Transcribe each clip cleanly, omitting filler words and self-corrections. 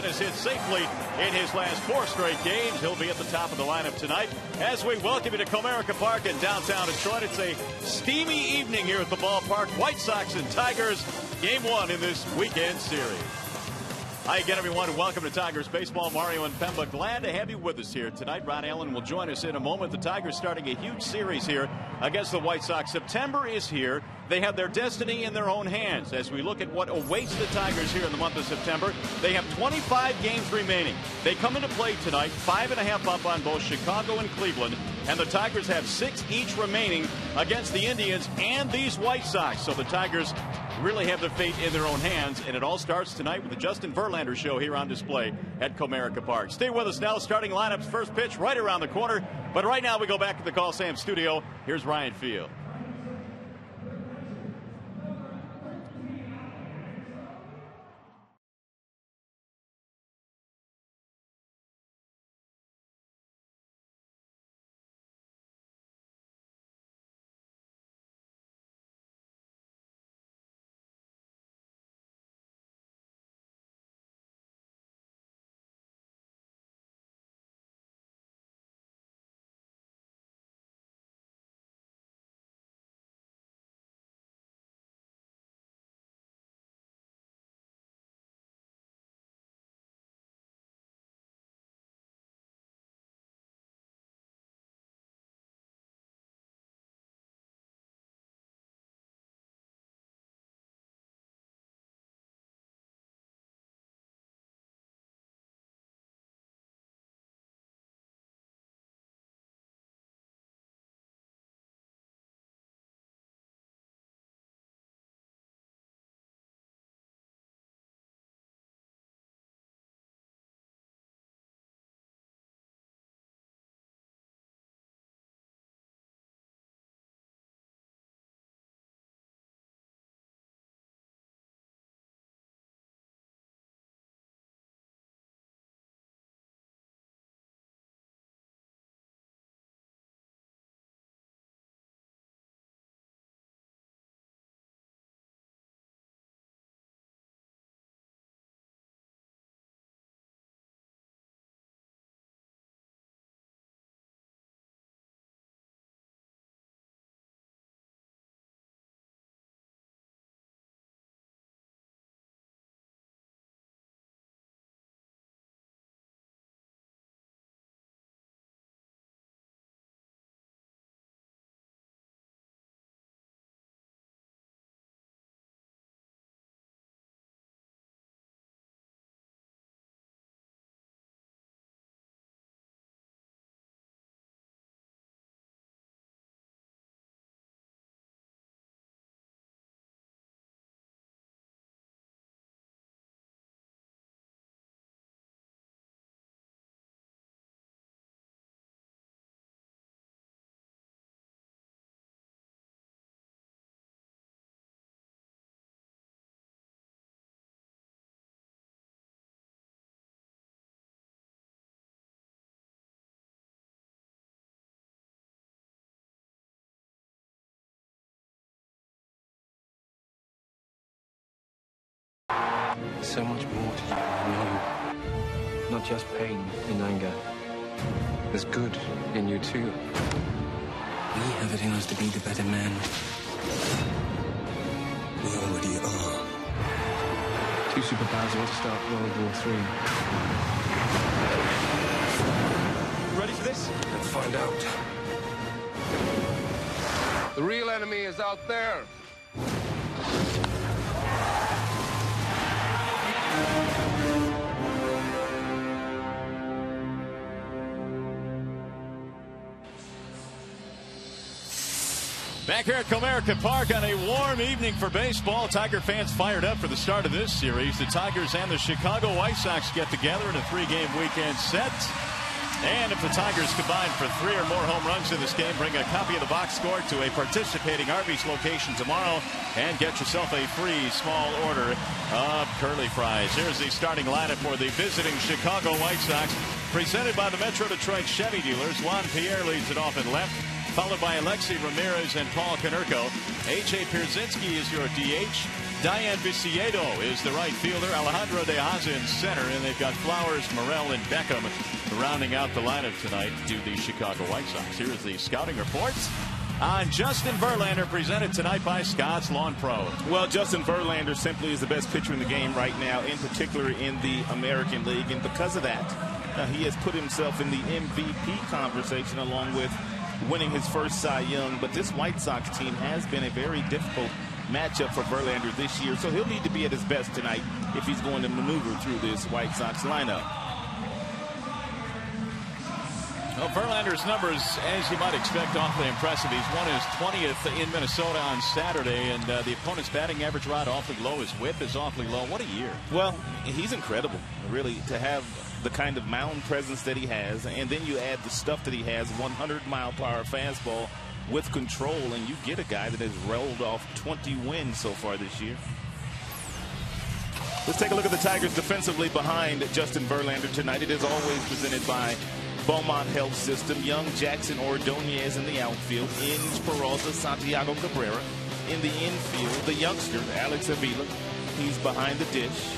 has hit safely in his last 4 straight games. He'll be at the top of the lineup tonight as we welcome you to Comerica Park in downtown Detroit. It's a steamy evening here at the ballpark. White Sox and Tigers, game 1 in this weekend series. Hi again, everyone, and welcome to Tigers Baseball. Mario and Pemba, glad to have you with us here tonight. Ron Allen will join us in a moment. The Tigers starting a huge series here against the White Sox. September is here. They have their destiny in their own hands. As we look at what awaits the Tigers here in the month of September, they have 25 games remaining. They come into play tonight, 5.5 up on both Chicago and Cleveland, and the Tigers have 6 each remaining against the Indians and these White Sox. So the Tigers really have their fate in their own hands, and it all starts tonight with the Justin Verlander Show here on display at Comerica Park. Stay with us now. Starting lineups, first pitch right around the corner. But right now we go back to the Call Sam studio. Here's Ryan Field. There's so much more to you than you know. Not just pain and anger. There's good in you, too. We have it in us to be the better man. We already are. 2 superpowers want to start World War III. Ready for this? Let's find out. The real enemy is out there. Back here at Comerica Park on a warm evening for baseball. Tiger fans fired up for the start of this series. The Tigers and the Chicago White Sox get together in a 3-game weekend set. And if the Tigers combine for 3 or more home runs in this game, bring a copy of the box score to a participating Arby's location tomorrow and get yourself a free small order of curly fries. Here's the starting lineup for the visiting Chicago White Sox, presented by the Metro Detroit Chevy dealers. Juan Pierre leads it off in left, followed by Alexi Ramirez and Paul Konerko. A.J. Pierzynski is your DH. Diane Viciedo is the right fielder. Alejandro De Haza in center. And they've got Flowers, Morel, and Beckham rounding out the lineup tonight to the Chicago White Sox. Here's the scouting reports on Justin Verlander, presented tonight by Scott's Lawn Pro. Well, Justin Verlander simply is the best pitcher in the game right now, in particular in the American League. And because of that, he has put himself in the MVP conversation along with winning his first Cy Young. But this White Sox team has been a very difficult matchup for Verlander this year. So he'll need to be at his best tonight if he's going to maneuver through this White Sox lineup. Well, Verlander's numbers, as you might expect, awfully impressive. He's won his 20th in Minnesota on Saturday, and the opponent's batting average right awfully low. His whip is awfully low. What a year. Well, he's incredible, really, to have the kind of mound presence that he has, and then you add the stuff that he has, 100-mile-per-hour fastball with control, and you get a guy that has rolled off 20 wins so far this year. Let's take a look at the Tigers defensively behind Justin Verlander tonight. It is always presented by Beaumont Health System. Young, Jackson, Ordonez in the outfield. Inge, Peralta, Santiago Cabrera in the infield. The youngster, Alex Avila, he's behind the dish.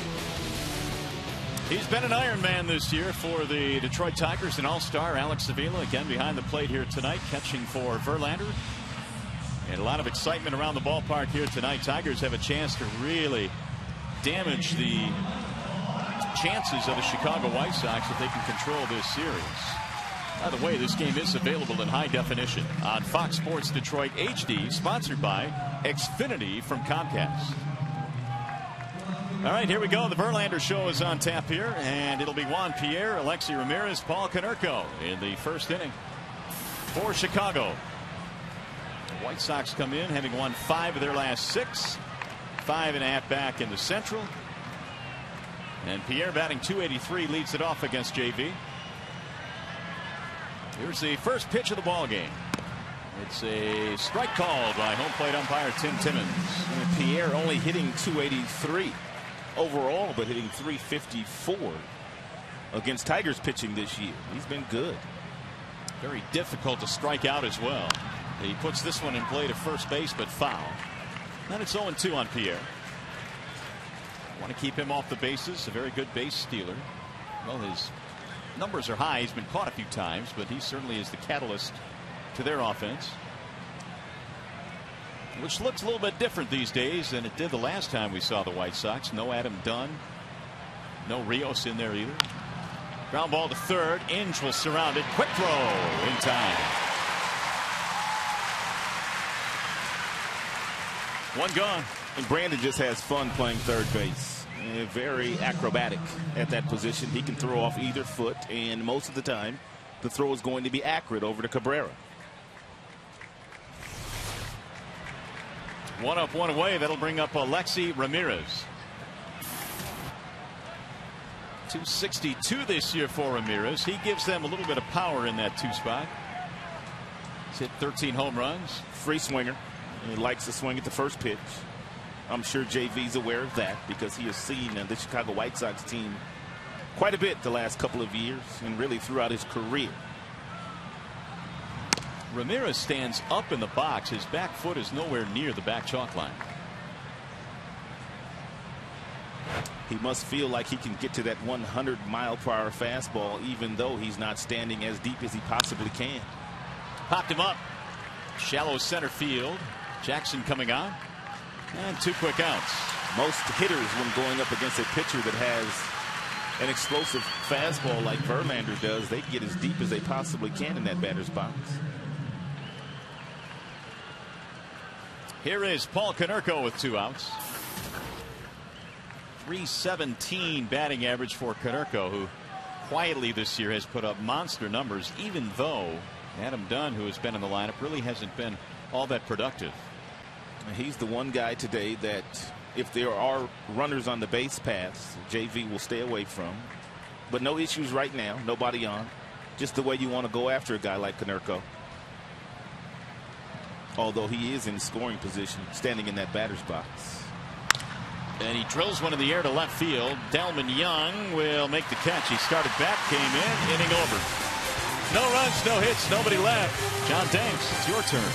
He's been an Iron Man this year for the Detroit Tigers, an all-star. Alex Avila again behind the plate here tonight, catching for Verlander. And a lot of excitement around the ballpark here tonight. Tigers have a chance to really damage the chances of the Chicago White Sox if they can control this series. By the way, this game is available in high definition on Fox Sports Detroit HD, sponsored by Xfinity from Comcast. All right, here we go. The Verlander show is on tap here, and it'll be Juan Pierre, Alexi Ramirez, Paul Konerko in the first inning for Chicago. The White Sox come in having won 5 of their last 6, 5.5 back in the Central. And Pierre, batting .283, leads it off against JV. Here's the first pitch of the ball game. It's a strike called by home plate umpire Tim Timmons. And Pierre only hitting .283 overall, but hitting .354 against Tigers pitching this year. He's been good. Very difficult to strike out as well. He puts this one in play to first base, but foul. Then it's 0-2 on Pierre. Want to keep him off the bases. A very good base stealer. Well, his numbers are high. He's been caught a few times, but he certainly is the catalyst to their offense, which looks a little bit different these days than it did the last time we saw the White Sox. No Adam Dunn, no Rios in there either. Ground ball to third. Inge will surround it. Quick throw in time. One gone. And Brandon just has fun playing third base. Very acrobatic at that position. He can throw off either foot, and most of the time the throw is going to be accurate over to Cabrera. 1 up, 1 away. That'll bring up Alexi Ramirez. .262 this year for Ramirez. He gives them a little bit of power in that 2 spot. He's hit 13 home runs. Free swinger. And he likes to swing at the first pitch. I'm sure JV's aware of that because he has seen the Chicago White Sox team quite a bit the last couple of years and really throughout his career. Ramirez stands up in the box. His back foot is nowhere near the back chalk line. He must feel like he can get to that 100-mile-per-hour fastball even though he's not standing as deep as he possibly can. Popped him up. Shallow center field. Jackson coming on. And 2 quick outs. Most hitters, when going up against a pitcher that has an explosive fastball like Verlander does, they get as deep as they possibly can in that batter's box. Here is Paul Konerko with 2 outs. .317 batting average for Konerko, who quietly this year has put up monster numbers, even though Adam Dunn, who has been in the lineup, really hasn't been all that productive. He's the one guy today that if there are runners on the base paths, JV will stay away from. But no issues right now. Nobody on. Just the way you want to go after a guy like Konerko. Although he is in scoring position, standing in that batter's box. And he drills one in the air to left field. Delman Young will make the catch. He started back, came in, inning over. No runs, no hits, nobody left. John Danks, it's your turn.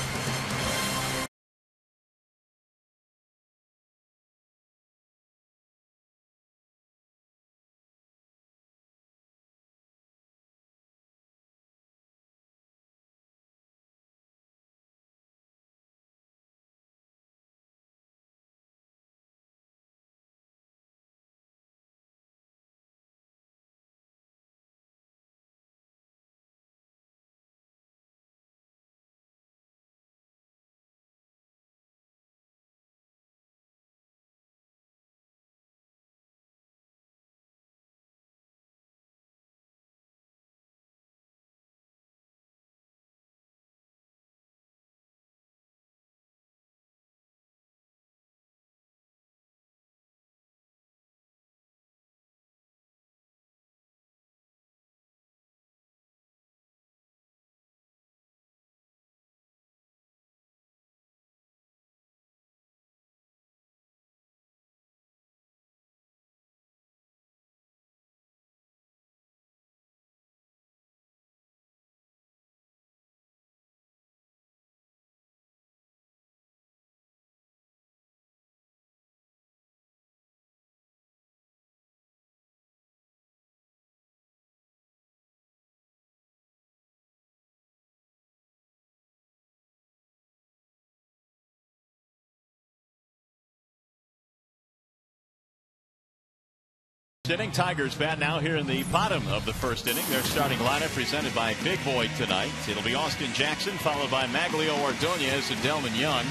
first inning. Tigers bat now here in the bottom of the first inning. Their starting lineup presented by Big Boy tonight. It'll be Austin Jackson, followed by Maglio Ordonez and Delman Young.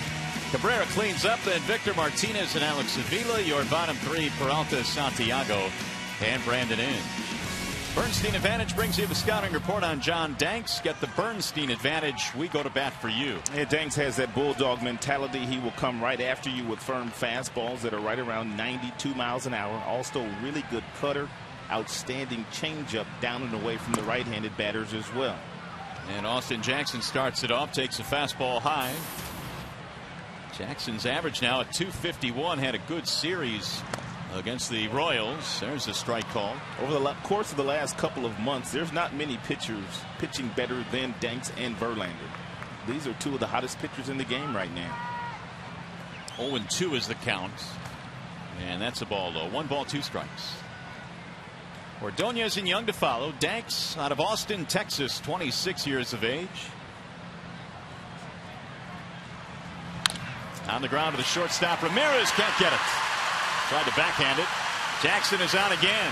Cabrera cleans up, then Victor Martinez and Alex Avila. Your bottom three, Peralta, Santiago, and Brandon Inge. Bernstein Advantage brings you the scouting report on John Danks. Get the Bernstein Advantage. We go to bat for you. Yeah, Danks has that bulldog mentality. He will come right after you with firm fastballs that are right around 92 miles an hour. Also really good cutter. Outstanding changeup down and away from the right-handed batters as well. And Austin Jackson starts it off, takes a fastball high. Jackson's average now at 251. Had a good series against the Royals. There's a strike call. Over the course of the last couple of months, there's not many pitchers pitching better than Danks and Verlander. These are two of the hottest pitchers in the game right now. 0-2 is the count. And that's a ball, though. 1 ball, 2 strikes. Ordonez and Young to follow. Danks out of Austin, Texas, 26 years of age. On the ground to the shortstop. Ramirez can't get it. Tried to backhand it. Jackson is out again.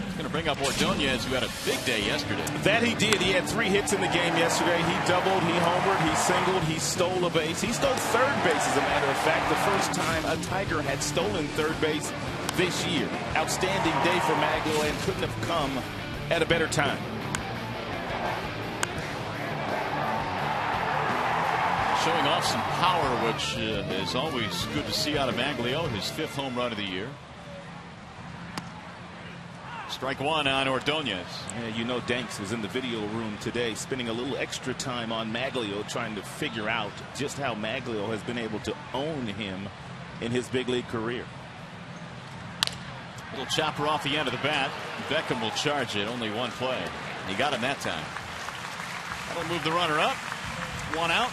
He's going to bring up Ordonez, who had a big day yesterday. That he did. He had 3 hits in the game yesterday. He doubled, he homered, he singled, he stole a base. He stole third base, as a matter of fact, the first time a Tiger had stolen third base this year. Outstanding day for Maglio, and couldn't have come at a better time. Showing off some power, which is always good to see out of Maglio. His 5th home run of the year. Strike 1 on Ordonez. Yeah, you know, Danks was in the video room today spending a little extra time on Maglio, trying to figure out just how Maglio has been able to own him in his big league career. Little chopper off the end of the bat. Beckham will charge it. Only 1 play. He got him that time. That'll move the runner up. 1 out.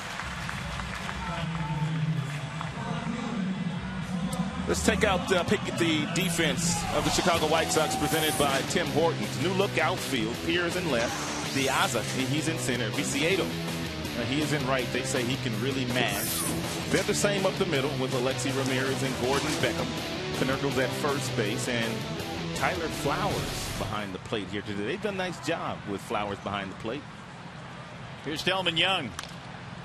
Let's take out pick the defense of the Chicago White Sox, presented by Tim Hortons. New look outfield. Piers in left. Diaza, he's in center. Viciedo, he is in right. They say he can really mash. They're the same up the middle with Alexi Ramirez and Gordon Beckham. Canergle's at first base, and Tyler Flowers behind the plate here today. They've done a nice job with Flowers behind the plate. Here's Delman Young.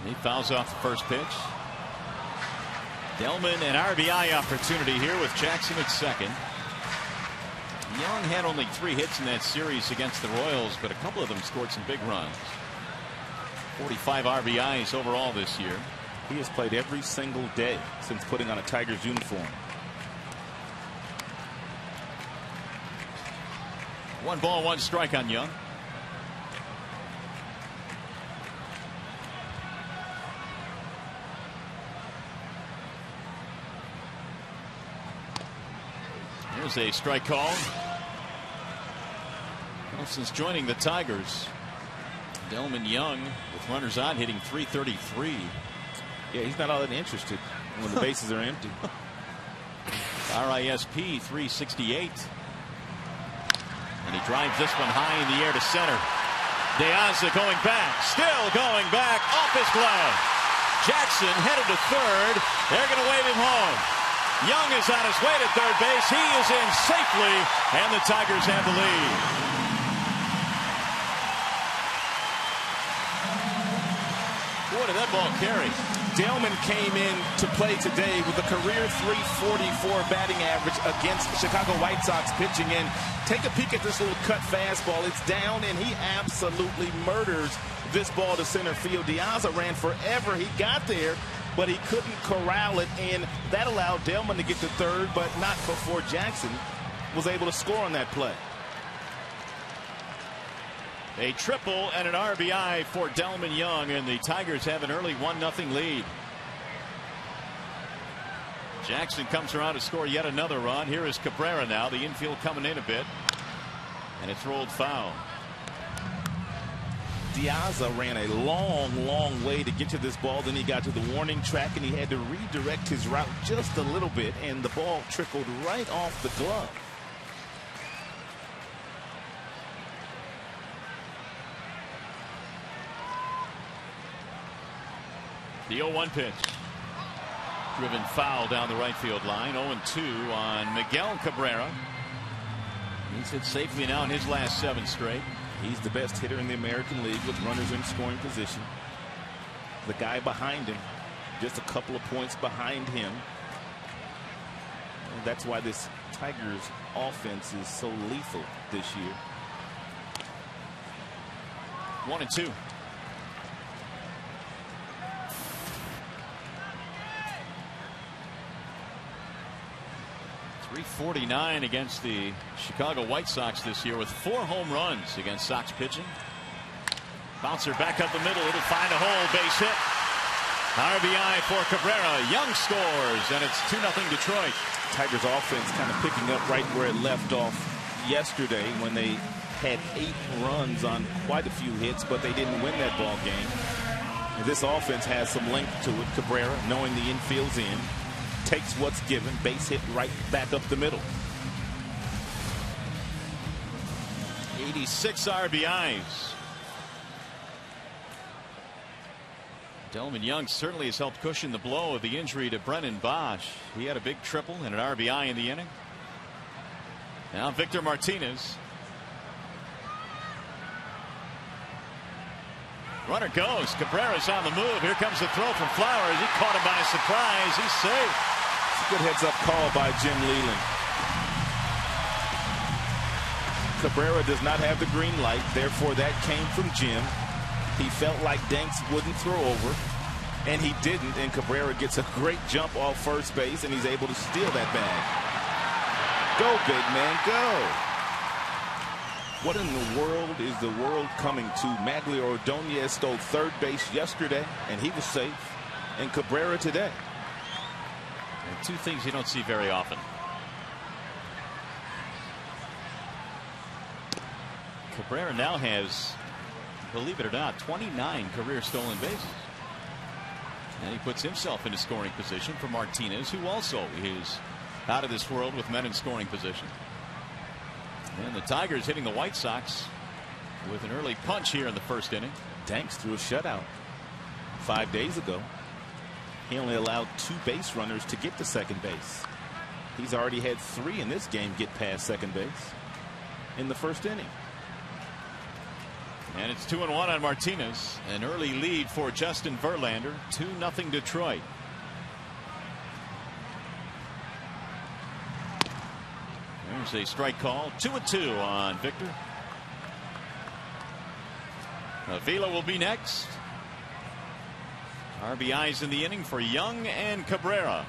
He fouls off the first pitch. Delman, an RBI opportunity here with Jackson at second. Young had only 3 hits in that series against the Royals, but a couple of them scored some big runs. 45 RBIs overall this year. He has played every single day since putting on a Tigers uniform. 1 ball, 1 strike on Young. There's a strike call. Well, since joining the Tigers, Delman Young, with runners on, hitting .333. Yeah, he's not all that interested when the bases are empty. RISP .368. And he drives this one high in the air to center. Diaza going back, still going back, off his glove. Jackson headed to third. They're going to wave him home. Young is on his way to third base. He is in safely, and the Tigers have the lead. Boy, did that ball carry. Delman came in to play today with a career .344 batting average against the Chicago White Sox pitching in. Take a peek at this little cut fastball. It's down, and he absolutely murders this ball to center field. Diaza ran forever. He got there, but he couldn't corral it, and that allowed Delman to get to third, but not before Jackson was able to score on that play. A triple and an RBI for Delman Young, and the Tigers have an early 1-0 lead. Jackson comes around to score yet another run. Here is Cabrera now. The infield coming in a bit, and it's rolled foul. Diaza ran a long way to get to this ball. Then he got to the warning track, and he had to redirect his route just a little bit, and the ball trickled right off the glove. The 0-1 pitch. driven foul down the right field line. 0-2 on Miguel Cabrera. He's hit safely now in his last 7 straight. He's the best hitter in the American League with runners in scoring position. The guy behind him, just a couple of points behind him. And that's why this Tigers offense is so lethal this year. 1-2. .349 against the Chicago White Sox this year with 4 home runs against Sox pitching. Bouncer back up the middle. It'll find a hole. Base hit. RBI for Cabrera. Young scores, and it's 2-0 Detroit. Tigers offense kind of picking up right where it left off yesterday when they had 8 runs on quite a few hits, but they didn't win that ball game. And this offense has some length to it. Cabrera, knowing the infield's in, takes what's given. Base hit right back up the middle. 86 RBIs. Delman Young certainly has helped cushion the blow of the injury to Brennan Bosch. He had a big triple and an RBI in the inning. Now Victor Martinez. Runner goes. Cabrera's on the move. Here comes the throw from Flowers. He caught him by surprise. He's safe. It's a good heads-up call by Jim Leyland. Cabrera does not have the green light. Therefore, that came from Jim. He felt like Danks wouldn't throw over, and he didn't. And Cabrera gets a great jump off first base, and he's able to steal that bag. Go, big man, go. What in the world is the world coming to? Maglio Ordonez stole third base yesterday, and he was safe. And Cabrera today. And 2 things you don't see very often. Cabrera now has, believe it or not, 29 career stolen bases. And he puts himself into scoring position for Martinez, who also is out of this world with men in scoring position. And the Tigers hitting the White Sox with an early punch here in the first inning. Danks threw a shutout 5 days ago. He only allowed 2 base runners to get to second base. He's already had 3 in this game get past second base in the first inning. And it's 2-1 on Martinez. An early lead for Justin Verlander. 2-0 Detroit. There's a strike call. 2-2 on Victor. Avila will be next. RBIs in the inning for Young and Cabrera.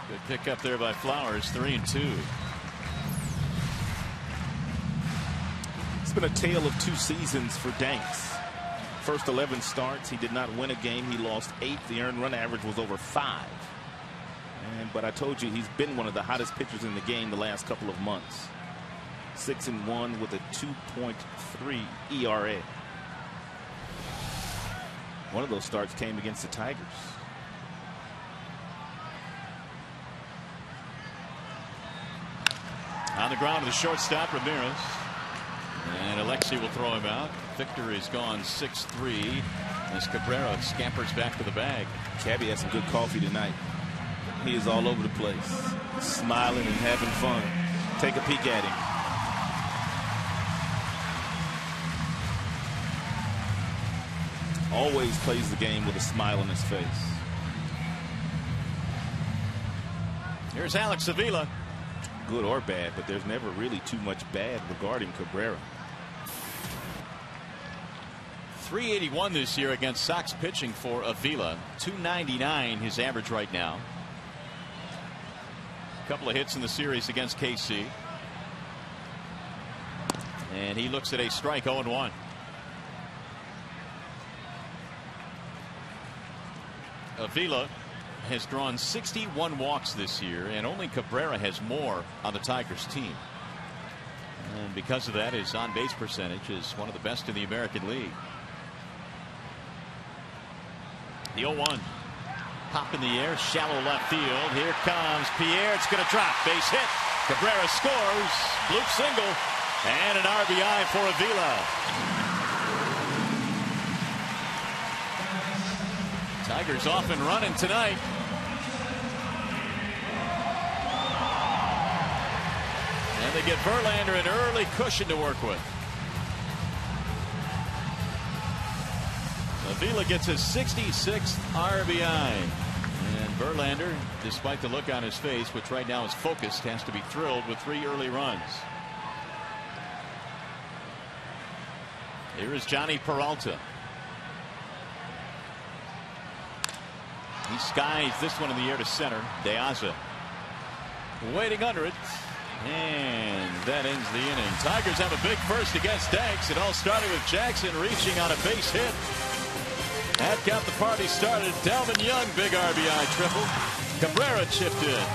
Good pick up there by Flowers. 3-2. It's been a tale of 2 seasons for Danks. First 11 starts, he did not win a game. He lost 8. The earned run average was over 5. But I told you, he's been one of the hottest pitchers in the game the last couple of months. 6-1 with a 2.3 ERA. One of those starts came against the Tigers. On the ground to the shortstop, Ramirez. And Alexi will throw him out. Victor is gone 6-3 as Cabrera scampers back to the bag. Cabby had some good coffee tonight. He is all over the place, smiling and having fun. Take a peek at him. Always plays the game with a smile on his face. Here's Alex Avila. Good or bad, but there's never really too much bad regarding Cabrera. .381 this year against Sox pitching for Avila. .299 his average right now. A couple of hits in the series against KC. And he looks at a strike. 0-1. Avila has drawn 61 walks this year, and only Cabrera has more on the Tigers team. And because of that, his on-base percentage is one of the best in the American League. The 0-1. Pop in the air, shallow left field. Here comes Pierre. It's going to drop. Base hit. Cabrera scores. Bloop single. And an RBI for Avila. Tigers off and running tonight. And they get Verlander an early cushion to work with. Avila gets his 66th RBI. And Verlander, despite the look on his face, which right now is focused, has to be thrilled with 3 early runs. Here is Johnny Peralta. He skies this one in the air to center. Deaza waiting under it. And that ends the inning. Tigers have a big first against Danks. It all started with Jackson reaching on a base hit. That got the party started. Delvin Young, big RBI triple. Cabrera chipped in.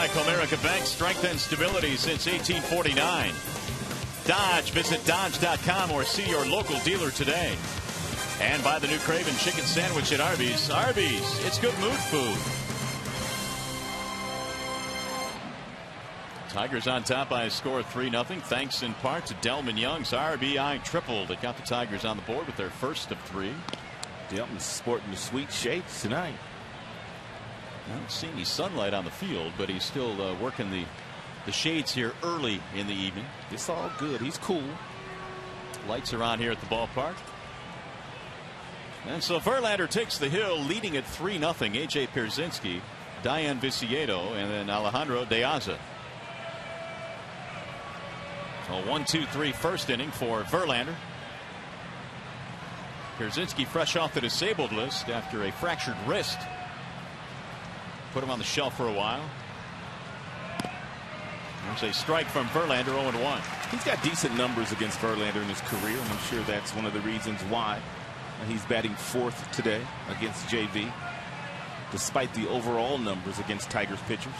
Comerica Bank, strength and stability since 1849. Dodge. Visit Dodge.com or see your local dealer today. And buy the new Craven Chicken Sandwich at Arby's. Arby's, it's good mood food. Tigers on top by a score of 3-0. Thanks in part to Delvin Young's RBI triple that got the Tigers on the board with their first of 3. Delvin's sporting the sweet shades tonight. I don't see any sunlight on the field, but he's still working the shades here early in the evening. It's all good. He's cool. Lights are on here at the ballpark. And so Verlander takes the hill, leading at 3-0. A.J. Pierzynski, Diane Viciedo, and then Alejandro Deaza. A 1-2-3 first inning for Verlander. Pierzynski fresh off the disabled list after a fractured wrist. Put him on the shelf for a while. There's a strike from Verlander, 0-1. He's got decent numbers against Verlander in his career, and I'm sure that's one of the reasons why he's batting 4th today against JV, despite the overall numbers against Tigers pitchers.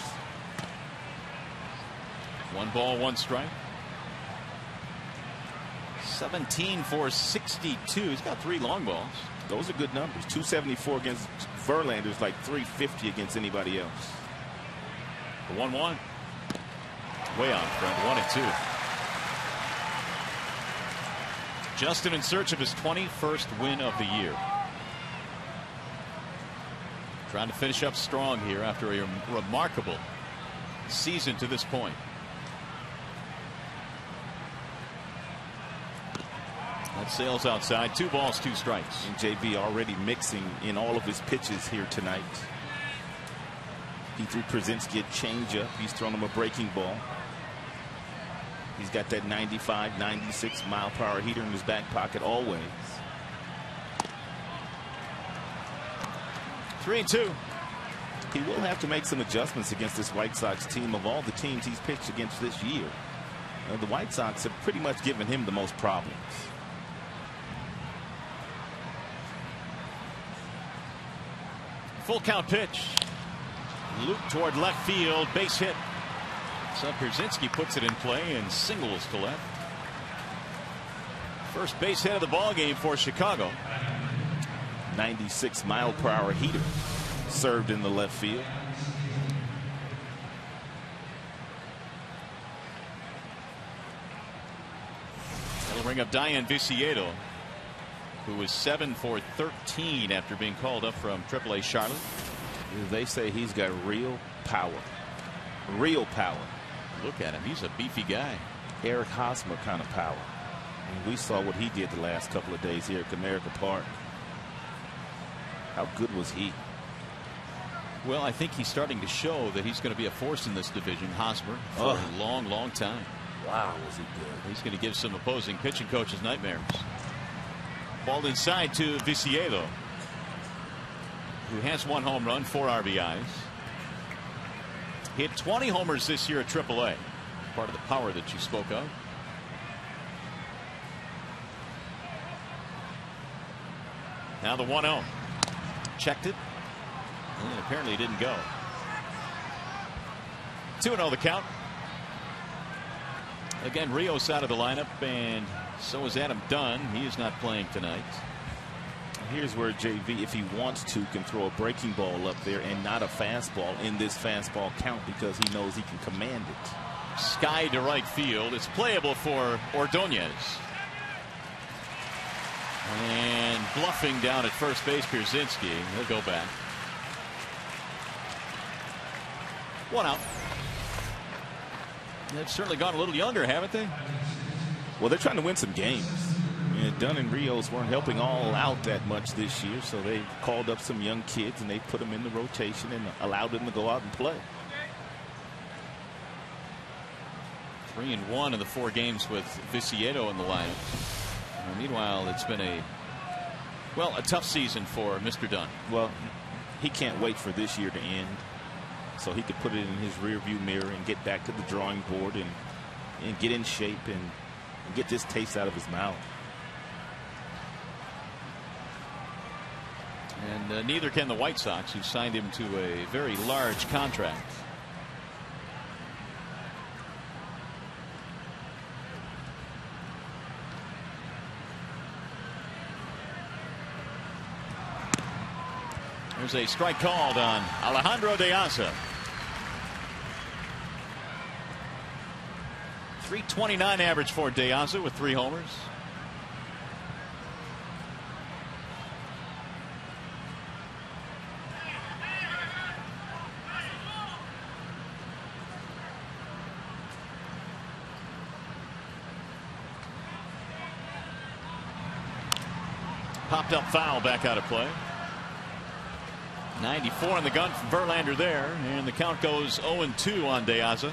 1 ball, 1 strike. 17 for 62. He's got 3 long balls. Those are good numbers. 274 against Verlander is like 350 against anybody else. The 1-1. Way on front. 1-2. Justin in search of his 21st win of the year. Trying to finish up strong here after a remarkable season to this point. That sails outside. 2 balls, 2 strikes. And JV already mixing in all of his pitches here tonight. He threw Pierzynski a changeup. He's thrown him a breaking ball. He's got that 95, 96 mile per hour heater in his back pocket always. 3-2. He will have to make some adjustments against this White Sox team. Of all the teams he's pitched against this year, the White Sox have pretty much given him the most problems. Full count pitch. Loop toward left field. Base hit. So Pierzynski puts it in play and singles to left. First base hit of the ball game for Chicago. 96-mile-per-hour heater served in the left field. That'll bring up Dayan Viciedo, who was 7 for 13 after being called up from AAA Charlotte. They say he's got real power. Real power. Look at him. He's a beefy guy. Eric Hosmer kind of power. And we saw what he did the last couple of days here at Comerica Park. How good was he? Well, I think he's starting to show that he's going to be a force in this division, Hosmer, for a long, long time. Wow, was he good. He's going to give some opposing pitching coaches nightmares. Ball inside to Viciedo, who has 1 home run, 4 RBIs. Hit 20 homers this year at AAA. Part of the power that you spoke of. Now the 1-0. Checked it. And apparently it didn't go. 2-0 the count. Again, Rios out of the lineup, and so is Adam Dunn. He is not playing tonight. Here's where JV, if he wants to, can throw a breaking ball up there and not a fastball in this fastball count, because he knows he can command it. Sky to right field. It's playable for Ordonez. And bluffing down at first base, Pierzynski. He'll go back. 1 out. They've certainly gone a little younger, haven't they? Well, they're trying to win some games. Dunn and Rios weren't helping all out that much this year, so they called up some young kids and they put them in the rotation and allowed them to go out and play. 3-1 in the 4 games with Viciedo in the lineup. Meanwhile, it's been a tough season for Mr. Dunn. Well, he can't wait for this year to end, so he could put it in his rearview mirror and get back to the drawing board and get in shape and get this taste out of his mouth. And neither can the White Sox, who signed him to a very large contract. There's a strike called on Alejandro De Aza. .329 average for De Aza with 3 homers. Popped up foul, back out of play. 94 in the gun from Verlander there, and the count goes 0-2 on De Aza.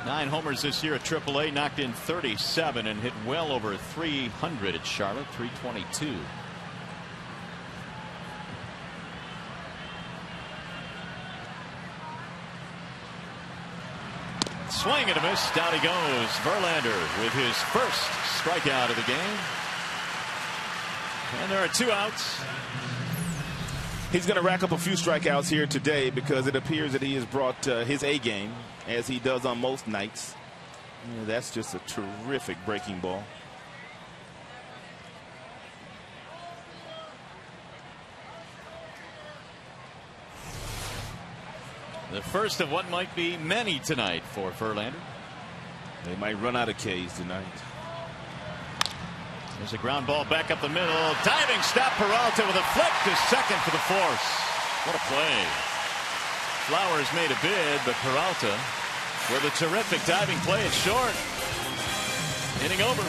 9 homers this year at AAA, knocked in 37 and hit well over 300 at Charlotte, 322. Swing and a miss. Down he goes. Verlander with his first strikeout of the game. And there are 2 outs. He's going to rack up a few strikeouts here today, because it appears that he has brought his A game, as he does on most nights. That's just a terrific breaking ball. The first of what might be many tonight for Verlander. They might run out of Ks tonight. There's a ground ball back up the middle. Diving stop, Peralta with a flick to second for the force. What a play. Flowers made a bid, but Peralta with a terrific diving play at short. Inning over.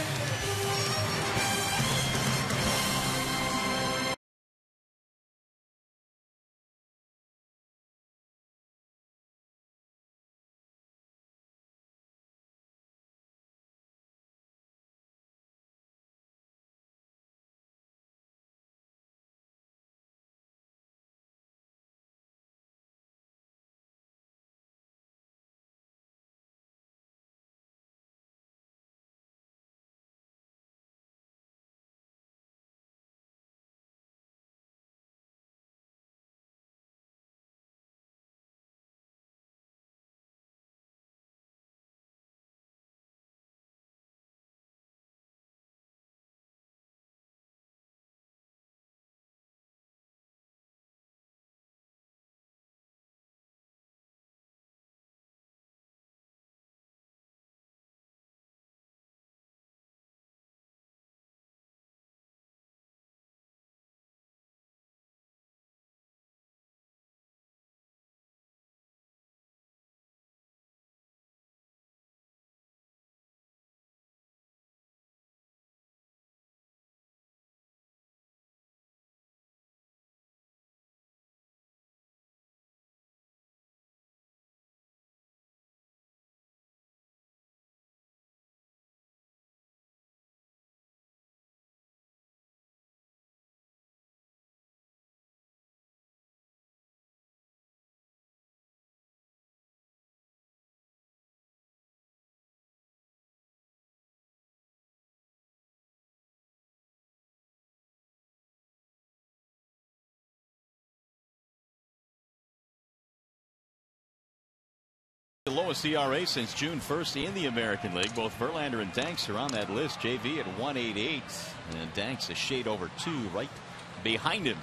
The lowest ERA since June 1st in the American League. Both Verlander and Danks are on that list. JV at 1.88, and Danks a shade over 2 right behind him.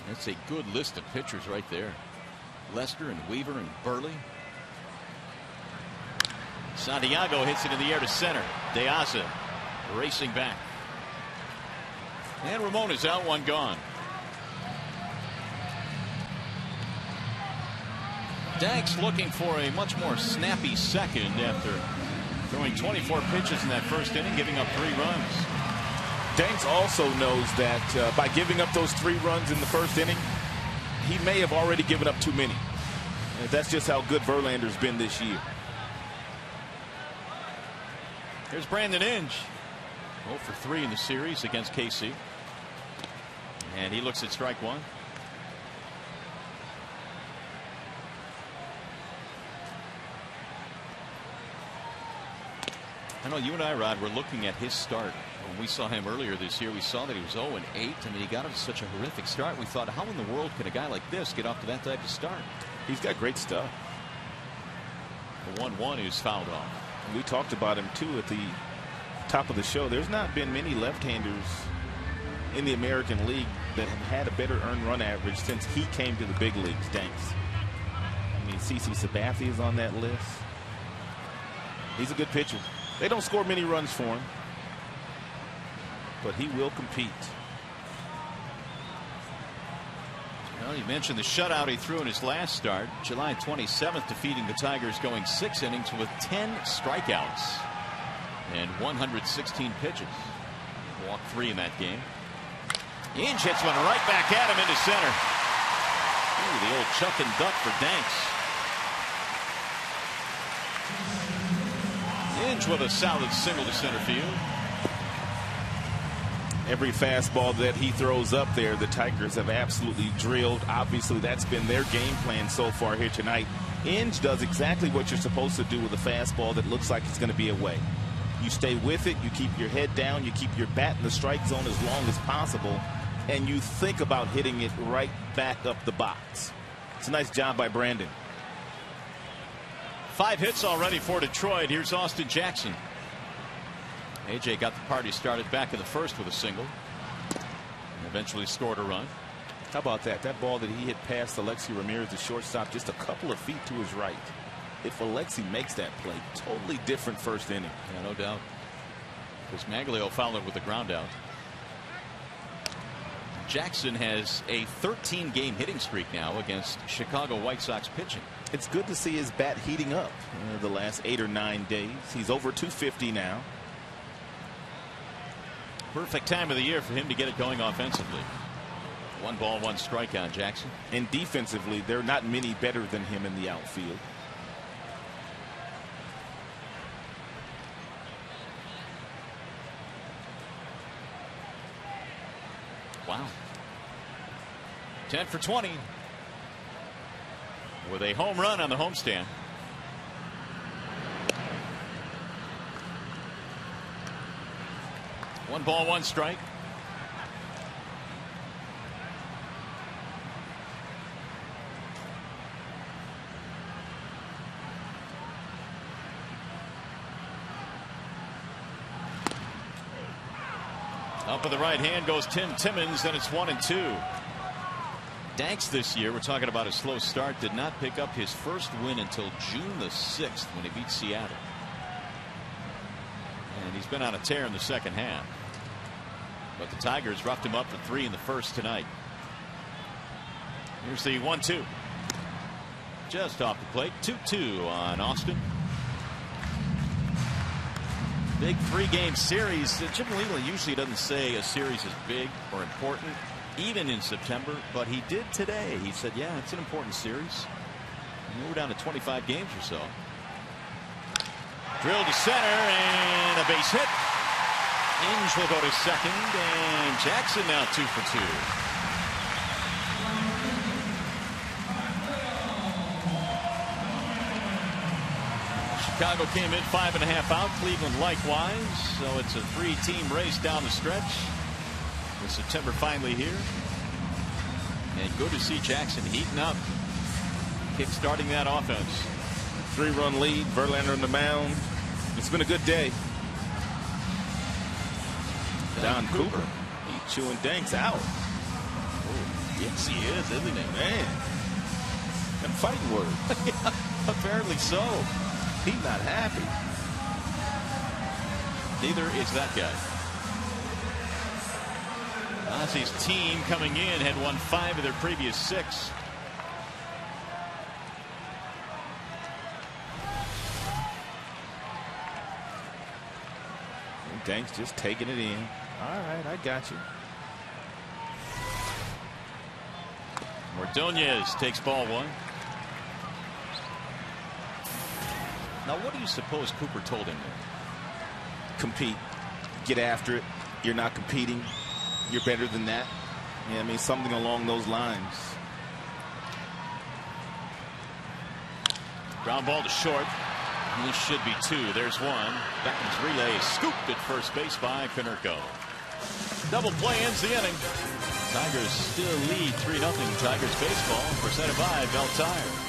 That's a good list of pitchers right there. Lester and Weaver and Burley. Santiago hits it in the air to center. De Asa racing back. And Ramon is out, 1 gone. Danks looking for a much more snappy second after throwing 24 pitches in that first inning, giving up 3 runs. Danks also knows that by giving up those 3 runs in the first inning, he may have already given up too many. And that's just how good Verlander's been this year. Here's Brandon Inge. 0 for 3 in the series against KC. And he looks at strike 1. I know you and I, Rod, were looking at his start. When we saw him earlier this year, we saw that he was 0-8. I mean, he got off to such a horrific start. We thought, how in the world can a guy like this get off to that type of start? He's got great stuff. The 1-1 is fouled off. We talked about him, too, at the top of the show. There's not been many left-handers in the American League that have had a better earned run average since he came to the big leagues, Danks. I mean, CC Sabathia is on that list. He's a good pitcher. They don't score many runs for him, but he will compete. Well, you mentioned the shutout he threw in his last start, July 27th, defeating the Tigers, going 6 innings with 10 strikeouts and 116 pitches. Walked 3 in that game. Inge hits one right back at him into center. Ooh, the old chuck and duck for Danks. Inge with a solid single to center field. Every fastball that he throws up there, the Tigers have absolutely drilled. Obviously, that's been their game plan so far here tonight. Inge does exactly what you're supposed to do with a fastball that looks like it's going to be away. You stay with it, you keep your head down, you keep your bat in the strike zone as long as possible, and you think about hitting it right back up the box. It's a nice job by Brandon. 5 hits already for Detroit. Here's Austin Jackson. AJ got the party started back in the first with a single. And eventually scored a run. How about that? That ball that he hit past Alexi Ramirez, the shortstop, just a couple of feet to his right. If Alexi makes that play, totally different first inning. Yeah, no doubt. Because Maglio fouled it with a ground out. Jackson has a 13-game hitting streak now against Chicago White Sox pitching. It's good to see his bat heating up the last 8 or 9 days. He's over 250 now. Perfect time of the year for him to get it going offensively. 1 ball, 1 strike on Jackson. And defensively, there are not many better than him in the outfield. Wow. 10 for 20. With a home run on the homestand. One ball, 1 strike. Up with the right hand goes Tim Timmons, and it's 1-2. Danks this year, we're talking about a slow start, did not pick up his first win until June the 6th when he beat Seattle. And he's been on a tear in the second half. But the Tigers roughed him up for 3 in the first tonight. Here's the 1-2. Just off the plate. 2-2 on Austin. Big 3-game series. Jim Leyland usually doesn't say a series is big or important, even in September, but he did today. He said, yeah, it's an important series. And we're down to 25 games or so. Drilled to center and a base hit. Inge will go to second, and Jackson now 2 for 2. Chicago came in 5.5 out. Cleveland likewise. So it's a 3-team race down the stretch. With September finally here. And good to see Jackson heating up. kick-starting that offense. 3-run lead, Verlander on the mound. It's been a good day. Don Cooper. He's chewing Danks out. Oh, yes, he is, isn't he? Man. And fighting word. Yeah, apparently so. He's not happy. Neither is that guy. Ozzy's team coming in had won 5 of their previous 6. Danks just taking it in. All right, I got you. Ordonez takes ball 1. Now, what do you suppose Cooper told him there? Compete. Get after it. You're not competing. You're better than that. Yeah, I mean, something along those lines. Ground ball to short. This should be 2. There's 1. Beckham's relay is scooped at first base by Konerko. Double play ends the inning. Tigers still lead 3-0 Tigers baseball, presented by Bell Tire.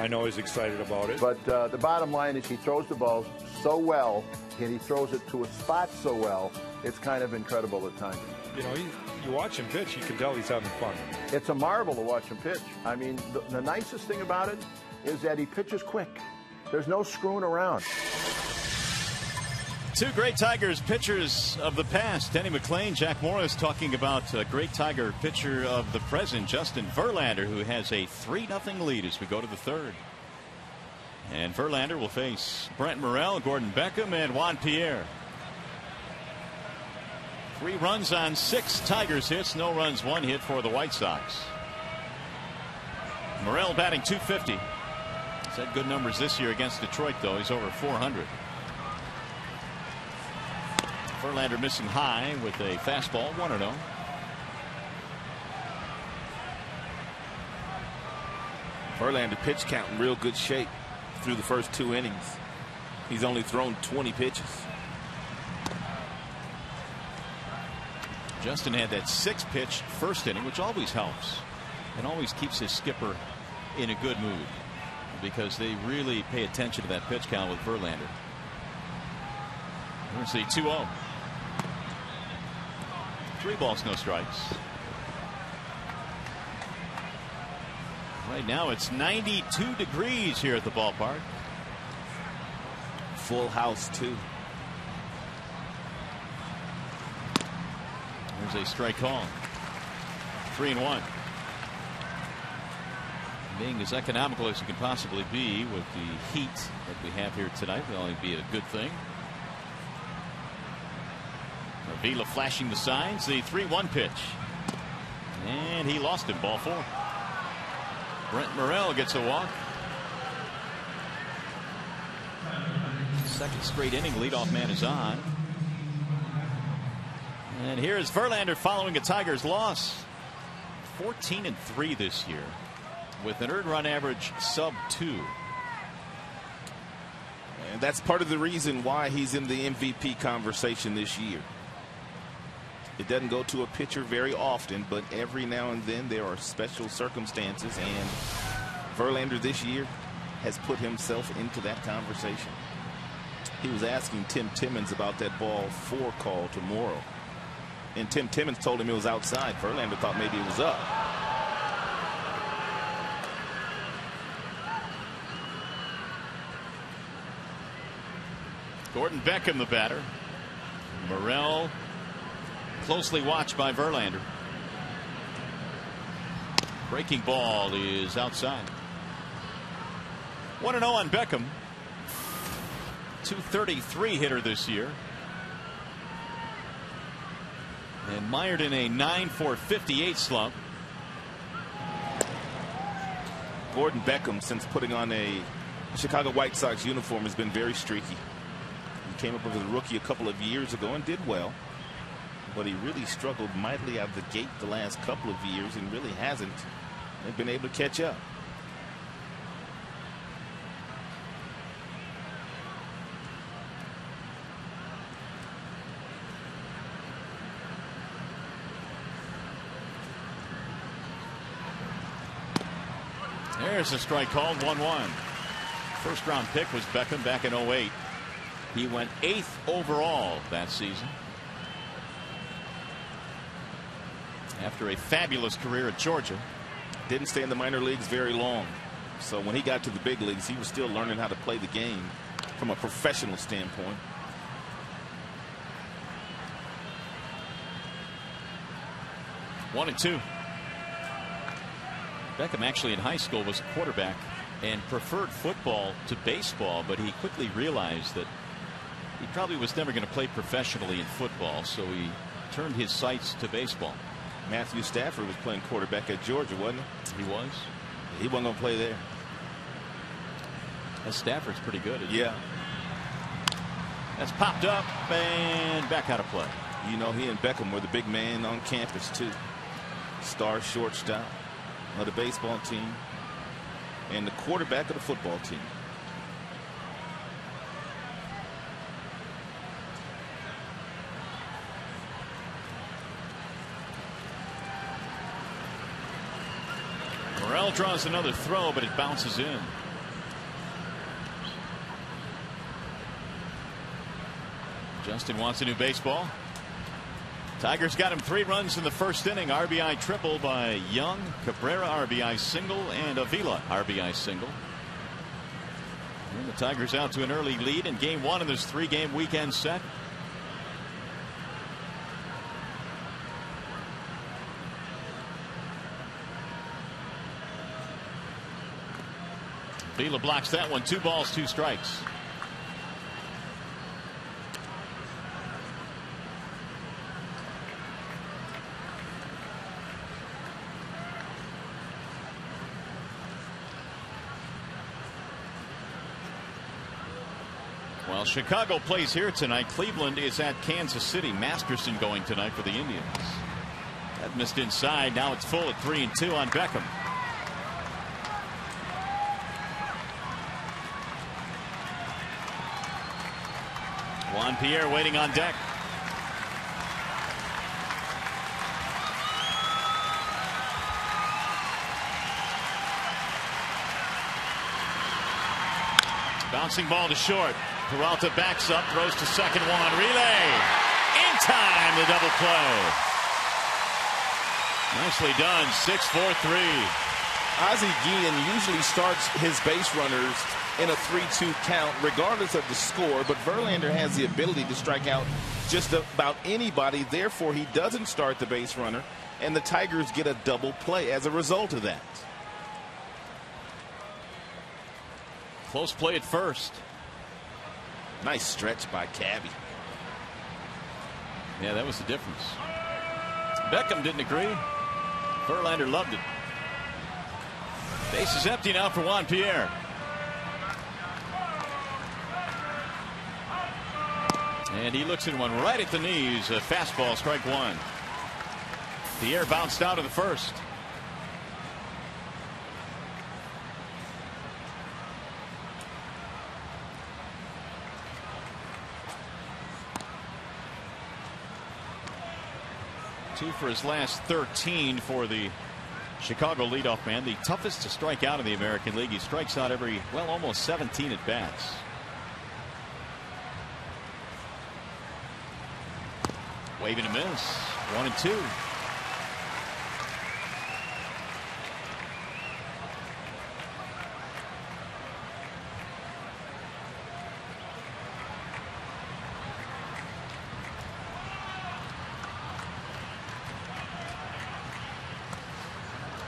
I know he's excited about it. But the bottom line is he throws the ball so well, and he throws it to a spot so well, it's kind of incredible at times. You know, you watch him pitch, you can tell he's having fun. It's a marvel to watch him pitch. I mean, the nicest thing about it is that he pitches quick. There's no screwing around. 2 great Tigers pitchers of the past. Denny McLain, Jack Morris, talking about a great Tiger pitcher of the present, Justin Verlander, who has a 3-0 lead as we go to the 3rd. And Verlander will face Brent Morel, Gordon Beckham, and Juan Pierre. 3 runs on 6 Tigers hits, no runs, 1 hit for the White Sox. Morel batting .250. He's had good numbers this year against Detroit, though. He's over 400. Verlander missing high with a fastball, 1-0. Verlander pitch count in real good shape through the first 2 innings. He's only thrown 20 pitches. Justin had that 6-pitch first inning, which always helps and always keeps his skipper in a good mood, because they really pay attention to that pitch count with Verlander. We're going to see 2-0. 3 balls, no strikes. Right now it's 92 degrees here at the ballpark. Full house, too. There's a strike call. 3-1. Being as economical as you can possibly be with the heat that we have here tonight will only be a good thing. Avila flashing the signs. The 3-1 pitch. And he lost him. Ball 4. Brent Morel gets a walk. Second straight inning, leadoff man is on. And here's Verlander following a Tigers loss. 14-3 this year with an earned run average sub 2. And that's part of the reason why he's in the MVP conversation this year. It doesn't go to a pitcher very often, but every now and then there are special circumstances, and Verlander this year has put himself into that conversation. He was asking Tim Timmons about that ball 4 call to Morrow, and Tim Timmons told him it was outside. Verlander thought maybe it was up. Gordon Beckham, the batter. Morel closely watched by Verlander. Breaking ball is outside. 1-0 on Beckham. .233 hitter this year. And mired in a 9.458 slump. Gordon Beckham, since putting on a Chicago White Sox uniform, has been very streaky. He came up as a rookie a couple of years ago and did well, but he really struggled mightily out of the gate the last couple of years and really hasn't been able to catch up. There's a strike called. 1-1. First round pick was Beckham back in 08. He went 8th overall that season. After a fabulous career at Georgia. Didn't stay in the minor leagues very long. So when he got to the big leagues, he was still learning how to play the game from a professional standpoint. One and two. Beckham actually in high school was a quarterback and preferred football to baseball, but he quickly realized that he probably was never going to play professionally in football, so he turned his sights to baseball. Matthew Stafford was playing quarterback at Georgia, wasn't he? He was. He wasn't going to play there. That Stafford's pretty good. Yeah. That's popped up and back out of play. You know, he and Beckham were the big man on campus too. Star shortstop of the baseball team and the quarterback of the football team. Morel draws another throw, but it bounces in. Justin wants a new baseball. Tigers got him 3 runs in the first inning. RBI triple by Young, Cabrera RBI single, and Avila RBI single. And the Tigers out to an early lead in game 1 of this 3-game weekend set. Avila blocks that one. 2 balls, 2 strikes. Well, Chicago plays here tonight. Cleveland is at Kansas City. Masterson going tonight for the Indians. That missed inside. Now it's full at 3-2 on Beckham. Juan Pierre waiting on deck. Bouncing ball to short. Peralta backs up, throws to second. One relay in time. The double play. Nicely done. 6-4-3. Ozzie Guillen usually starts his base runners in a 3-2 count regardless of the score, but Verlander has the ability to strike out just about anybody. Therefore, he doesn't start the base runner, and the Tigers get a double play as a result of that. Close play at first. Nice stretch by Cabby. Yeah, that was the difference. Beckham didn't agree. Verlander loved it. Base is empty now for Juan Pierre. And he looks at one right at the knees. A fastball, strike one. Pierre bounced out of the first. Two for his last 13 for the Chicago leadoff man. The toughest to strike out in the American League. He strikes out every, well, almost 17 at bats. Waving a miss. 1-2.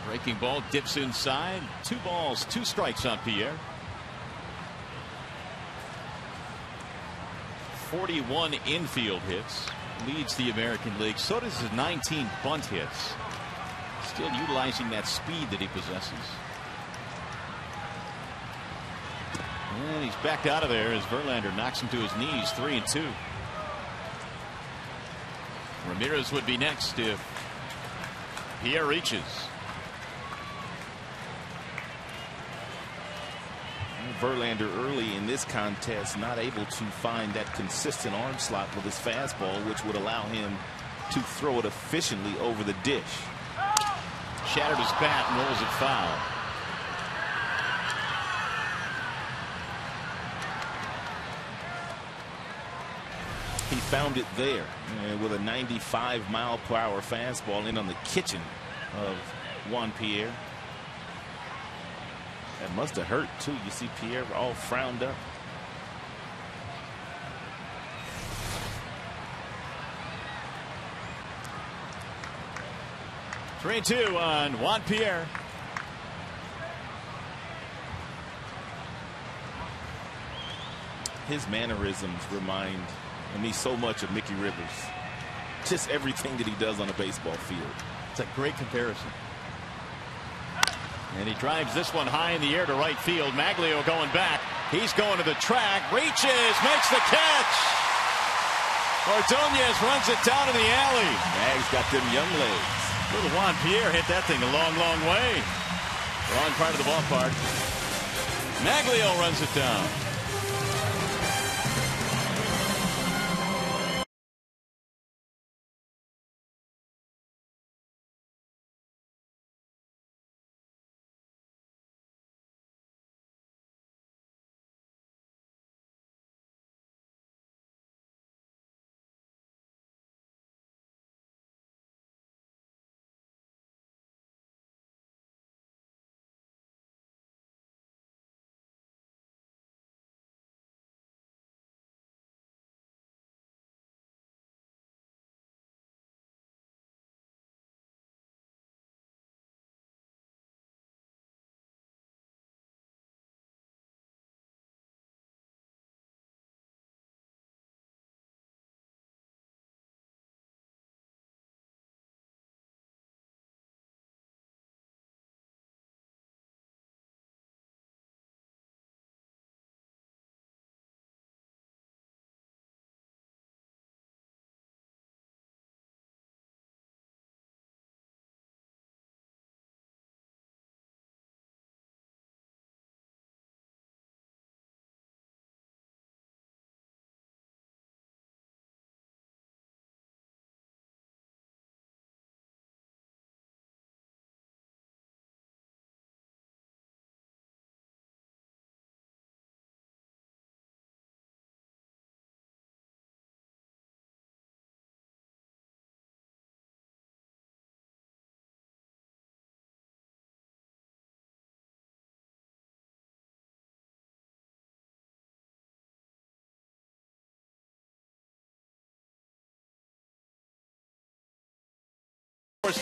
Breaking ball dips inside. 2 balls, 2 strikes on Pierre. 41 infield hits. Leads the American League. So does his 19 bunt hits. Still utilizing that speed that he possesses. And he's backed out of there as Verlander knocks him to his knees. 3-2. Ramirez would be next if Pierre reaches. Verlander early in this contest not able to find that consistent arm slot with his fastball, which would allow him to throw it efficiently over the dish. Shattered his bat and rolls it foul. He found it there with a 95-mile-per-hour fastball in on the kitchen of Juan Pierre. That must have hurt too. You see Pierre all frowned up. Three 2 on Juan Pierre. His mannerisms remind me so much of Mickey Rivers. Just everything that he does on a baseball field. It's a great comparison. And he drives this one high in the air to right field. Maglio going back. He's going to the track. Reaches. Makes the catch. Ordonez runs it down in the alley. Mag's got them young legs. Little Juan Pierre hit that thing a long, long way. Wrong part of the ballpark. Maglio runs it down.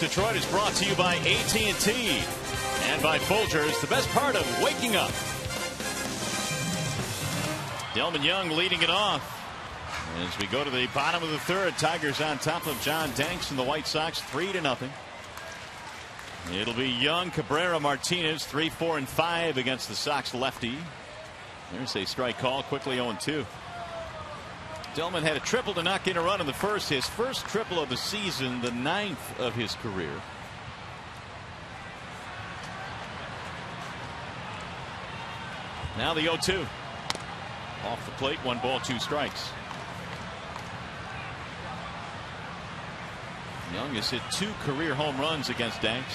Detroit is brought to you by AT and by Folgers, the best part of waking up. Delman Young leading it off. As we go to the bottom of the third, Tigers on top of John Danks and the White Sox 3-0. It'll be Young, Cabrera, Martinez 3, 4, and 5 against the Sox lefty. There's a strike call, quickly 0-2. Dillman had a triple to knock in a run in the first. His first triple of the season, the 9th of his career. Now the 0-2. Off the plate, 1 ball, 2 strikes. Young has hit 2 career home runs against Danks.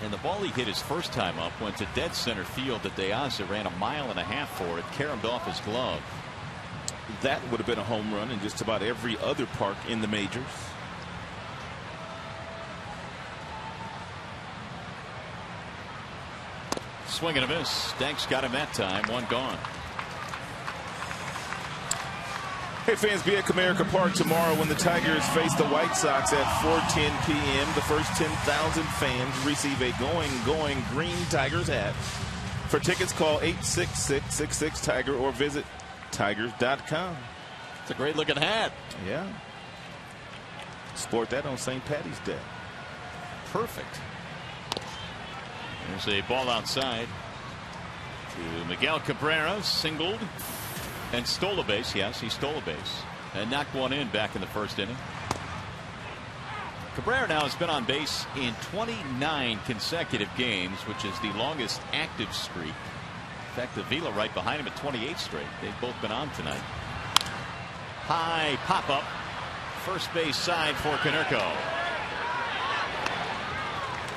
And the ball he hit his first time up went to dead center field that De Aza ran 1.5 miles for it, caromed off his glove. That would have been a home run in just about every other park in the majors. Swing and a miss. Danks got him that time. 1 gone. Hey fans, be at Comerica Park tomorrow when the Tigers face the White Sox at 4:10 p.m. The first 10,000 fans receive a going green Tigers hat. For tickets, call 866-66-TIGER or visit tigers.com. It's a great looking hat. Yeah. Sport that on St. Patty's Day. Perfect. There's a ball outside to Miguel Cabrera, singled and stole a base. Yes, he stole a base and knocked one in back in the first inning. Cabrera now has been on base in 29 consecutive games, which is the longest active streak. In fact, Avila right behind him at 28 straight. They've both been on tonight. High pop up, first base side for Konerko.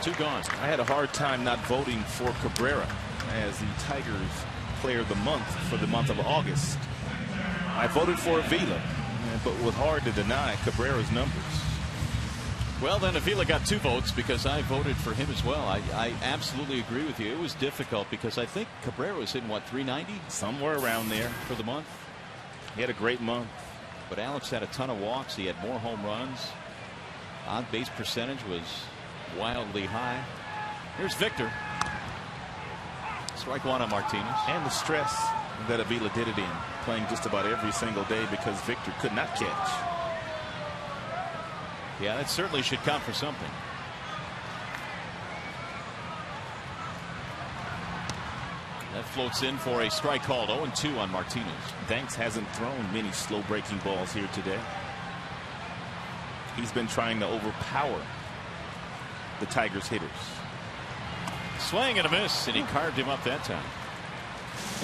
2 gone. I had a hard time not voting for Cabrera as the Tigers player of the month for the month of August. I voted for Avila, but was hard to deny Cabrera's numbers. Well, then Avila got 2 votes because I voted for him as well. I absolutely agree with you. It was difficult because I think Cabrera was hitting, what, 390? Somewhere around there. For the month. He had a great month. But Alex had a ton of walks. He had more home runs. On base percentage was wildly high. Here's Victor. Strike 1 on Martinez. And the stress that Avila did it in, playing just about every single day because Victor could not catch. Yeah, that certainly should count for something. That floats in for a strike called. 0-2 on Martinez. Danks hasn't thrown many slow breaking balls here today. He's been trying to overpower the Tigers hitters. Swing and a miss, and he carved him up that time.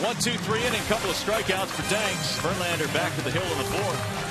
1, 2, 3 inning, couple of strikeouts for Danks. Verlander back to the hill in the 4th.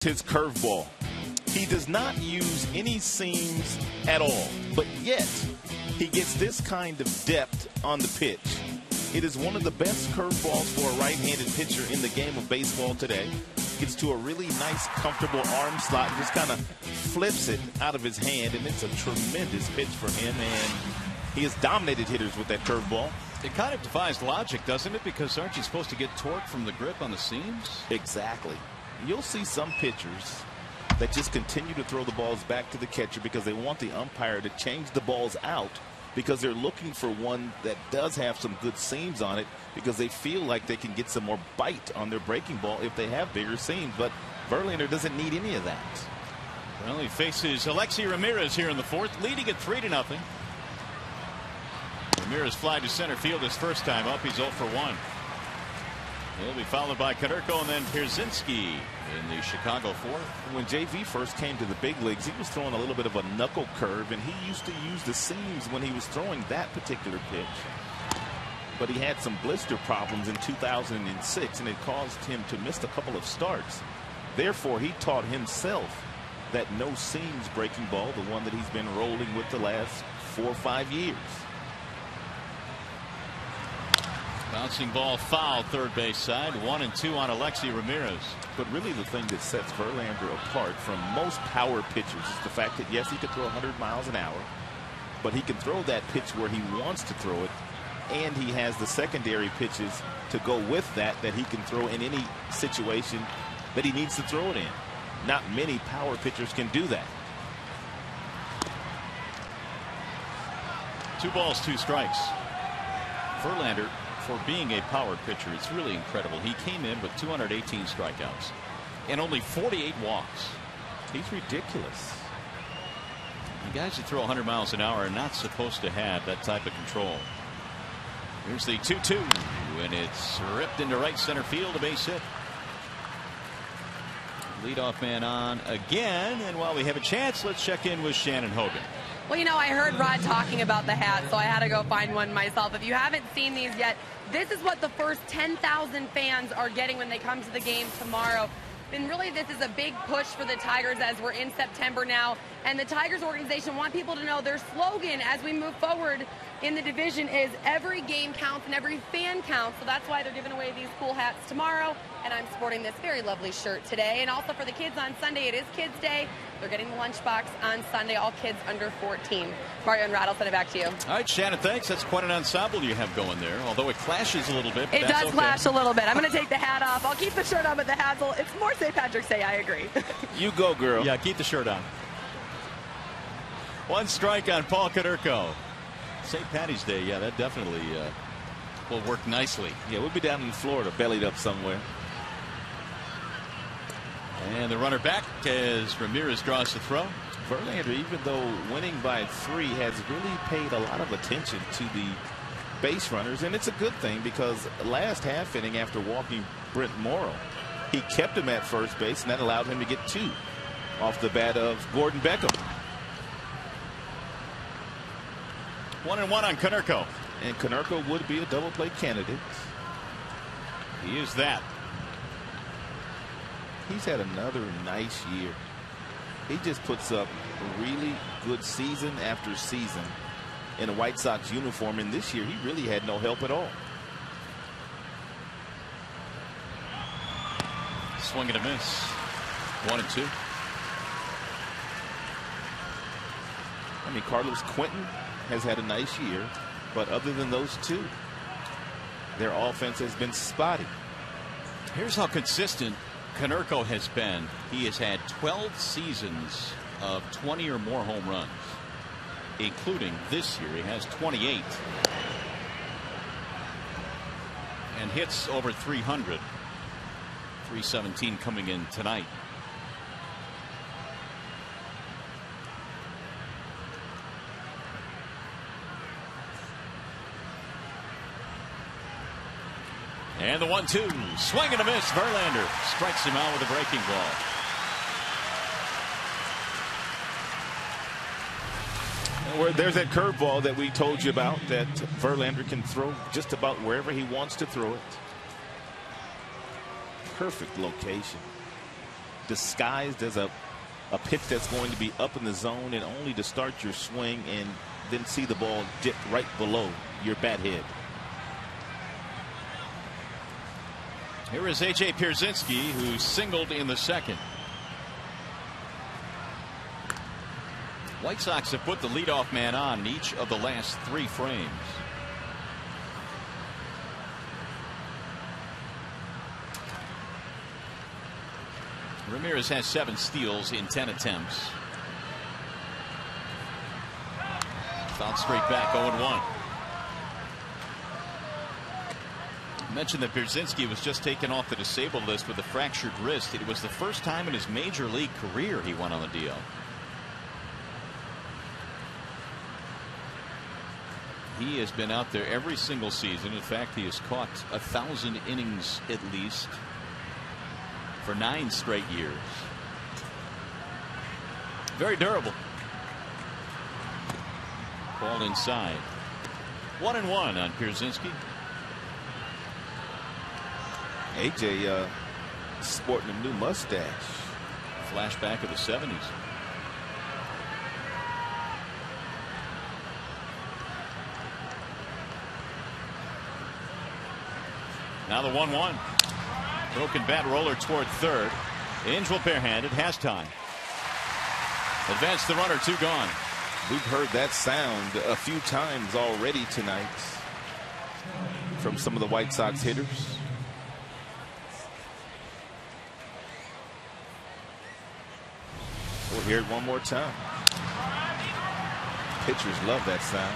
His curveball. He does not use any seams at all, but yet he gets this kind of depth on the pitch. It is one of the best curveballs for a right-handed pitcher in the game of baseball today. Gets to a really nice, comfortable arm slot, and just kind of flips it out of his hand, and it's a tremendous pitch for him, and he has dominated hitters with that curveball. It kind of defies logic, doesn't it? Because aren't you supposed to get torque from the grip on the seams? Exactly. You'll see some pitchers that just continue to throw the balls back to the catcher because they want the umpire to change the balls out, because they're looking for one that does have some good seams on it, because they feel like they can get some more bite on their breaking ball if they have bigger seams. But Verlander doesn't need any of that. Well, he faces Alexi Ramirez here in the fourth, leading at 3-0. Ramirez fly to center field his first time up. He's 0 for 1. He'll be followed by Konerko and then Pierzynski in the Chicago fourth. When JV first came to the big leagues, he was throwing a little bit of a knuckle curve, and he used to use the seams when he was throwing that particular pitch. But he had some blister problems in 2006, and it caused him to miss a couple of starts. Therefore, he taught himself that no seams breaking ball, the one that he's been rolling with the last 4 or 5 years. Bouncing ball foul, third base side. 1-2 on Alexi Ramirez. But really the thing that sets Verlander apart from most power pitchers is the fact that, yes, he can throw 100 miles an hour, but he can throw that pitch where he wants to throw it, and he has the secondary pitches to go with that he can throw in any situation that he needs to throw it in. Not many power pitchers can do that. 2 balls, 2 strikes. Verlander, for being a power pitcher, it's really incredible. He came in with 218 strikeouts and only 48 walks. He's ridiculous. The guys that throw 100 miles an hour are not supposed to have that type of control. Here's the 2-2, and it's ripped into right center field, a base hit. Leadoff man on again, and while we have a chance, let's check in with Shannon Hogan. Well, you know, I heard Rod talking about the hat, so I had to go find one myself. If you haven't seen these yet, this is what the first 10,000 fans are getting when they come to the game tomorrow. And really, this is a big push for the Tigers as we're in September now. And the Tigers organization want people to know their slogan as we move forward in the division is every game counts and every fan counts. So that's why they're giving away these cool hats tomorrow. And I'm sporting this very lovely shirt today. And also for the kids on Sunday, it is Kids Day. They're getting the lunchbox on Sunday, all kids under 14. Mario and Rod, I'll send it back to you. All right, Shannon, thanks. That's quite an ensemble you have going there, although it clashes a little bit. It does clash a little bit. I'm going to take the hat off. I'll keep the shirt on with the hassle. It's more St. Patrick's Day, I agree. You go, girl. Yeah, keep the shirt on. 1 strike on Paul Konerko. St. Patty's Day, yeah, that definitely will work nicely. Yeah, we'll be down in Florida, bellied up somewhere. And the runner back as Ramirez draws the throw. Verlander, even though winning by 3, has really paid a lot of attention to the base runners, and it's a good thing because last half inning after walking Brent Morrow, he kept him at first base, and that allowed him to get 2 off the bat of Gordon Beckham. 1-1 on Konerko. And Konerko would be a double play candidate. He is that. He's had another nice year. He just puts up really good season after season in a White Sox uniform, and this year he really had no help at all. Swing and a miss. 1-2. I mean, Carlos Quentin has had a nice year, but other than those 2, their offense has been spotty. Here's how consistent Konerko has been. He has had 12 seasons of 20 or more home runs, including this year. He has 28 and hits over 300. 317 coming in tonight. And the 1-2, swing and a miss. Verlander strikes him out with a breaking ball. There's that curveball that we told you about that Verlander can throw just about wherever he wants to throw it. Perfect location. Disguised as a pitch that's going to be up in the zone, and only to start your swing and then see the ball dip right below your bat head. Here is A.J. Pierzynski, who singled in the second. White Sox have put the leadoff man on in each of the last 3 frames. Ramirez has 7 steals in 10 attempts. Fouled straight back, 0-1. Mentioned that Brzezinski was just taken off the disabled list with a fractured wrist. It was the first time in his major league career he went on the DL. He has been out there every single season. In fact, he has caught 1,000 innings at least for 9 straight years. Very durable. Ball inside. 1-1 on Brzezinski. AJ sporting a new mustache. Flashback of the 70s. Now the 1-1. Broken bat roller toward third. Angel barehanded, has time. Advance the runner, 2 gone. We've heard that sound a few times already tonight from some of the White Sox hitters. We'll hear it one more time. Pitchers love that sound.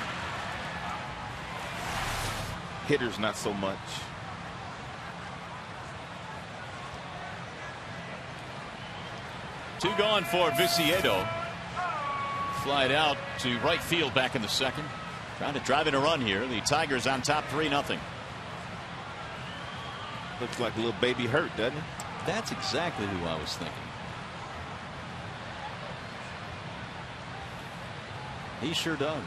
Hitters not so much. Two gone for Viciedo. Flied out to right field back in the second. Trying to drive in a run here. The Tigers on top 3-0. Looks like a little baby hurt, doesn't it? That's exactly who I was thinking. He sure does.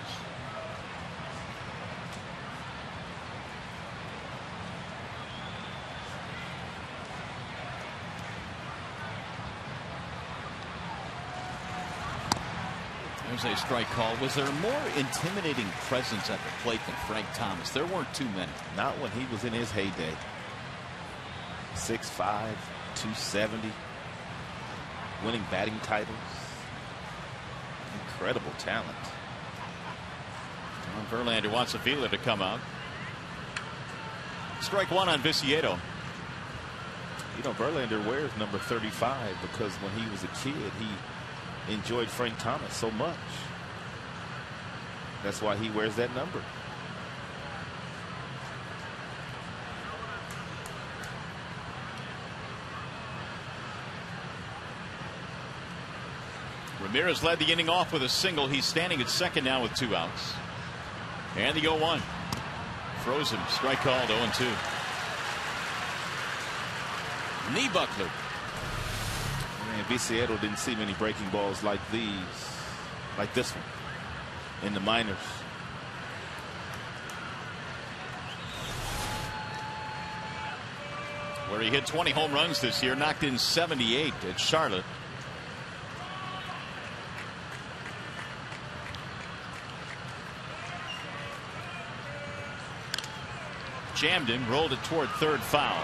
There's a strike call. Was there a more intimidating presence at the plate than Frank Thomas? There weren't too many. Not when he was in his heyday. 6'5", 270, winning batting titles. Incredible talent. Verlander wants Avila to come out. Strike 1 on Viciedo. You know, Verlander wears number 35 because when he was a kid, he enjoyed Frank Thomas so much. That's why he wears that number. Ramirez led the inning off with a single. He's standing at second now with 2 outs. And the 0-1. Froze him. Strike called, 0-2. Knee buckler. Man, Viciedo didn't see many breaking balls like these, like this one, in the minors. Where he hit 20 home runs this year, knocked in 78 at Charlotte. Jammed him, rolled it toward third, foul.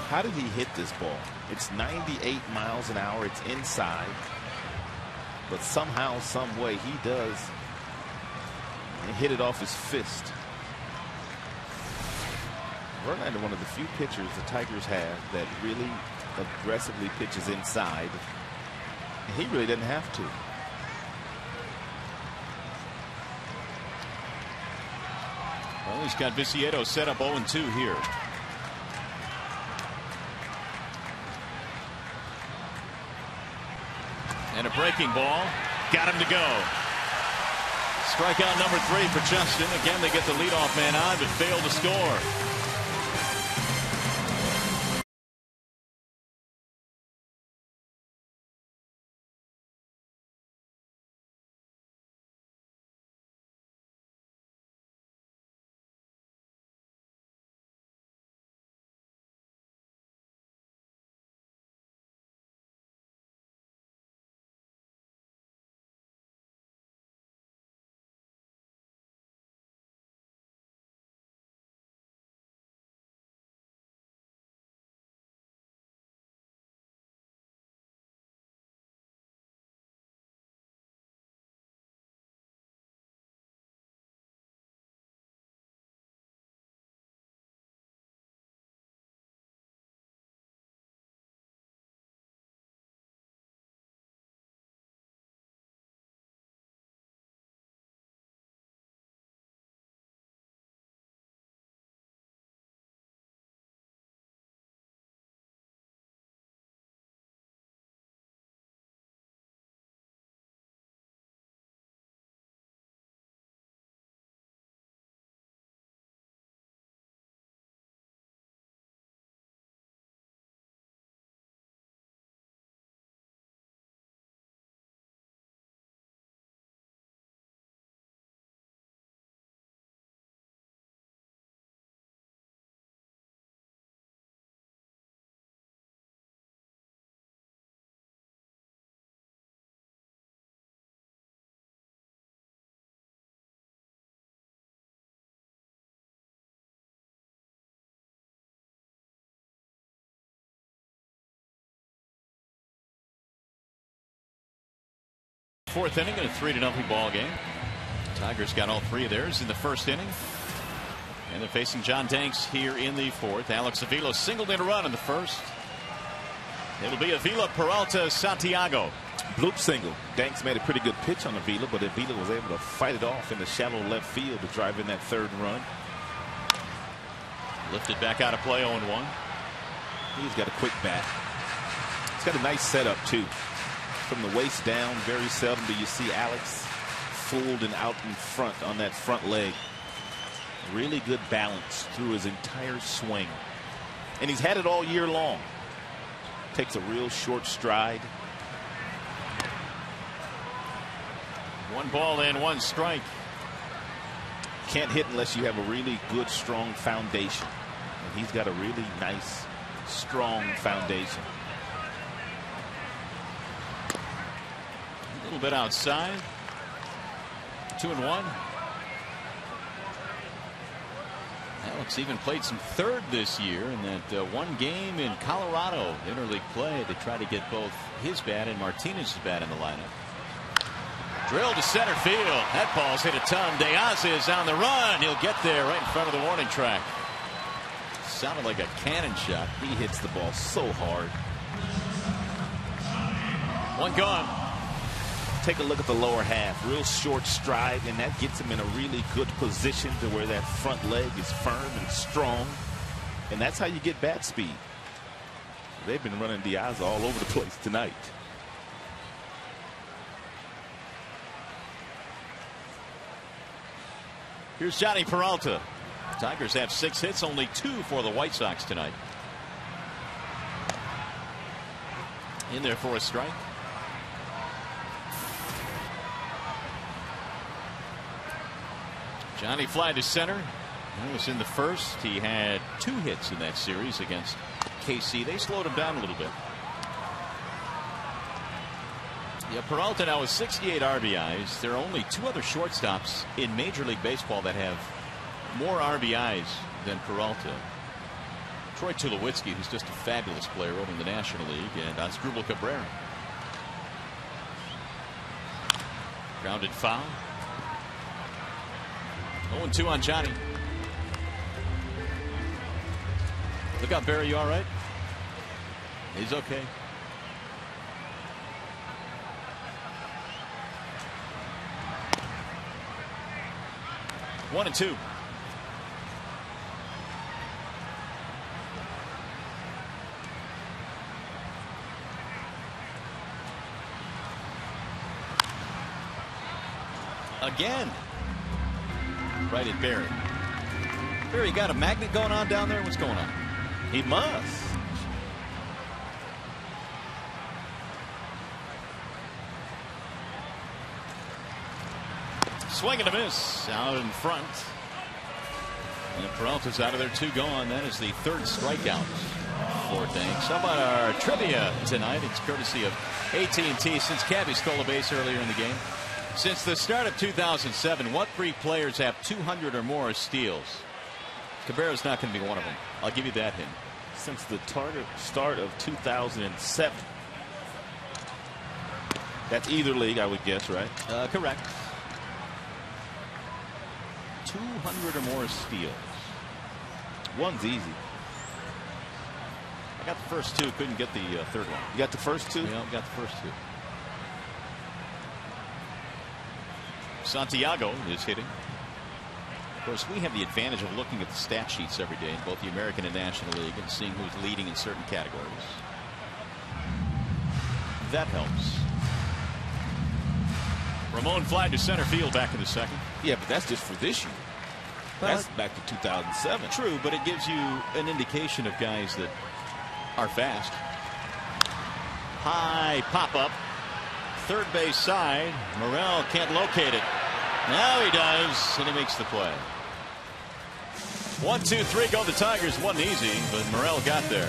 How did he hit this ball? It's 98 miles an hour. It's inside. But somehow, some way, he does hit it off his fist. Verlander, one of the few pitchers the Tigers have that really aggressively pitches inside. And he really doesn't have to. Well, he's got Viciedo set up 0-2 here. And a breaking ball. Got him to go. Strikeout number 3 for Justin. Again, they get the leadoff man on, but fail to score. fourth inning in a 3-0 ball game. Tigers got all three of theirs in the first inning. And they're facing John Danks here in the fourth. Alex Avila singled in a run in the first. It'll be Avila, Peralta, Santiago. Bloop single. Danks made a pretty good pitch on Avila, but Avila was able to fight it off in the shallow left field to drive in that third run. Lifted back out of play, 0-1. He's got a quick bat. He's got a nice setup, too. From the waist down, very seldom do you see Alex fooled and out in front on that front leg. Really good balance through his entire swing. And he's had it all year long. Takes a real short stride. 1 ball and 1 strike. Can't hit unless you have a really good, strong foundation. And he's got a really nice, strong foundation. A little bit outside. 2-1. Alex even played some third this year in that one game in Colorado interleague play. They tried to get both his bat and Martinez's bat in the lineup. Drill to center field. That ball's hit a ton. Diaz is on the run. He'll get there right in front of the warning track. Sounded like a cannon shot. He hits the ball so hard. 1 gone. Take a look at the lower half. Real short stride, and that gets him in a really good position to where that front leg is firm and strong. And that's how you get bat speed. They've been running Diaz all over the place tonight. Here's Johnny Peralta. Tigers have 6 hits, only 2 for the White Sox tonight. In there for a strike. Johnny fly to center. That was in the first. He had 2 hits in that series against KC. They slowed him down a little bit. Yeah, Peralta now with 68 RBIs. There are only 2 other shortstops in Major League Baseball that have more RBIs than Peralta. Troy Tulowitzki, who's just a fabulous player over in the National League, and Asdrubal Cabrera. Grounded foul. 0-2 on Johnny. Look out, Barry. You all right? He's okay. One and 2. Again. Right at Barry. Barry got a magnet going on down there. What's going on? He must. Swing and a miss out in front. And Peralta's out of there, 2 gone. That is the 3rd strikeout for Danks. How about our trivia tonight? It's courtesy of AT&T. Since Cabby stole a base earlier in the game. Since the start of 2007, what 3 players have 200 or more steals? Cabrera's not going to be one of them. I'll give you that hint. Since the start of 2007. That's either league, I would guess, right? Correct. 200 or more steals. One's easy. I got the first 2. Couldn't get the third one. You got the first 2? Yeah, I got the first 2. Santiago is hitting. Of course, we have the advantage of looking at the stat sheets every day in both the American and National League and seeing who's leading in certain categories. That helps. Ramon fly to center field back in the second. Yeah, but that's just for this year. Well, that's back to 2007. True, but it gives you an indication of guys that are fast. High pop up. Third base side. Morel can't locate it. Now he does, and he makes the play. 1, 2, 3 go the Tigers. Wasn't easy, but Morel got there.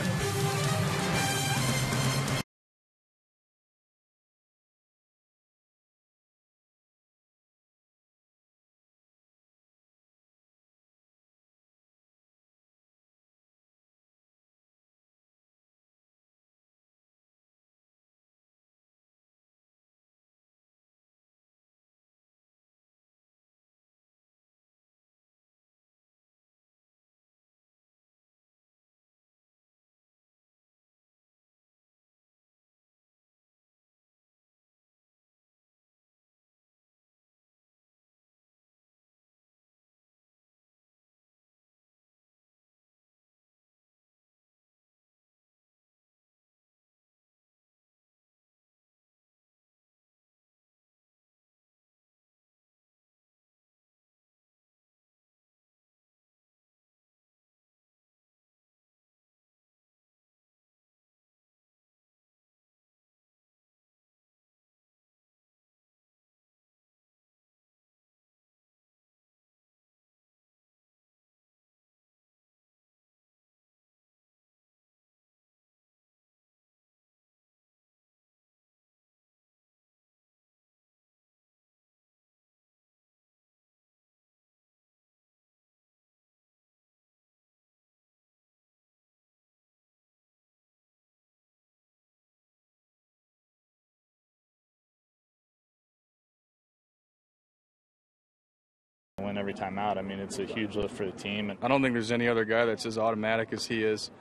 in every time out. I mean, it's a huge lift for the team. I don't think there's any other guy that's as automatic as he is.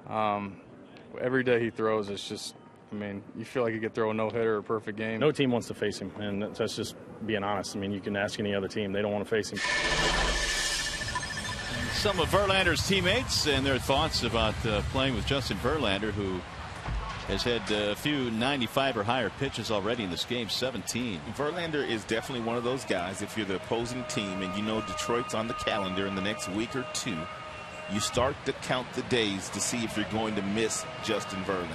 Every day he throws, it's just, I mean, you feel like you could throw a no-hitter or a perfect game. No team wants to face him, and that's just being honest. I mean, you can ask any other team. They don't want to face him. Some of Verlander's teammates and their thoughts about playing with Justin Verlander, who has had a few 95 or higher pitches already in this game, 17. Verlander is definitely one of those guys. If you're the opposing team and you know Detroit's on the calendar in the next week or two, you start to count the days to see if you're going to miss Justin Verlander.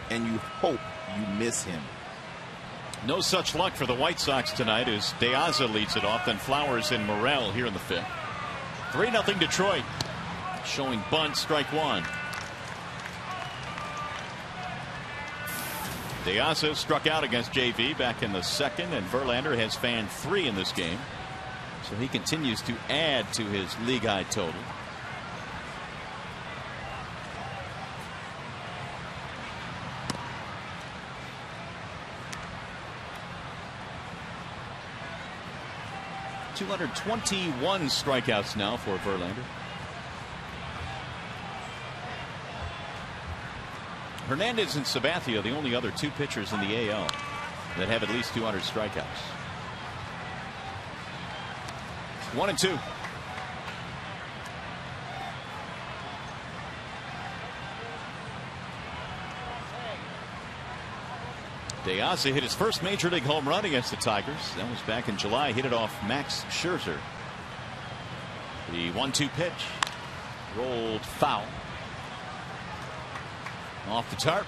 And you hope you miss him. No such luck for the White Sox tonight as De Aza leads it off, then Flowers and Morel here in the fifth. 3-0 Detroit. Showing bunt, strike one. De Aza struck out against JV back in the second, and Verlander has fanned 3 in this game. So he continues to add to his league high total. .221 strikeouts now for Verlander. Hernandez and Sabathia, the only other 2 pitchers in the AL that have at least 200 strikeouts. 1-2. De Aza hit his first major league home run against the Tigers. That was back in July. Hit it off Max Scherzer. The 1-2 pitch rolled foul off the tarp.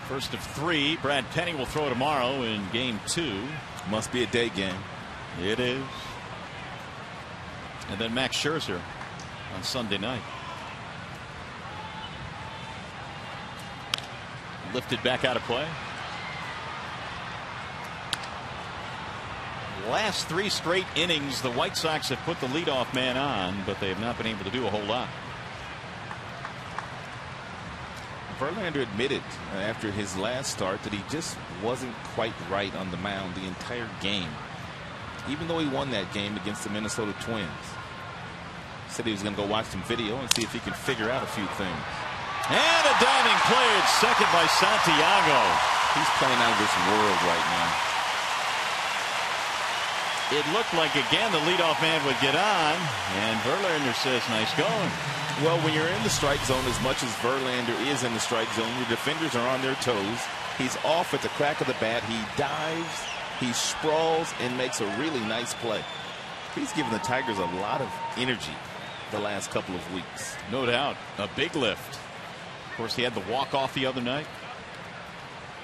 First of 3. Brad Penny will throw tomorrow in game 2. Must be a day game. It is. And then Max Scherzer on Sunday night. Lifted back out of play. Last 3 straight innings, the White Sox have put the leadoff man on, but they have not been able to do a whole lot. Verlander admitted after his last start that he just wasn't quite right on the mound the entire game, even though he won that game against the Minnesota Twins. Said he was going to go watch some video and see if he could figure out a few things. And a diving play at second by Santiago. He's playing out of this world right now. It looked like again the leadoff man would get on, and Verlander says nice going. Well, when you're in the strike zone, as much as Verlander is in the strike zone, your defenders are on their toes. He's off at the crack of the bat. He dives, he sprawls, and makes a really nice play. He's given the Tigers a lot of energy the last couple of weeks. No doubt. A big lift. Of course, he had the walk-off the other night.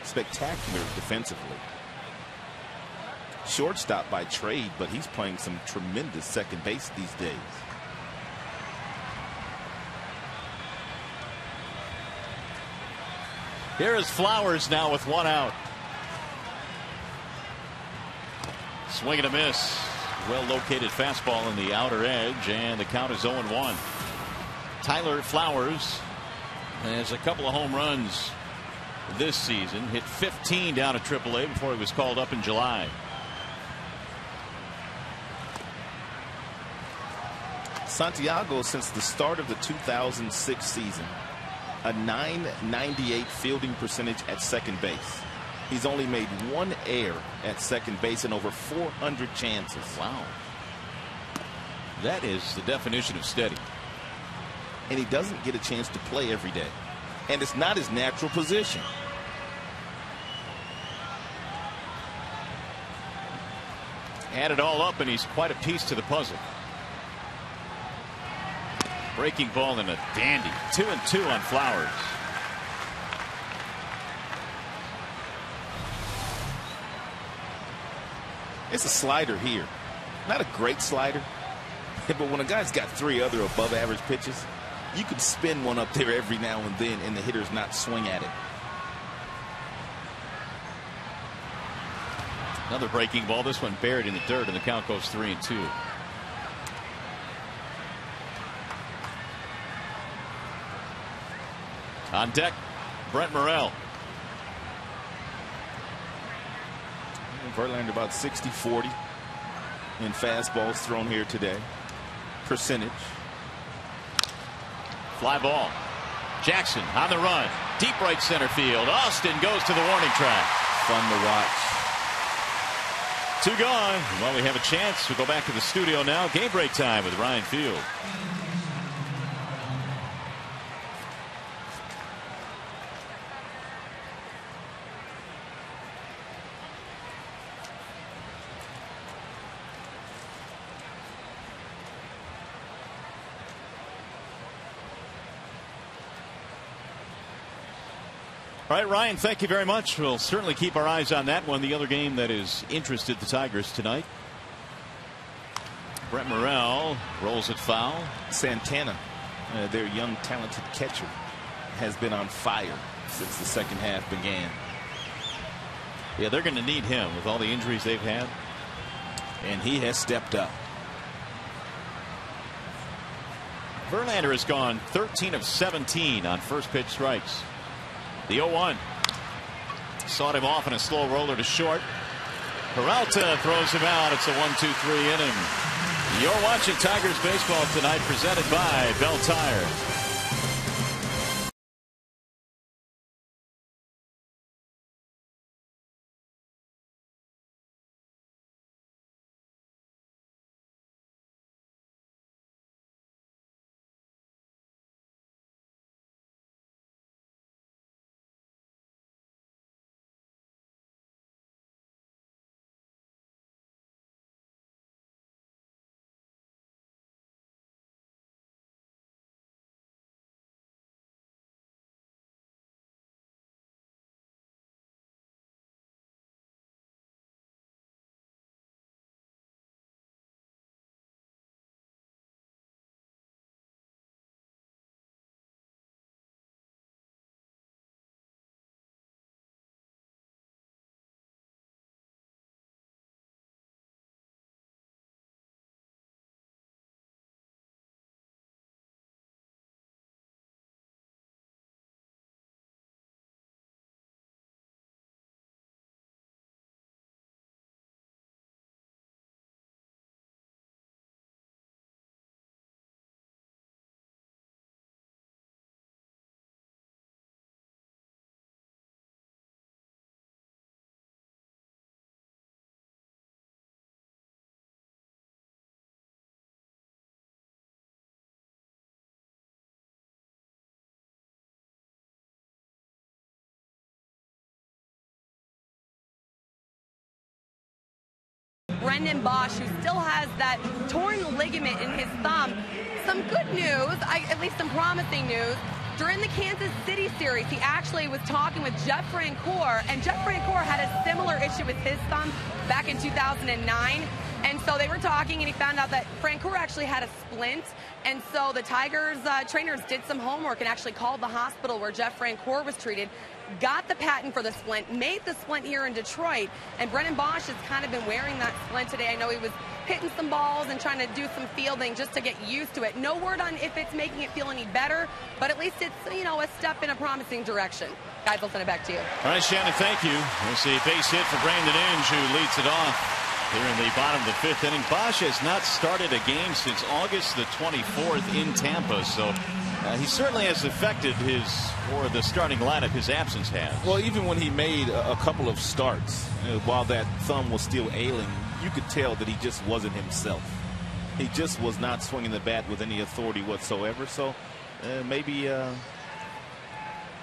Spectacular defensively. Shortstop by trade, but he's playing some tremendous second base these days. Here is Flowers now with 1 out. Swing and a miss. Well located fastball in the outer edge, and the count is 0-1. Tyler Flowers has a couple of home runs this season. Hit 15 down at AAA before he was called up in July. Santiago, since the start of the 2006 season, a .998 fielding percentage at second base. He's only made 1 error at second base in over 400 chances. Wow. That is the definition of steady. And he doesn't get a chance to play every day. And it's not his natural position. Add it all up, and he's quite a piece to the puzzle. Breaking ball and a dandy. 2-2 on Flowers. It's a slider here. Not a great slider, but when a guy's got 3 other above average pitches, you can spin one up there every now and then and the hitters not swing at it. Another breaking ball. This one buried in the dirt, and the count goes 3-2. On deck, Brent Morel. Verlander about 60-40 in fastballs thrown here today. Percentage. Fly ball. Jackson on the run. Deep right center field. Austin goes to the warning track. Fun to watch. 2 gone. Well, we have a chance to go back to the studio now. Game break time with Ryan Field. All right, Ryan, thank you very much. We'll certainly keep our eyes on that one. The other game that is interested the Tigers tonight. Brett Morrell rolls it foul. Santana, their young talented catcher, has been on fire since the second half began. Yeah, they're going to need him with all the injuries they've had. And he has stepped up. Verlander has gone 13 of 17 on first pitch strikes. The 0-1. Sought him off in a slow roller to short. Peralta throws him out. It's a 1-2-3 inning. You're watching Tigers baseball tonight, presented by Bell Tire. Brendan Bosch, who still has that torn ligament in his thumb. Some good news, at least some promising news. During the Kansas City series, he actually was talking with Jeff Francoeur, and Jeff Francoeur had a similar issue with his thumb back in 2009. And so they were talking, and he found out that Francoeur actually had a splint. And so the Tigers trainers did some homework and actually called the hospital where Jeff Francoeur was treated, got the patent for the splint, made the splint here in Detroit. And Brendan Bosch has kind of been wearing that splint today. I know he was hitting some balls and trying to do some fielding just to get used to it. No word on if it's making it feel any better, but at least it's, you know, a step in a promising direction. Guys, I'll send it back to you. All right, Shannon, thank you. We'll see a base hit for Brandon Inge, who leads it off here in the bottom of the 5th inning. Bosch has not started a game since August the 24th in Tampa, so he certainly has affected the starting lineup. His absence has. Well, even when he made a couple of starts, while that thumb was still ailing, you could tell that he just wasn't himself. He just was not swinging the bat with any authority whatsoever. So maybe the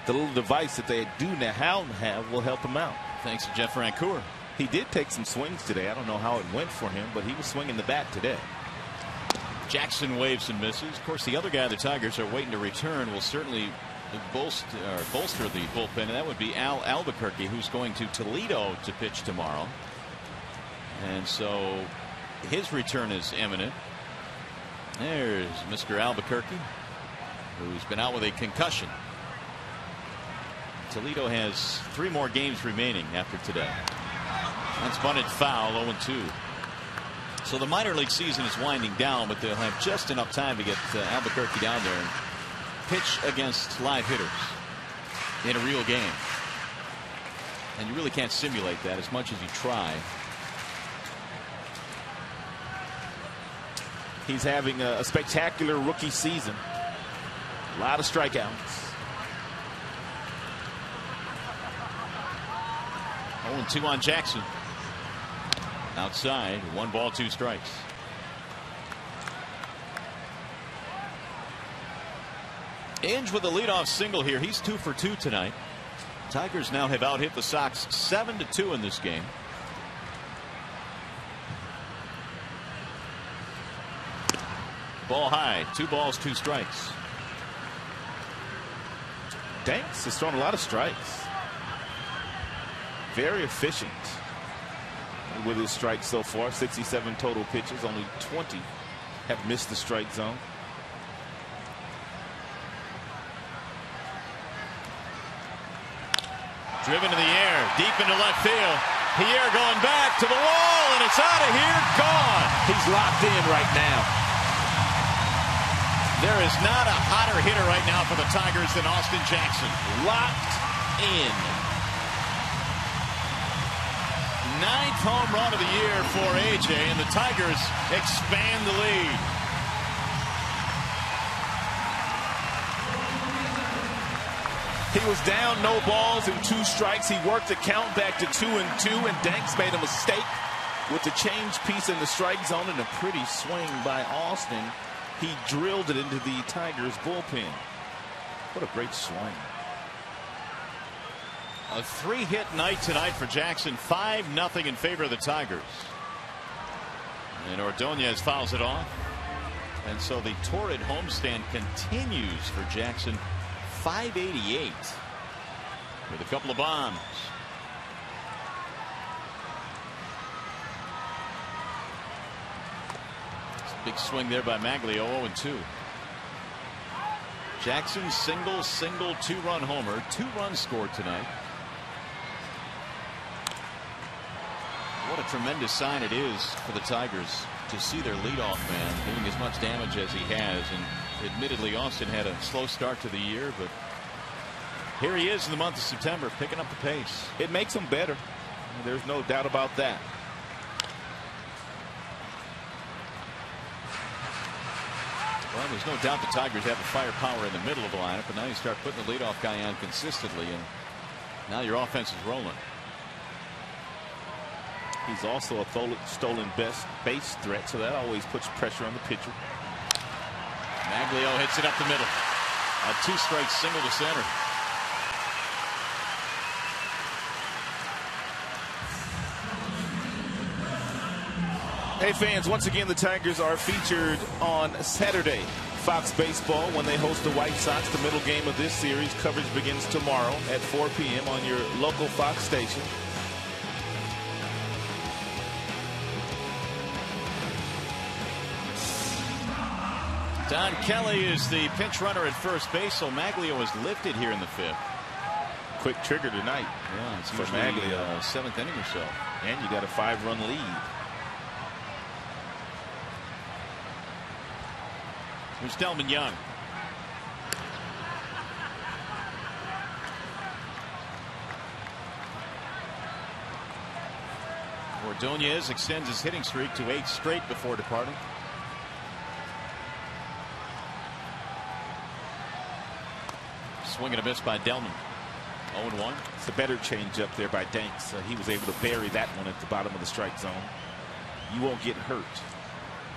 little device that they do now have will help him out. Thanks to Jeff Francoeur. He did take some swings today. I don't know how it went for him, but he was swinging the bat today. Jackson waves and misses. Of course, the other guy the Tigers are waiting to return will certainly bolster the bullpen, and that would be Al Albuquerque, who's going to Toledo to pitch tomorrow. And so his return is imminent. There's Mr. Albuquerque, who's been out with a concussion. Toledo has 3 more games remaining after today. That's bunted foul, 0-2. So the minor league season is winding down, but they'll have just enough time to get Albuquerque down there and pitch against live hitters in a real game. And you really can't simulate that as much as you try. He's having a spectacular rookie season. A lot of strikeouts. 0-2 on Jackson. Outside, 1 ball, 2 strikes. Inge with a leadoff single here. He's 2 for 2 tonight. Tigers now have out-hit the Sox 7-2 in this game. Ball high, 2 balls, 2 strikes. Danks has thrown a lot of strikes. Very efficient with his strikes so far. 67 total pitches. Only 20 have missed the strike zone. Driven to the air, deep into left field. Pierre going back to the wall, and it's out of here, gone. He's locked in right now. There is not a hotter hitter right now for the Tigers than Austin Jackson. Locked in. 9th home run of the year for AJ, and the Tigers expand the lead. He was down, no balls and 2 strikes. He worked the count back to 2-2, and Danks made a mistake with the change piece in the strike zone, and a pretty swing by Austin. He drilled it into the Tigers bullpen. What a great swing. A 3-hit night tonight for Jackson. 5-0 in favor of the Tigers. And Ordonez fouls it off. And so the torrid homestand continues for Jackson. 588 with a couple of bombs. Big swing there by Maglio. 0-2. Jackson single 2-run homer. 2 runs scored tonight. What a tremendous sign it is for the Tigers to see their leadoff man doing as much damage as he has. And admittedly, Austin had a slow start to the year, but here he is in the month of September, picking up the pace. It makes him better. There's no doubt about that. Well, there's no doubt the Tigers have the firepower in the middle of the lineup, but now you start putting the leadoff guy on consistently, and now your offense is rolling. He's also a stolen base threat, so that always puts pressure on the pitcher. Maglio hits it up the middle. A 2-strike single to center. Hey fans, once again the Tigers are featured on Saturday. Fox Baseball when they host the White Sox. The middle game of this series. Coverage begins tomorrow at 4 p.m. on your local Fox station. Don Kelly is the pinch runner at first base, so Maglio is lifted here in the 5th. Quick trigger tonight. Yeah, it's for usually Maglio. 7th inning or so. And you got a 5-run lead. Here's Delman Young. Ordonez extends his hitting streak to 8 straight before departing. Swing and a miss by Delman. 0-1. It's a better change up there by Danks. He was able to bury that one at the bottom of the strike zone. You won't get hurt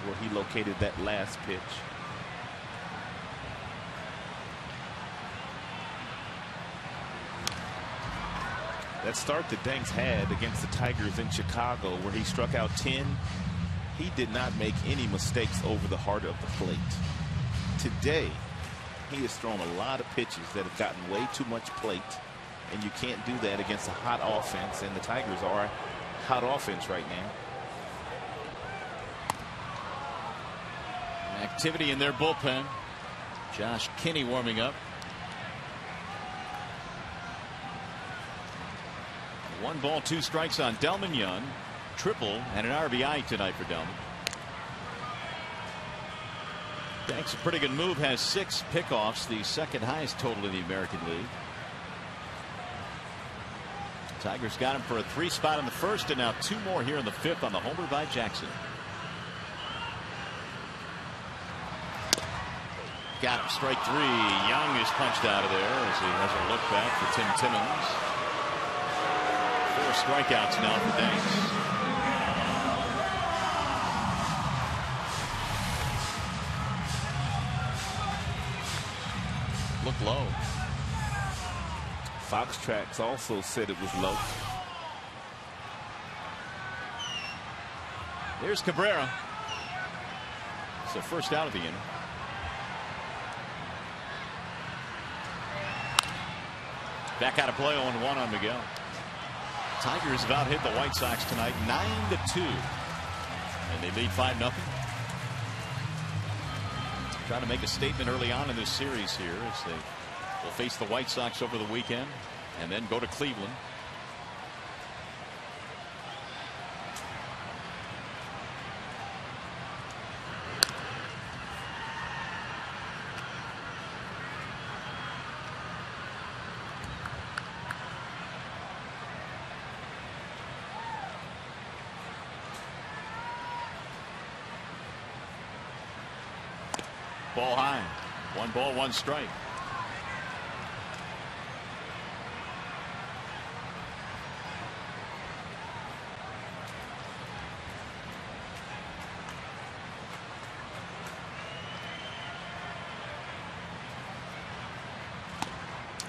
where he located that last pitch. That start that Danks had against the Tigers in Chicago, where he struck out 10, he did not make any mistakes over the heart of the plate. Today, he has thrown a lot of pitches that have gotten way too much plate, and you can't do that against a hot offense, and the Tigers are a hot offense right now. Activity in their bullpen. Josh Kinney warming up. 1 ball, 2 strikes on Delman Young. Triple and an RBI tonight for Delman. Danks a pretty good move, has 6 pickoffs, the 2nd highest total in the American League. Tigers got him for a 3 spot in the first, and now 2 more here in the 5th on the homer by Jackson. Got him, strike 3. Young is punched out of there as he has a look back for Tim Timmons. 4 strikeouts now for Danks. Look low. Fox Tracks also said it was low. There's Cabrera. It's the first out of the inning. Back out of play, 0-1 on Miguel. Tigers have out hit the White Sox tonight 9-2. And they lead 5-0. Trying to make a statement early on in this series here as they will face the White Sox over the weekend and then go to Cleveland. Ball high. 1 ball, 1 strike.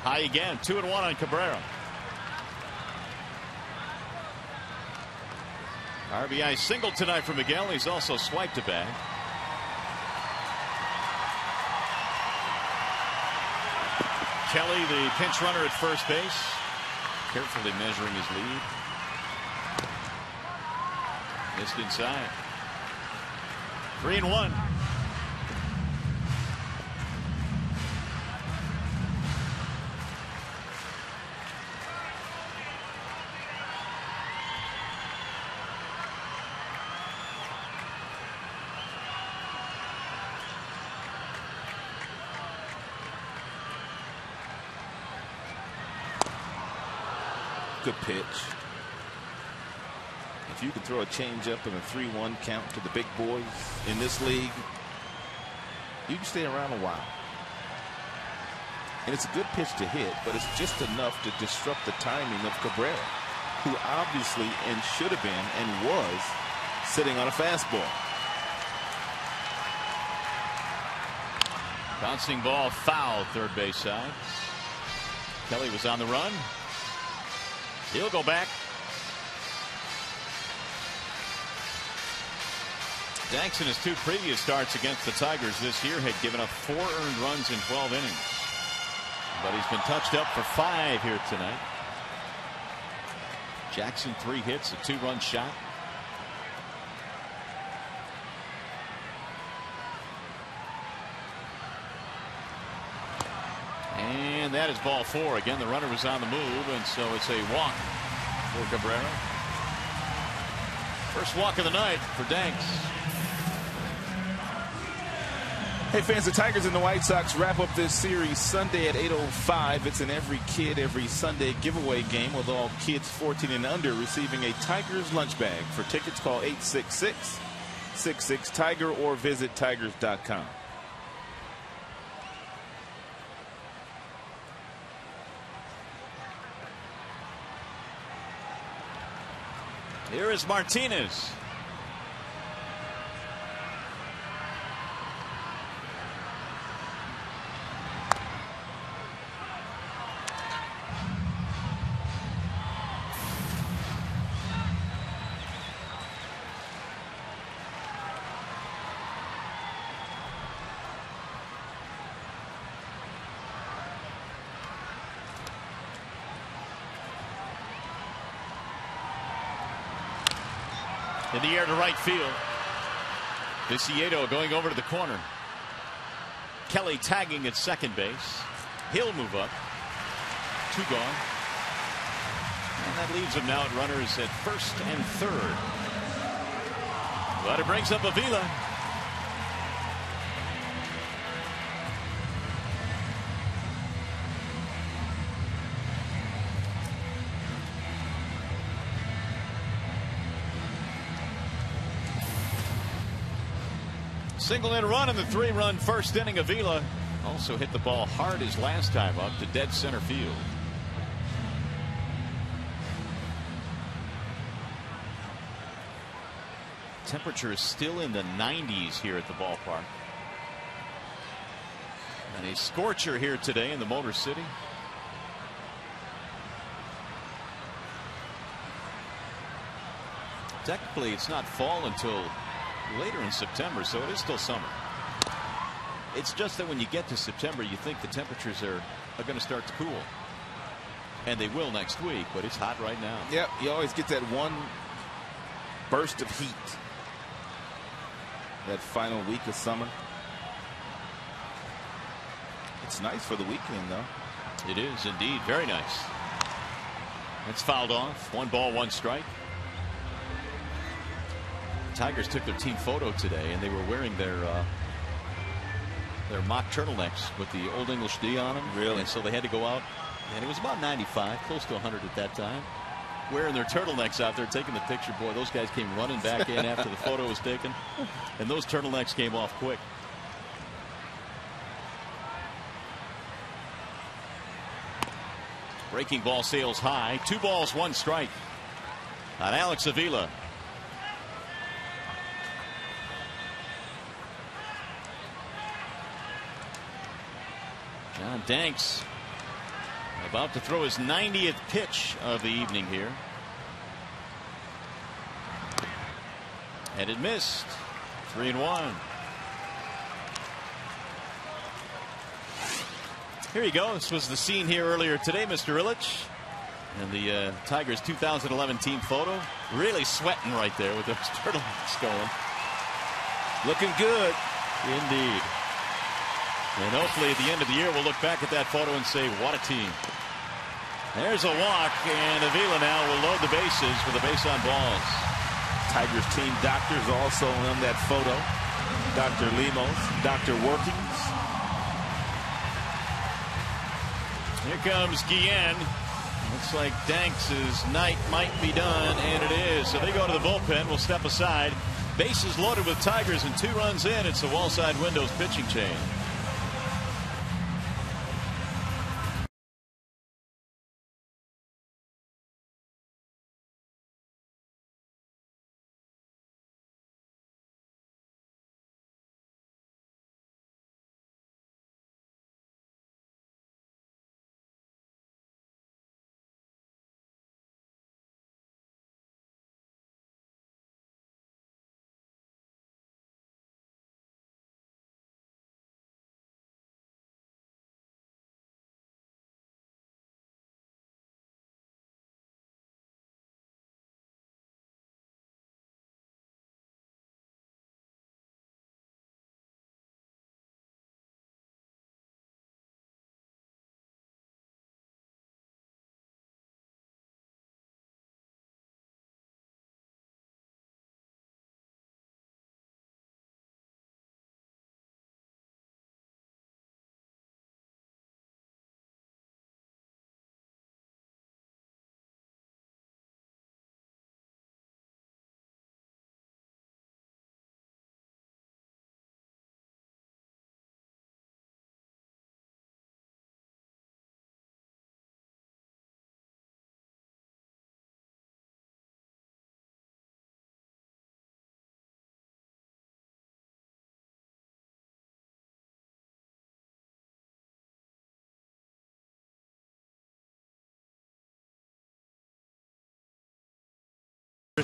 High again. 2-1 on Cabrera. RBI single tonight for Miguel. He's also swiped a bag. Kelly, the pinch runner at first base, carefully measuring his lead. Missed inside. 3-1. Good pitch. If you can throw a changeup and a 3-1 count to the big boys in this league, you can stay around a while. And it's a good pitch to hit, but it's just enough to disrupt the timing of Cabrera, who obviously and should have been and was sitting on a fastball. Bouncing ball foul, third base side. Kelly was on the run. He'll go back. Danks in his 2 previous starts against the Tigers this year had given up 4 earned runs in 12 innings. But he's been touched up for 5 here tonight. Jackson 3 hits, a 2-run shot. And that is ball 4. Again, the runner was on the move, and so it's a walk for Cabrera. First walk of the night for Danks. Hey fans, the Tigers and the White Sox wrap up this series Sunday at 8:05. It's an every kid every Sunday giveaway game with all kids 14 and under receiving a Tigers lunch bag. For tickets, call 866-66-TIGER or visit tigers.com. Here is Martinez. In the air to right field. Viciedo going over to the corner. Kelly tagging at second base. He'll move up. 2 gone. And that leaves him now at runners at first and third. But it brings up Avila. Single in run in the 3-run first inning. Avila also hit the ball hard his last time up to dead center field. Temperature is still in the 90s here at the ballpark. And a scorcher here today in the Motor City. Technically, it's not fall until later in September, so it is still summer. It's just that when you get to September, you think the temperatures are going to start to cool. And they will next week, but it's hot right now. Yep, you always get that one burst of heat. That final week of summer. It's nice for the weekend, though. It is indeed very nice. It's fouled off. 1 ball, 1 strike. Tigers took their team photo today, and they were wearing their mock turtlenecks with the Old English D on them. Really? And so they had to go out, and it was about 95, close to 100 at that time. Wearing their turtlenecks out there, taking the picture. Boy, those guys came running back in after the photo was taken, and those turtlenecks came off quick. Breaking ball sails high. 2 balls, 1 strike on Alex Avila. John Danks about to throw his 90th pitch of the evening here. And it missed. 3-1. Here you go. This was the scene here earlier today, Mr. Illich. And the Tigers 2011 team photo. Really sweating right there with those turtlenecks going. Looking good. Indeed. And hopefully at the end of the year we'll look back at that photo and say, what a team. There's a walk, and Avila now will load the bases with a base on balls. Tigers team doctors also on that photo. Dr. Lemos, Dr. Workings. Here comes Guillen. Looks like Danks' night might be done, and it is. So they go to the bullpen. We'll step aside. Bases loaded with Tigers, and 2 runs in. It's the Wallside Windows pitching change.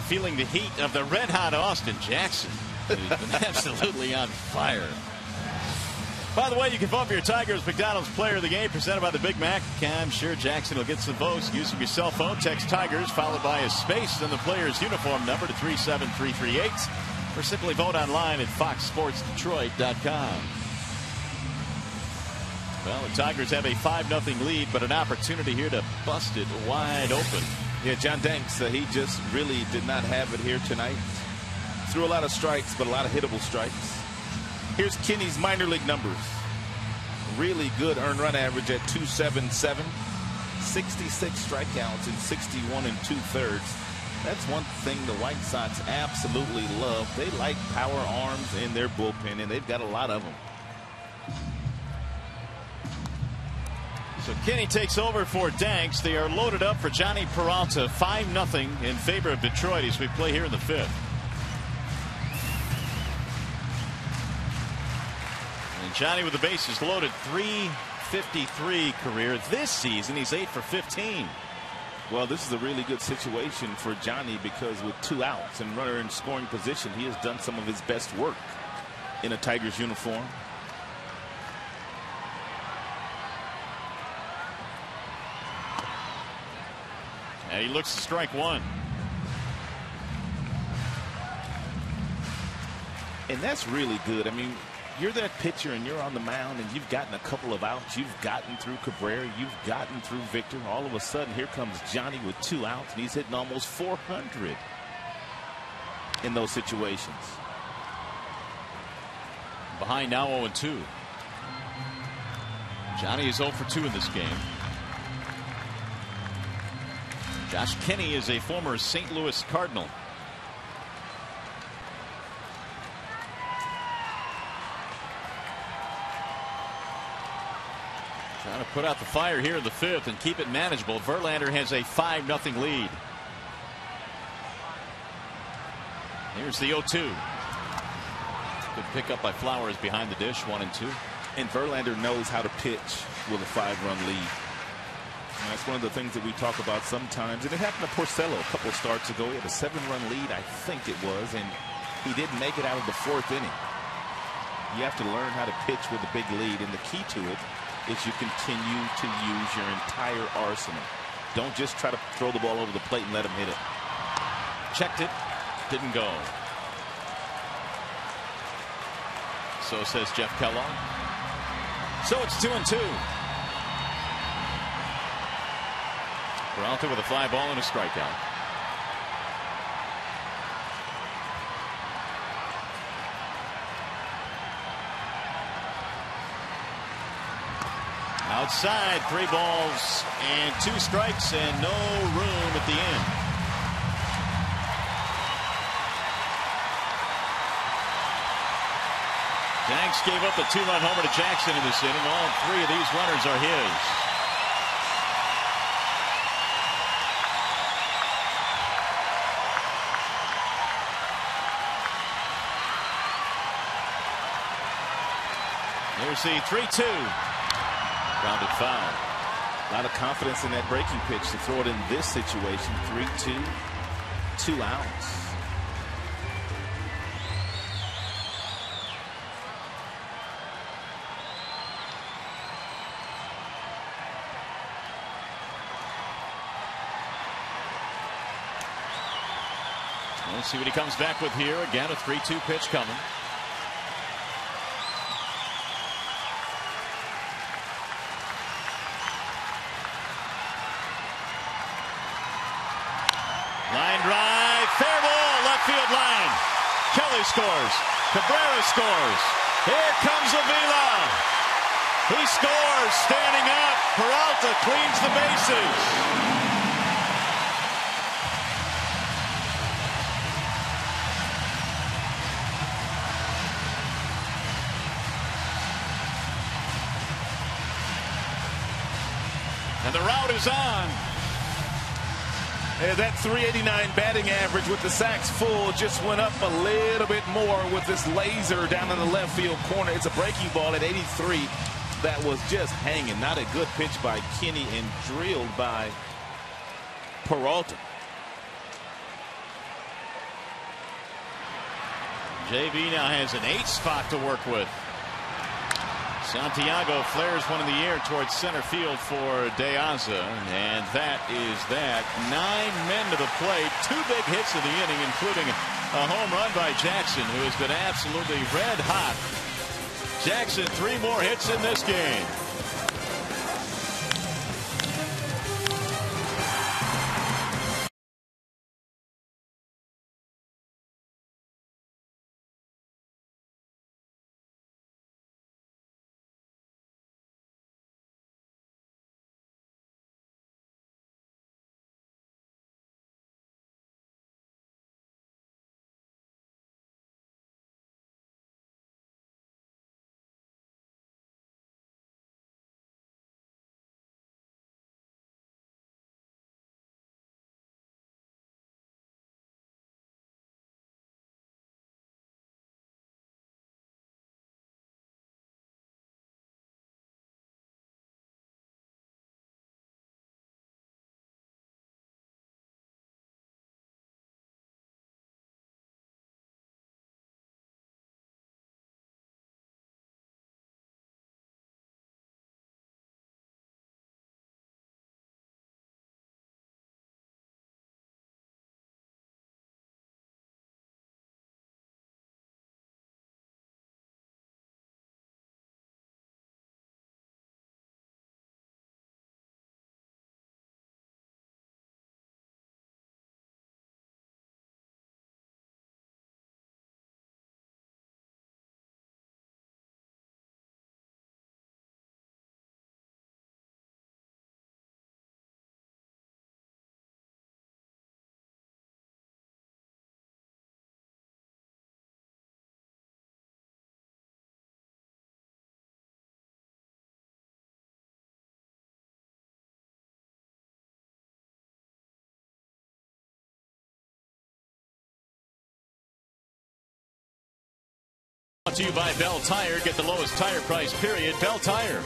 Feeling the heat of the red-hot Austin Jackson, who's been absolutely on fire. By the way, you can vote for your Tigers McDonald's Player of the Game, presented by the Big Mac. I'm sure Jackson will get some votes using your cell phone. Text Tigers followed by a space and the player's uniform number to 37338, or simply vote online at foxsportsdetroit.com. Well, the Tigers have a 5-0 lead, but an opportunity here to bust it wide open. Yeah, John Danks, he just really did not have it here tonight. Threw a lot of strikes, but a lot of hittable strikes. Here's Kenny's minor league numbers. Really good earned run average at 277. 66 strikeouts in 61 2/3. That's one thing the White Sox absolutely love. They like power arms in their bullpen, and they've got a lot of them. So Kenny takes over for Danks. They are loaded up for Johnny Peralta. 5-0 in favor of Detroit as we play here in the 5th. And Johnny with the bases loaded. .353 career this season. He's 8 for 15. Well, this is a really good situation for Johnny because with 2 outs and runner in scoring position, he has done some of his best work in a Tigers uniform. And he looks to strike 1. And that's really good. I mean, you're that pitcher and you're on the mound and you've gotten a couple of outs. You've gotten through Cabrera. You've gotten through Victor. All of a sudden, here comes Johnny with 2 outs, and he's hitting almost 400 in those situations. Behind now 0-2. Johnny is 0 for 2 in this game. Josh Kenny is a former St. Louis Cardinal. Trying to put out the fire here in the 5th and keep it manageable. Verlander has a 5-0 lead. Here's the 0-2. Good pickup by Flowers behind the dish. 1-2. And Verlander knows how to pitch with a 5-run lead. And that's one of the things that we talk about sometimes. And it happened to Porcello a couple of starts ago. He had a 7-run lead, I think it was, and he didn't make it out of the 4th inning. You have to learn how to pitch with a big lead, and the key to it is you continue to use your entire arsenal. Don't just try to throw the ball over the plate and let him hit it. Checked it. Didn't go. So says Jeff Kellogg. So it's 2-2. Peralta with a fly ball and a strikeout. Outside, 3 balls and 2 strikes and no room at the end. Danks gave up a 2-run homer to Jackson in this inning. All 3 of these runners are his. There's the 3-2. Grounded foul. A lot of confidence in that breaking pitch to throw it in this situation. 3-2, 2 outs. Let's see what he comes back with here. Again, a 3-2 pitch coming. Line drive, fair ball, left field line. Kelly scores. Cabrera scores. Here comes Avila. He scores, standing up. Peralta cleans the bases. And the route is on. Yeah, that 389 batting average with the sacks full just went up a little bit more with this laser down in the left field corner. It's a breaking ball at 83 that was just hanging. Not a good pitch by Kenny and drilled by Peralta. JV now has an 8 spot to work with. Santiago flares one in the air towards center field for De Aza, and that is that. 9 men to the plate, 2 big hits of the inning, including a home run by Jackson, who has been absolutely red hot. Jackson, 3 more hits in this game. Brought to you by Bell Tire. Get the lowest tire price, period. Bell Tire.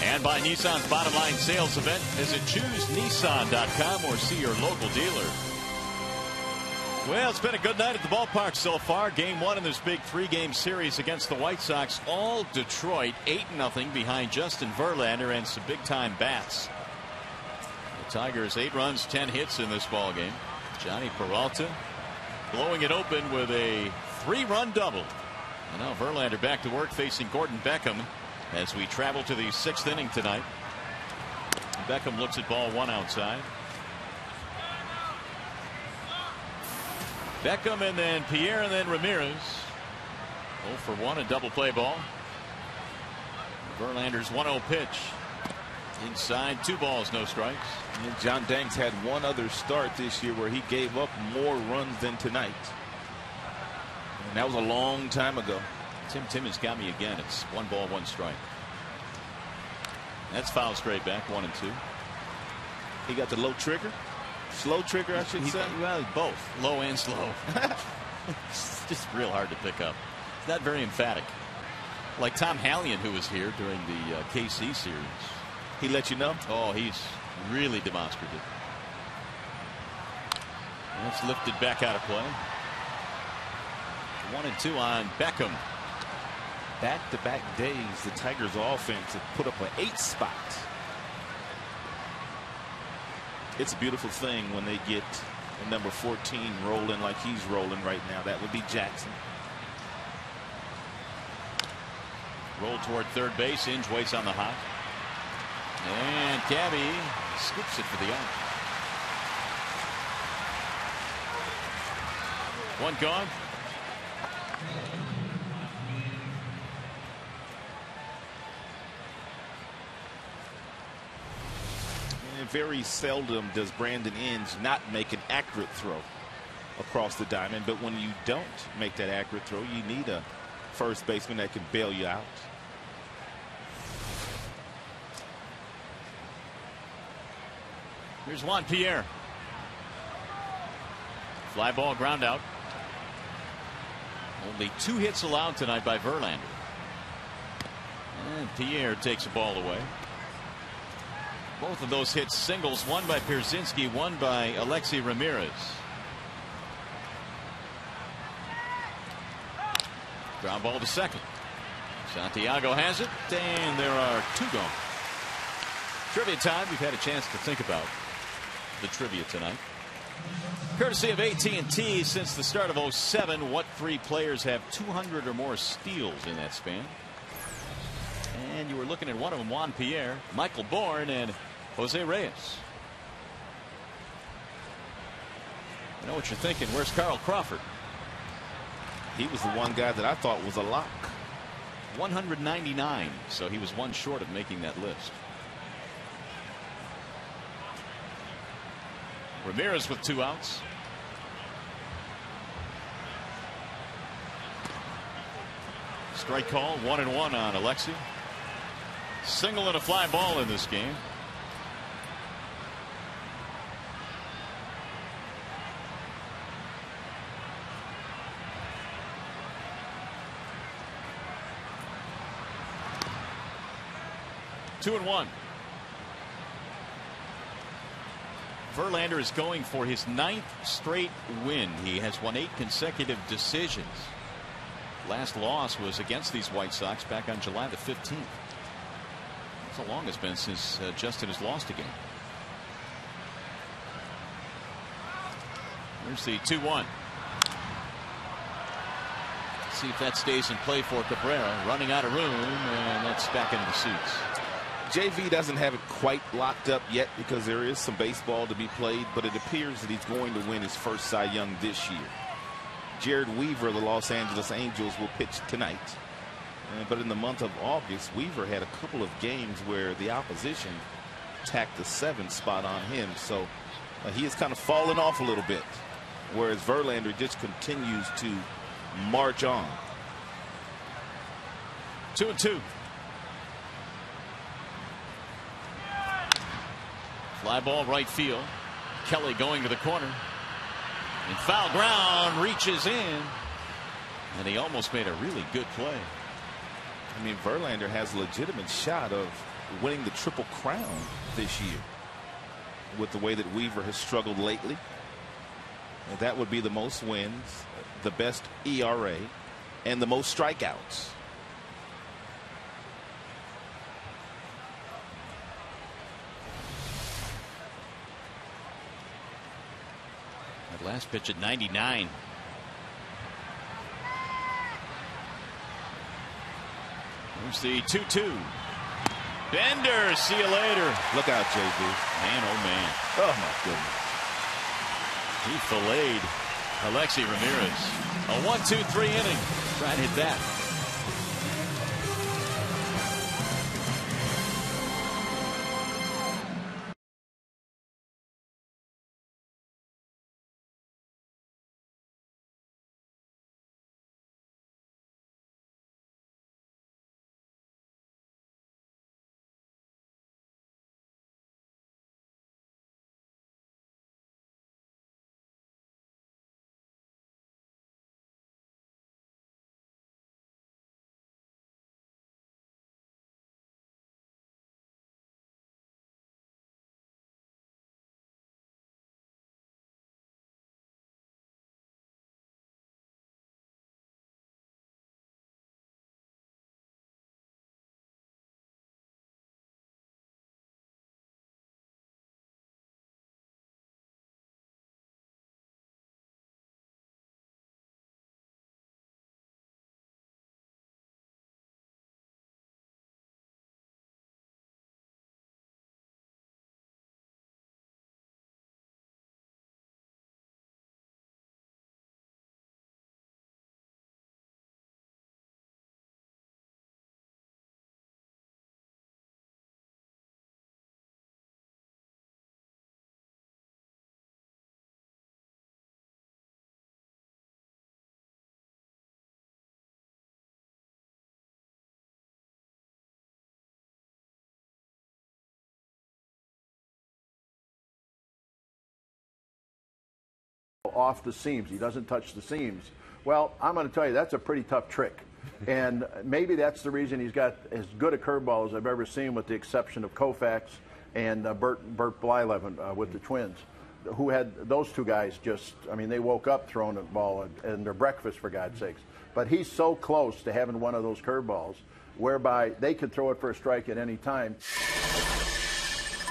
And by Nissan's Bottom Line Sales Event. Visit ChooseNissan.com or see your local dealer. Well, it's been a good night at the ballpark so far. Game 1 in this big 3-game series against the White Sox. All Detroit 8-0 behind Justin Verlander and some big-time bats. The Tigers 8 runs, 10 hits in this ball game. Johnny Peralta blowing it open with a 3-run double. And now Verlander back to work facing Gordon Beckham as we travel to the 6th inning tonight. Beckham looks at ball 1 outside. Beckham and then Pierre and then Ramirez. 0 for 1, a double play ball. Verlander's 1-0 pitch. Inside, 2 balls, no strikes. And John Danks had one other start this year where he gave up more runs than tonight. And that was a long time ago. Tim Timmons got me again. It's 1 ball, 1 strike. That's foul straight back, 1 and 2. He got the low trigger. Slow trigger, I should say. Well, both low and slow. It's just real hard to pick up. It's not very emphatic. Like Tom Hallion, who was here during the KC series. He let you know? Oh, he's really demonstrative. That's lifted back out of play. 1 and 2 on Beckham. Back-to-back days, the Tigers offense have put up an 8 spot. It's a beautiful thing when they get the number 14 rolling like he's rolling right now. That would be Jackson. Roll toward third base. Inge waits on the hop. And Cabby scoops it for the out. 1 gone. Very seldom does Brandon Inge not make an accurate throw across the diamond, but when you don't make that accurate throw, you need a first baseman that can bail you out. Here's Juan Pierre. Fly ball, ground out. Only 2 hits allowed tonight by Verlander. And Pierre takes the ball away. Both of those hits singles, one by Pierzynski, one by Alexei Ramirez. Ground ball to second. Santiago has it, and there are 2 gone. Trivia time. We've had a chance to think about the trivia tonight. Courtesy of AT&T, since the start of 07, what 3 players have 200 or more steals in that span? And you were looking at one of them, Juan Pierre, Michael Bourne, and Jose Reyes. I know what you're thinking. Where's Carl Crawford? He was the one guy that I thought was a lock. 199, so he was 1 short of making that list. Ramirez with 2 outs. Strike call, 1-1 on Alexei. Single and a fly ball in this game. Two and 1. Verlander is going for his 9th straight win. He has won 8 consecutive decisions. Last loss was against these White Sox back on July the 15th. That's how long it's been since Justin has lost a game. Here's the 2-1. See if that stays in play for Cabrera. Running out of room, and that's back into the seats. JV doesn't have it quite locked up yet because there is some baseball to be played, but it appears that he's going to win his first Cy Young this year. Jared Weaver of the Los Angeles Angels will pitch tonight. But in the month of August, Weaver had a couple of games where the opposition tacked the 7th spot on him. So he has kind of fallen off a little bit, whereas Verlander just continues to march on. 2-2. Fly ball right field. Kelly going to the corner. And foul ground, reaches in. And he almost made a really good play. I mean, Verlander has a legitimate shot of winning the Triple Crown this year with the way that Weaver has struggled lately. And that would be the most wins, the best ERA, and the most strikeouts. That last pitch at 99. Here's the 2-2. Bender, see you later. Look out, JB. Man, oh man. Oh my goodness. He filleted Alexi Ramirez. A 1-2-3 inning. Try and hit that. Off the seams. He doesn't touch the seams. Well, I'm going to tell you, that's a pretty tough trick. And maybe that's the reason he's got as good a curveball as I've ever seen, with the exception of Koufax and Bert Blyleven with the Twins, who had those two guys just, I mean, they woke up throwing the ball and their breakfast, for God's sakes. But he's so close to having one of those curveballs whereby they could throw it for a strike at any time.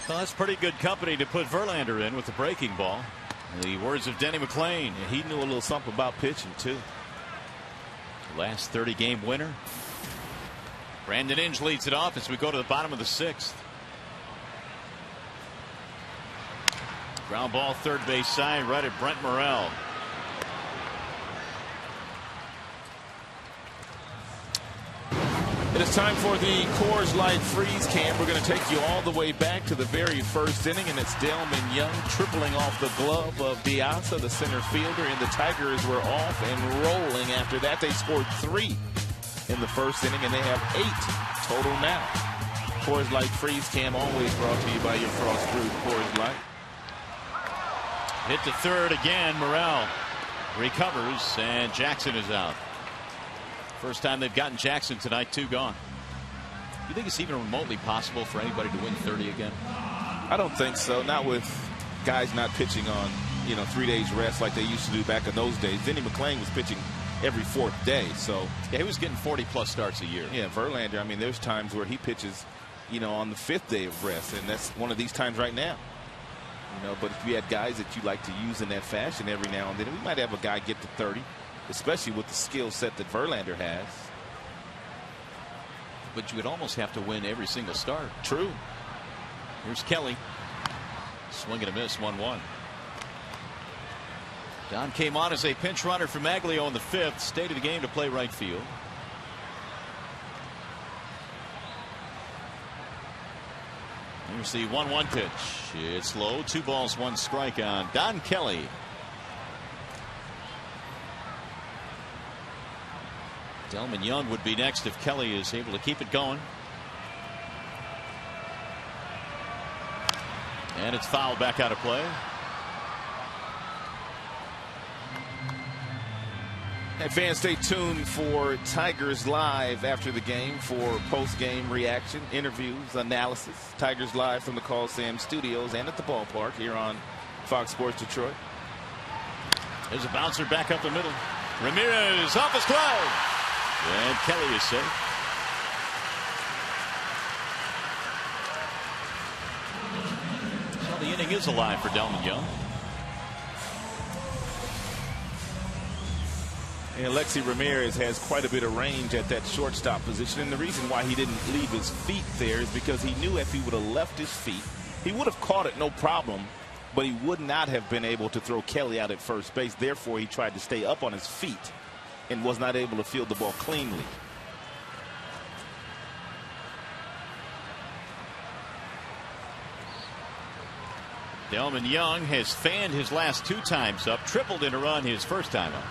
Well, that's pretty good company to put Verlander in with the breaking ball. The words of Denny McClain. Yeah, he knew a little something about pitching, too. Last 30-game winner. Brandon Inge leads it off as we go to the bottom of the 6th. Ground ball, third base side, right at Brent Morel. It is time for the Coors Light Freeze Cam. We're going to take you all the way back to the very first inning, and it's Delman Young tripling off the glove of Biasa, the center fielder, and the Tigers were off and rolling. After that, they scored 3 in the first inning, and they have 8 total now. Coors Light Freeze Cam, always brought to you by your Frost Brewed Coors Light. Hit to third again. Morel recovers, and Jackson is out. First time they've gotten Jackson tonight. 2 gone. You think it's even remotely possible for anybody to win 30 again? I don't think so. Not with guys not pitching on, 3 days rest like they used to do back in those days. Denny McClain was pitching every 4th day. So yeah, he was getting 40+ starts a year. Yeah, Verlander, I mean, there's times where he pitches, on the 5th day of rest, and that's one of these times right now. But if you had guys that you like to use in that fashion every now and then, we might have a guy get to 30. Especially with the skill set that Verlander has. But you would almost have to win every single start. True. Here's Kelly. Swing and a miss, 1-1. Don came on as a pinch runner for Maglio in the 5th. Stayed of the game to play right field. Here's the 1-1 pitch. It's low. 2 balls, 1 strike on Don Kelly. Delman Young would be next if Kelly is able to keep it going. And it's fouled back out of play. Hey, fans, stay tuned for Tigers Live after the game for post-game reaction, interviews, analysis. Tigers Live from the Coliseum Studios and at the ballpark here on Fox Sports Detroit. There's a bouncer back up the middle. Ramirez off his glove. And Kelly is safe. So the inning is alive for Delmon Young. And Alexi Ramirez has quite a bit of range at that shortstop position. And the reason why he didn't leave his feet there is because he knew if he would have left his feet, he would have caught it no problem, but he would not have been able to throw Kelly out at first base. Therefore, he tried to stay up on his feet and was not able to field the ball cleanly. Delmon Young has fanned his last 2 times up, tripled in a run his first time up.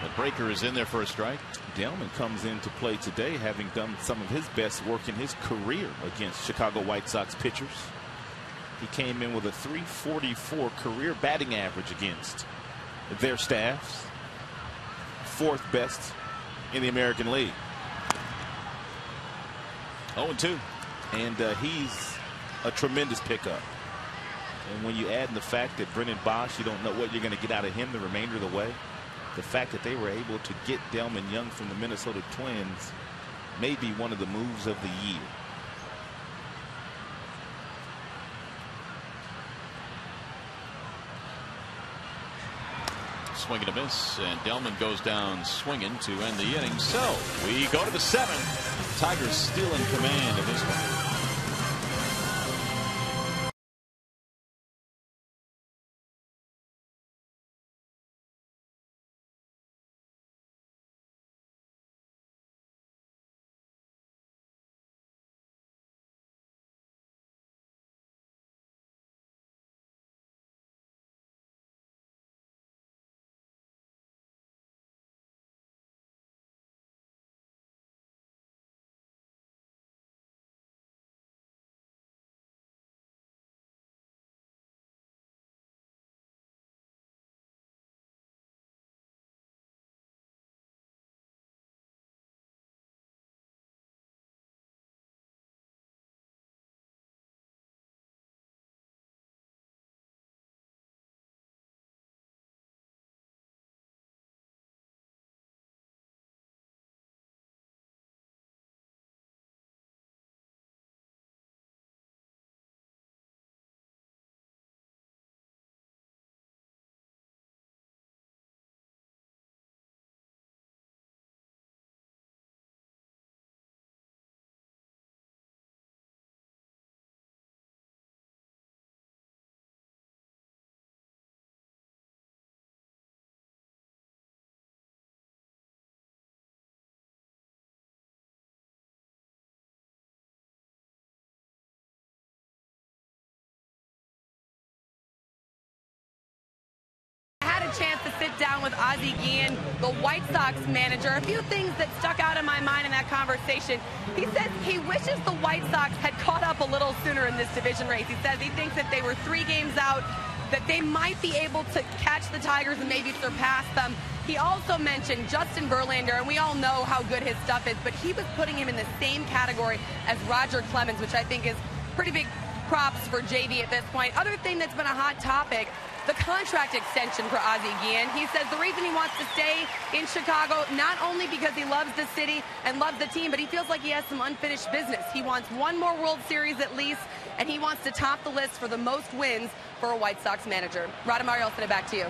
The breaker is in there for a strike. Delmon comes into play today having done some of his best work in his career against Chicago White Sox pitchers. He came in with a .344 career batting average against their staffs. 4th best in the American League. 0-2. And he's a tremendous pickup. And when you add in the fact that Brennan Bosch, you don't know what you're going to get out of him the remainder of the way. The fact that they were able to get Delmon Young from the Minnesota Twins may be one of the moves of the year. Swing and a miss, and Delmon goes down swinging to end the inning. So we go to the 7th. Tigers still in command of this one. Chance to sit down with Ozzie Guillen, the White Sox manager. A few things that stuck out in my mind in that conversation. He says he wishes the White Sox had caught up a little sooner in this division race. He says he thinks if they were 3 games out, that they might be able to catch the Tigers and maybe surpass them. He also mentioned Justin Verlander, and we all know how good his stuff is, but he was putting him in the same category as Roger Clemens, which I think is pretty big props for JV at this point. Other thing that's been a hot topic, the contract extension for Ozzie Guillen. He says the reason he wants to stay in Chicago, not only because he loves the city and loves the team, but he feels like he has some unfinished business. He wants 1 more World Series at least, and he wants to top the list for the most wins for a White Sox manager. Radamari, I'll send it back to you.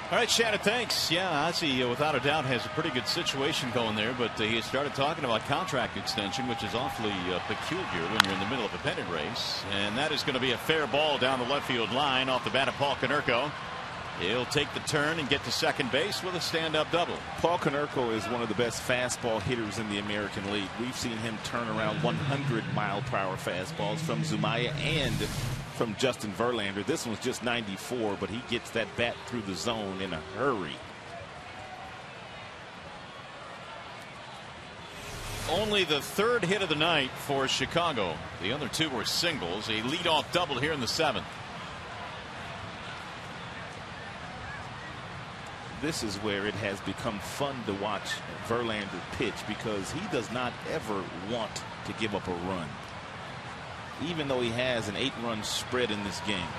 All right, Shannon, thanks. Yeah, Ozzie, without a doubt, has a pretty good situation going there, but he started talking about contract extension, which is awfully peculiar when you're in the middle of a pennant race. And that is going to be a fair ball down the left field line off the bat of Paul Konerko. He'll take the turn and get to second base with a stand-up double. Paul Konerko is one of the best fastball hitters in the American League. We've seen him turn around 100-mile-per-hour fastballs from Zumaya and from Justin Verlander. This one's just 94, but he gets that bat through the zone in a hurry. Only the 3rd hit of the night for Chicago. The other 2 were singles. A leadoff double here in the 7th. this is where it has become fun to watch Verlander pitch, because he does not ever want to give up a run, even though he has an 8-run spread in this game.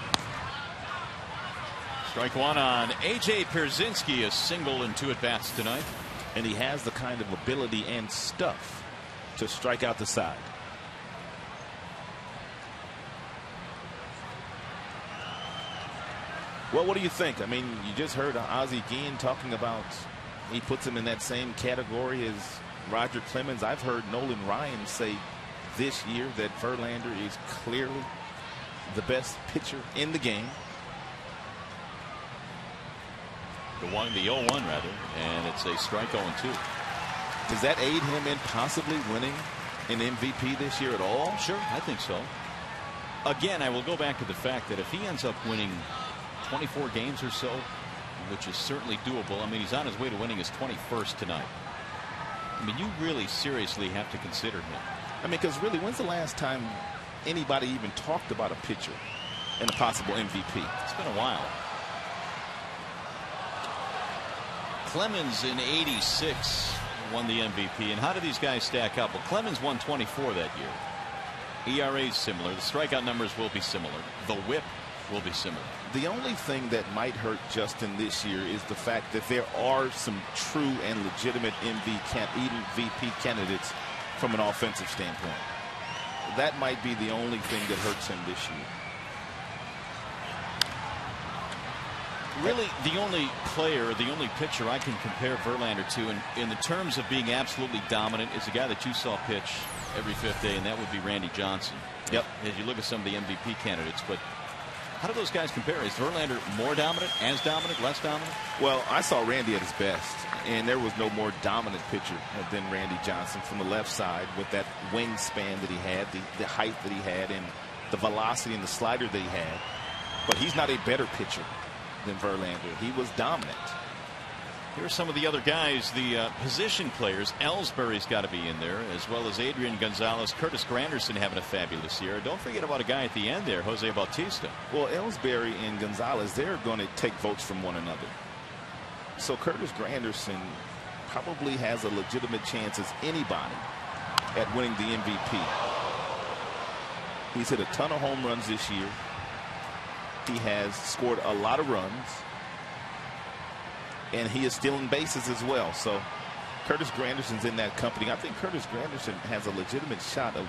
Strike one on A.J. Pierzynski, a single and 2 at-bats tonight. And he has the kind of ability and stuff to strike out the side. Well, what do you think? I mean, you just heard Ozzie Guillen talking about, he puts him in that same category as Roger Clemens. I've heard Nolan Ryan say this year that Verlander is clearly the best pitcher in the game. The 0-1 rather, and it's a strike 0-2. Does that aid him in possibly winning an MVP this year at all? Sure, I think so. Again, I will go back to the fact that if he ends up winning 24 games or so, which is certainly doable. I mean, he's on his way to winning his 21st tonight. I mean, you really seriously have to consider him. I mean, because really, when's the last time anybody even talked about a pitcher and a possible MVP? It's been a while. Clemens in '86 won the MVP. And how do these guys stack up? Well, Clemens won 24 that year. ERA is similar. The strikeout numbers will be similar. The whip will be similar. The only thing that might hurt Justin this year is the fact that there are some true and legitimate MVP candidates from an offensive standpoint. That might be the only thing that hurts him this year. Really, the only player, the only pitcher I can compare Verlander to in the terms of being absolutely dominant is a guy that you saw pitch every 5th day, and that would be Randy Johnson. Yep. As you look at some of the MVP candidates, but how do those guys compare? Is Verlander more dominant, as dominant, less dominant? Well, I saw Randy at his best, and there was no more dominant pitcher than Randy Johnson from the left side, with that wingspan that he had, the height that he had, and the velocity and the slider that he had. But he's not a better pitcher than Verlander. He was dominant. Here are some of the other guys, the position players. Ellsbury's got to be in there, as well as Adrian Gonzalez, Curtis Granderson having a fabulous year. Don't forget about a guy at the end there, Jose Bautista. Well, Ellsbury and Gonzalez, they're going to take votes from one another. So Curtis Granderson probably has a legitimate chance as anybody at winning the MVP. He's hit a ton of home runs this year. He has scored a lot of runs, and he is stealing bases as well. So Curtis Granderson's in that company. I think Curtis Granderson has a legitimate shot of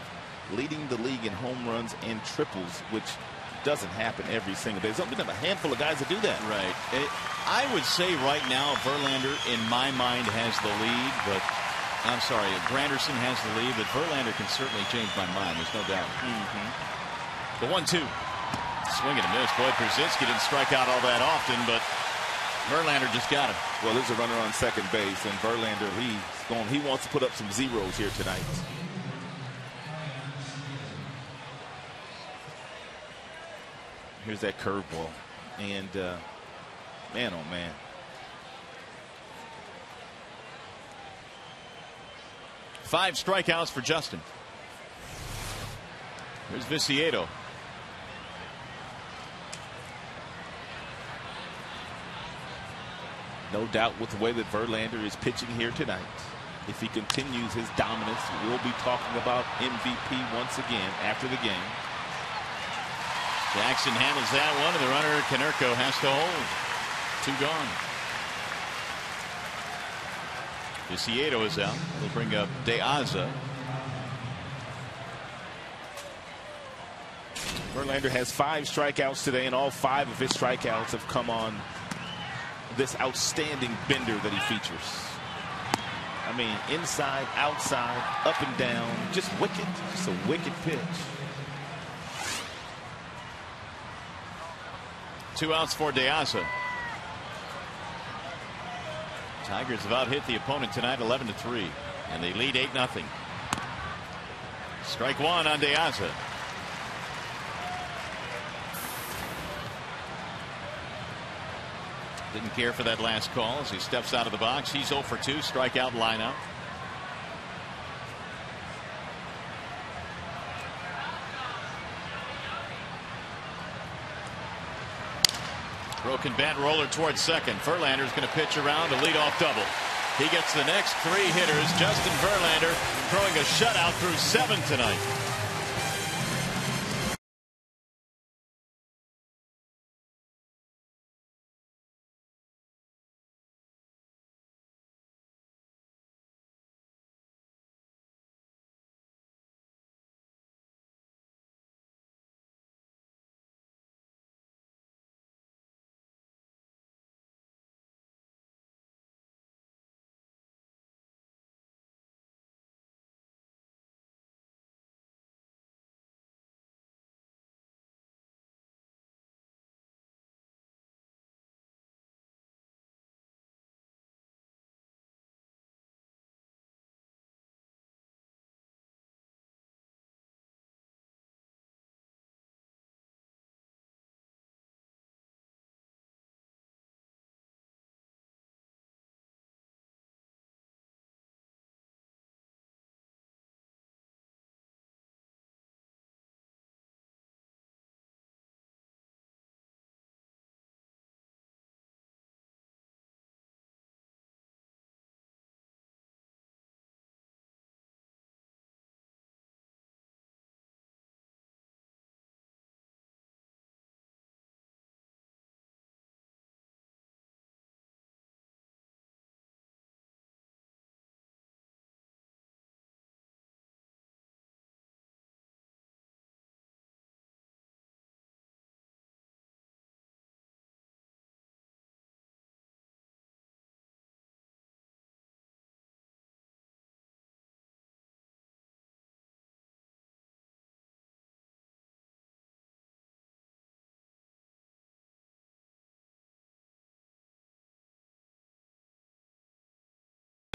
leading the league in home runs and triples, which doesn't happen every single day. There's only been a handful of guys that do that. Right. I would say right now Verlander, in my mind, has the lead, but I'm sorry, Granderson has the lead, but Verlander can certainly change my mind. There's no doubt. The 1-2. Swing and a miss. Boy, Pierzynski didn't strike out all that often, but Verlander just got him. Well, there's a runner on second base, and Verlander, he wants to put up some zeros here tonight. Here's that curveball, and man, oh man. Five strikeouts for Justin. Here's Viciedo. No doubt with the way that Verlander is pitching here tonight, if he continues his dominance, we'll be talking about MVP once again after the game. Jackson handles that one, and the runner Konerko has to hold. 2 gone. Viciedo is out. They'll bring up De Aza. Verlander has 5 strikeouts today, and all 5 of his strikeouts have come on this outstanding bender that he features. I mean, inside, outside, up and down, just wicked. Just a wicked pitch. 2 outs for De Aza. Tigers have out-hit the opponent tonight 11-3, and they lead 8-0. Strike one on De Aza. Didn't care for that last call as he steps out of the box. He's 0 for 2, strikeout lineup. Broken bat roller towards second. Verlander's going to pitch around a leadoff double. He gets the next 3 hitters. Justin Verlander throwing a shutout through 7 tonight.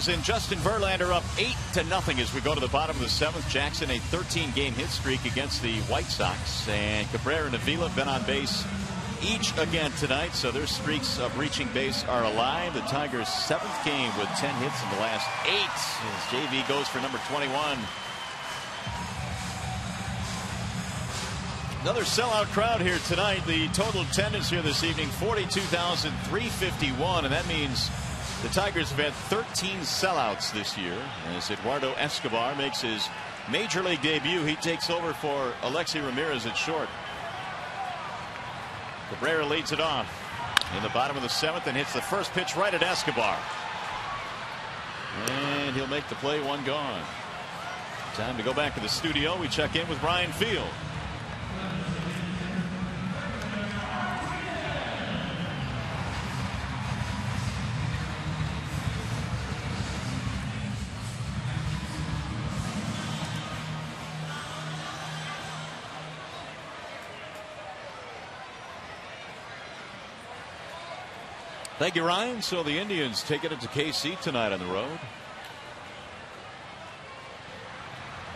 And Justin Verlander up 8-0 as we go to the bottom of the 7th. Jackson a 13-game hit streak against the White Sox, and Cabrera and Avila have been on base each again tonight, so their streaks of reaching base are alive. The Tigers' 7th game with 10 hits in the last 8 as JV goes for number 21. Another sellout crowd here tonight. The total attendance here this evening 42,351, and that means the Tigers have had 13 sellouts this year as Eduardo Escobar makes his major league debut. He takes over for Alexi Ramirez at short. Cabrera leads it off in the bottom of the 7th and hits the first pitch right at Escobar. And he'll make the play, 1 gone. Time to go back to the studio. We check in with Ryan Field. Thank you, Ryan. So the Indians taking it to KC tonight on the road.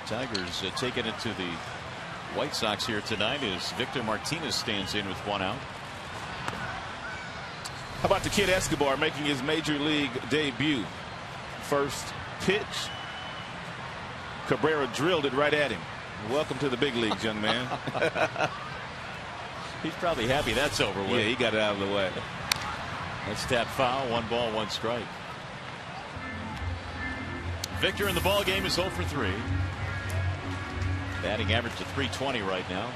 Tigers taking it to the White Sox here tonight as Victor Martinez stands in with 1 out. How about the kid Escobar making his major league debut? First pitch, Cabrera drilled it right at him. Welcome to the big leagues, young man. He's probably happy that's over with. Yeah, he got it out of the way. That's tap foul. 1 ball, 1 strike. Victor in the ball game is 0 for 3. Batting average to .320 right now.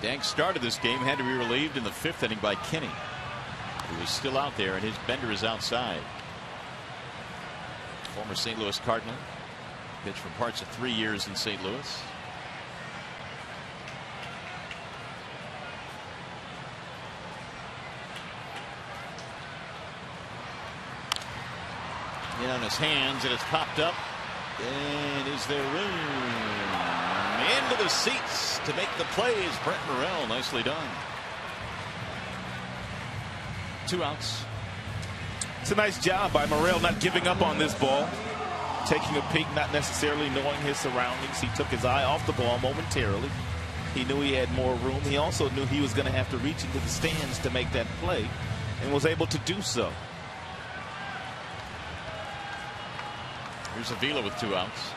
Dank started this game, had to be relieved in the 5th inning by Kinney, who is still out there, and his bender is outside. Former St. Louis Cardinal, pitched for parts of 3 years in St. Louis. In on his hands, and it's popped up. And is there room? Into the seats to make the plays. Brent Morel, nicely done. 2 outs. It's a nice job by Morel not giving up on this ball. Taking a peek, not necessarily knowing his surroundings. He took his eye off the ball momentarily. He knew he had more room. He also knew he was going to have to reach into the stands to make that play, and was able to do so. Here's Avila with 2 outs.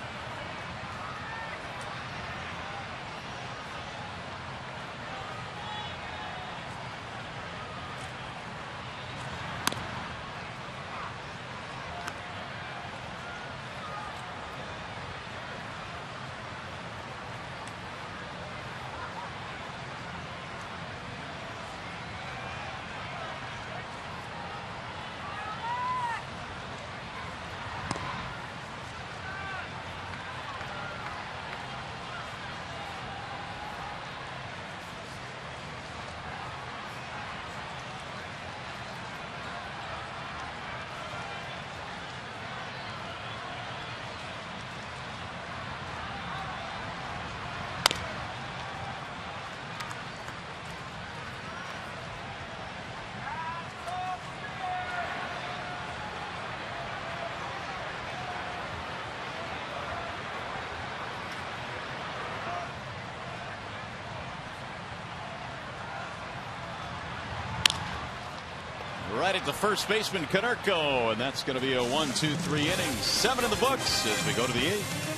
Right at the first baseman, Canerco, and that's going to be a 1-2-3 innings. 7 in the books as we go to the 8th.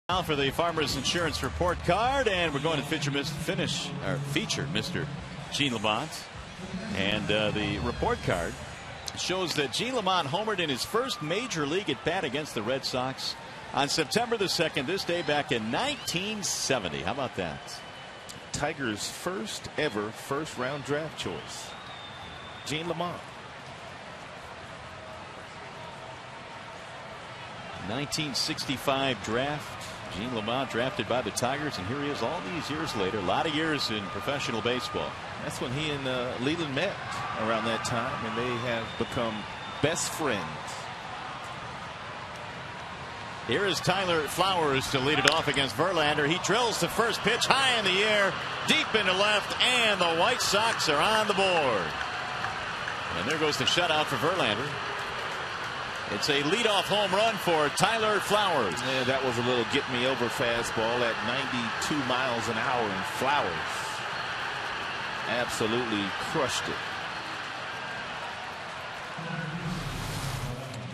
Now for the Farmers Insurance report card, and we're going to feature Mr. Gene Lamont. And the report card shows that Gene Lamont homered in his first major league at bat against the Red Sox on September the 2nd, this day back in 1970. How about that? Tigers' first ever first-round draft choice, Gene Lamont. 1965 draft. Gene Lamont drafted by the Tigers, and here he is all these years later. A lot of years in professional baseball. That's when he and Leland met around that time, and they have become best friends. Here is Tyler Flowers to lead it off against Verlander. He drills the first pitch high in the air, deep into left, and the White Sox are on the board. And there goes the shutout for Verlander. It's a leadoff home run for Tyler Flowers. Yeah, that was a little get-me-over fastball at 92 miles an hour, and Flowers absolutely crushed it.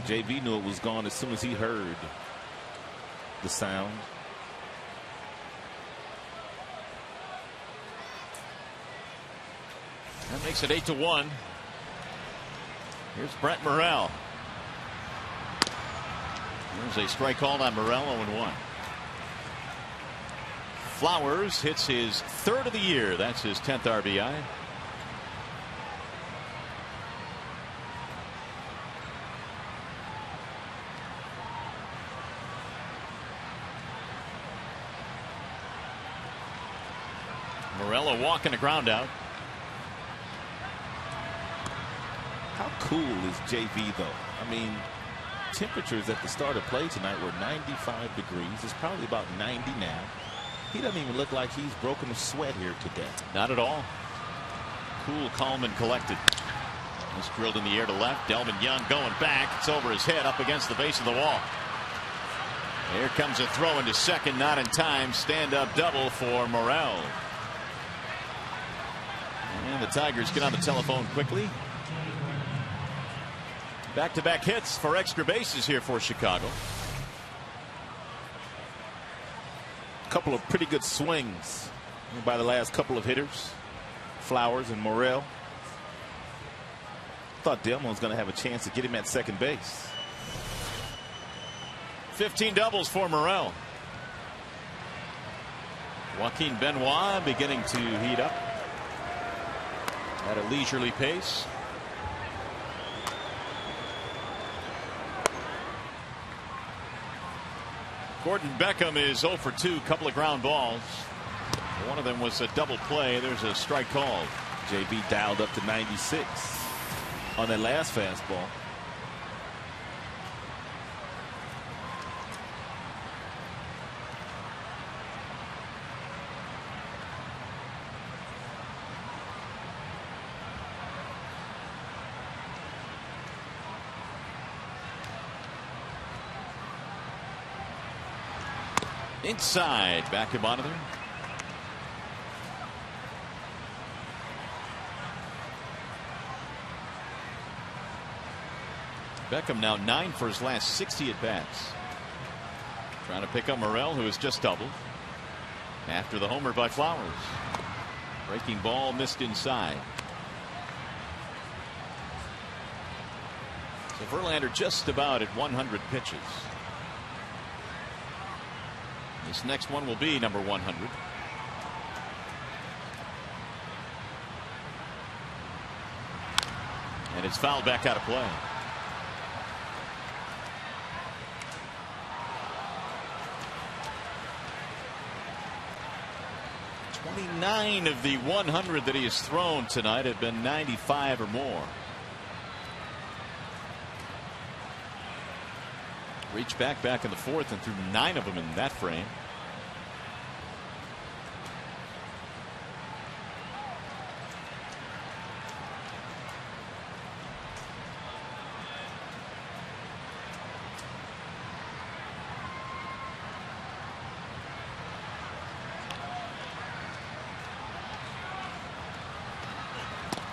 JV knew it was gone as soon as he heard the sound. That makes it 8-1. Here's Brent Morrell. There's a strike called on Morrell, 0-1. Flowers hits his 3rd of the year. That's his 10th RBI. Morello walking the ground out. How cool is JV, though? I mean, temperatures at the start of play tonight were 95 degrees. It's probably about 90 now. He doesn't even look like he's broken a sweat here today. Not at all. Cool, calm, and collected. It's drilled in the air to left. Delvin Young going back. It's over his head up against the base of the wall. Here comes a throw into second, not in time. Stand-up double for Morel. And the Tigers get on the telephone quickly. Back-to-back hits for extra bases here for Chicago. A couple of pretty good swings by the last couple of hitters, Flowers and Morel. Thought Delmon was going to have a chance to get him at second base. 15 doubles for Morel. Joaquin Benoit beginning to heat up at a leisurely pace. Gordon Beckham is 0 for 2, couple of ground balls. One of them was a double play. There's a strike called. JB dialed up to 96 on that last fastball. Inside, back to monitor. Beckham now 9 for his last 60 at bats. Trying to pick up Morel, who has just doubled after the homer by Flowers. Breaking ball missed inside. So Verlander just about at 100 pitches. This next one will be number 100. And it's fouled back out of play. Nine of the 100 that he has thrown tonight have been 95 or more. Reached back in the fourth and threw 9 of them in that frame.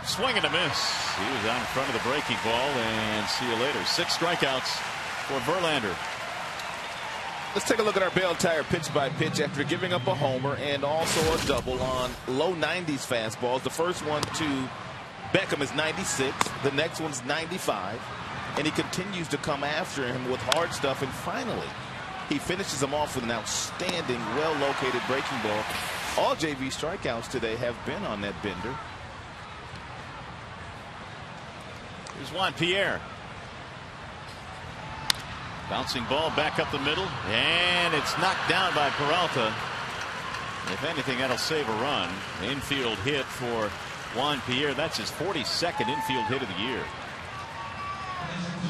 Swing and a miss. He was out in front of the breaking ball, and see you later. 6 strikeouts for Verlander. Let's take a look at our Bell Tire pitch by pitch after giving up a homer and also a double on low 90s fastballs. The first one to Beckham is 96. The next one's 95. And he continues to come after him with hard stuff. And finally, he finishes him off with an outstanding, well-located breaking ball. All JV strikeouts today have been on that bender. Here's Juan Pierre. Bouncing ball back up the middle, and it's knocked down by Peralta. If anything, that'll save a run. Infield hit for Juan Pierre. That's his 42nd infield hit of the year,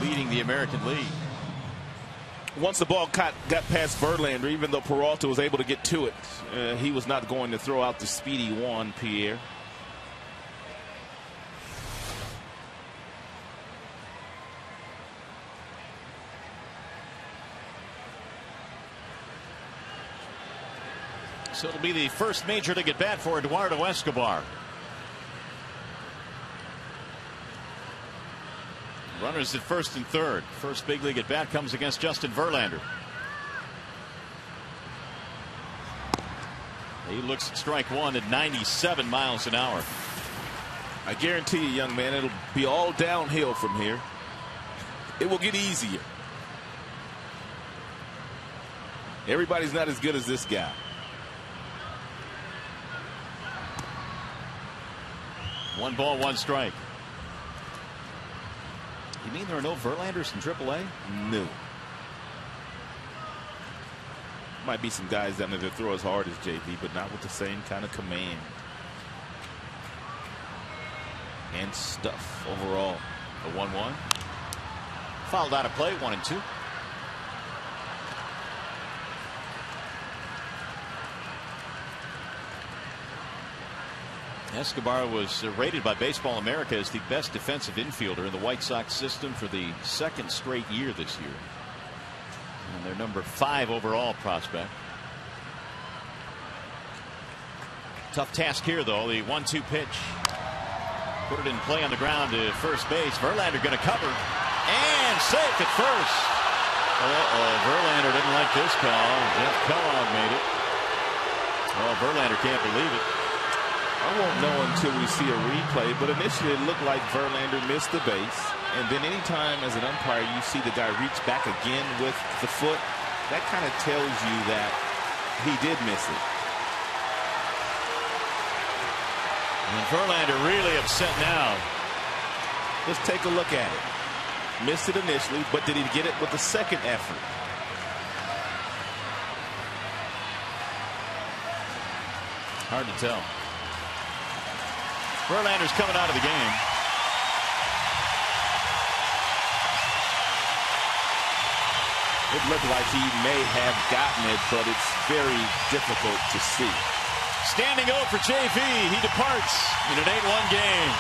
leading the American League. Once the ball got past Verlander, even though Peralta was able to get to it, he was not going to throw out the speedy Juan Pierre. So it'll be the first major league at bat for Eduardo Escobar. Runners at first and third. First big league at bat comes against Justin Verlander. He looks at strike one at 97 miles an hour. I guarantee you, young man, it'll be all downhill from here. It will get easier. Everybody's not as good as this guy. One ball, one strike. You mean there are no Verlanders in AAA? No. Might be some guys down there that throw as hard as JB, but not with the same kind of command. and stuff overall. The 1-1. Fouled out of play, 1-2. Escobar was rated by Baseball America as the best defensive infielder in the White Sox system for the second straight year this year. And their number 5 overall prospect. Tough task here, though. The 1-2 pitch. Put it in play on the ground to first base. Verlander going to cover. And safe at first. Verlander didn't like this call. Jeff Kellogg made it. Oh, Verlander can't believe it. I won't know until we see a replay, but initially it looked like Verlander missed the base. And then anytime as an umpire you see the guy reach back again with the foot, that kind of tells you that he did miss it. And Verlander really upset now. Let's take a look at it. Missed it initially, but did he get it with the second effort? Hard to tell. Verlander's coming out of the game. It looked like he may have gotten it, but it's very difficult to see. Standing O for JV. He departs in an 8-1 game.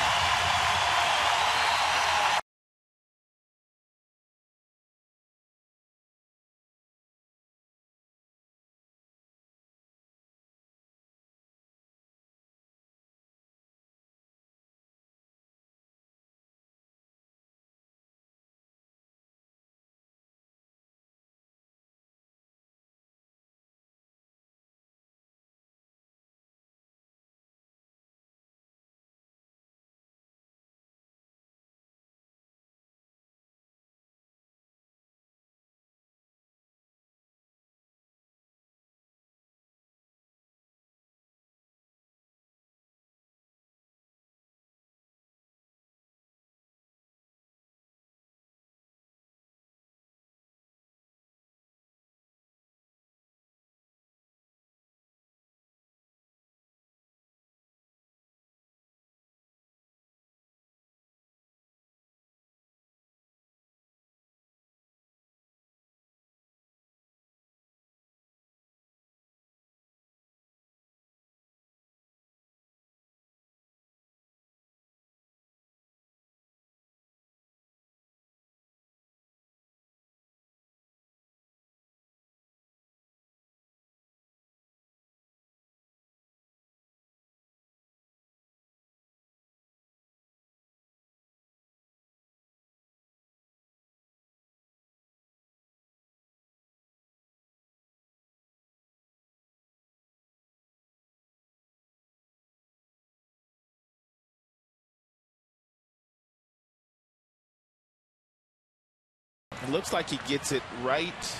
It looks like he gets it right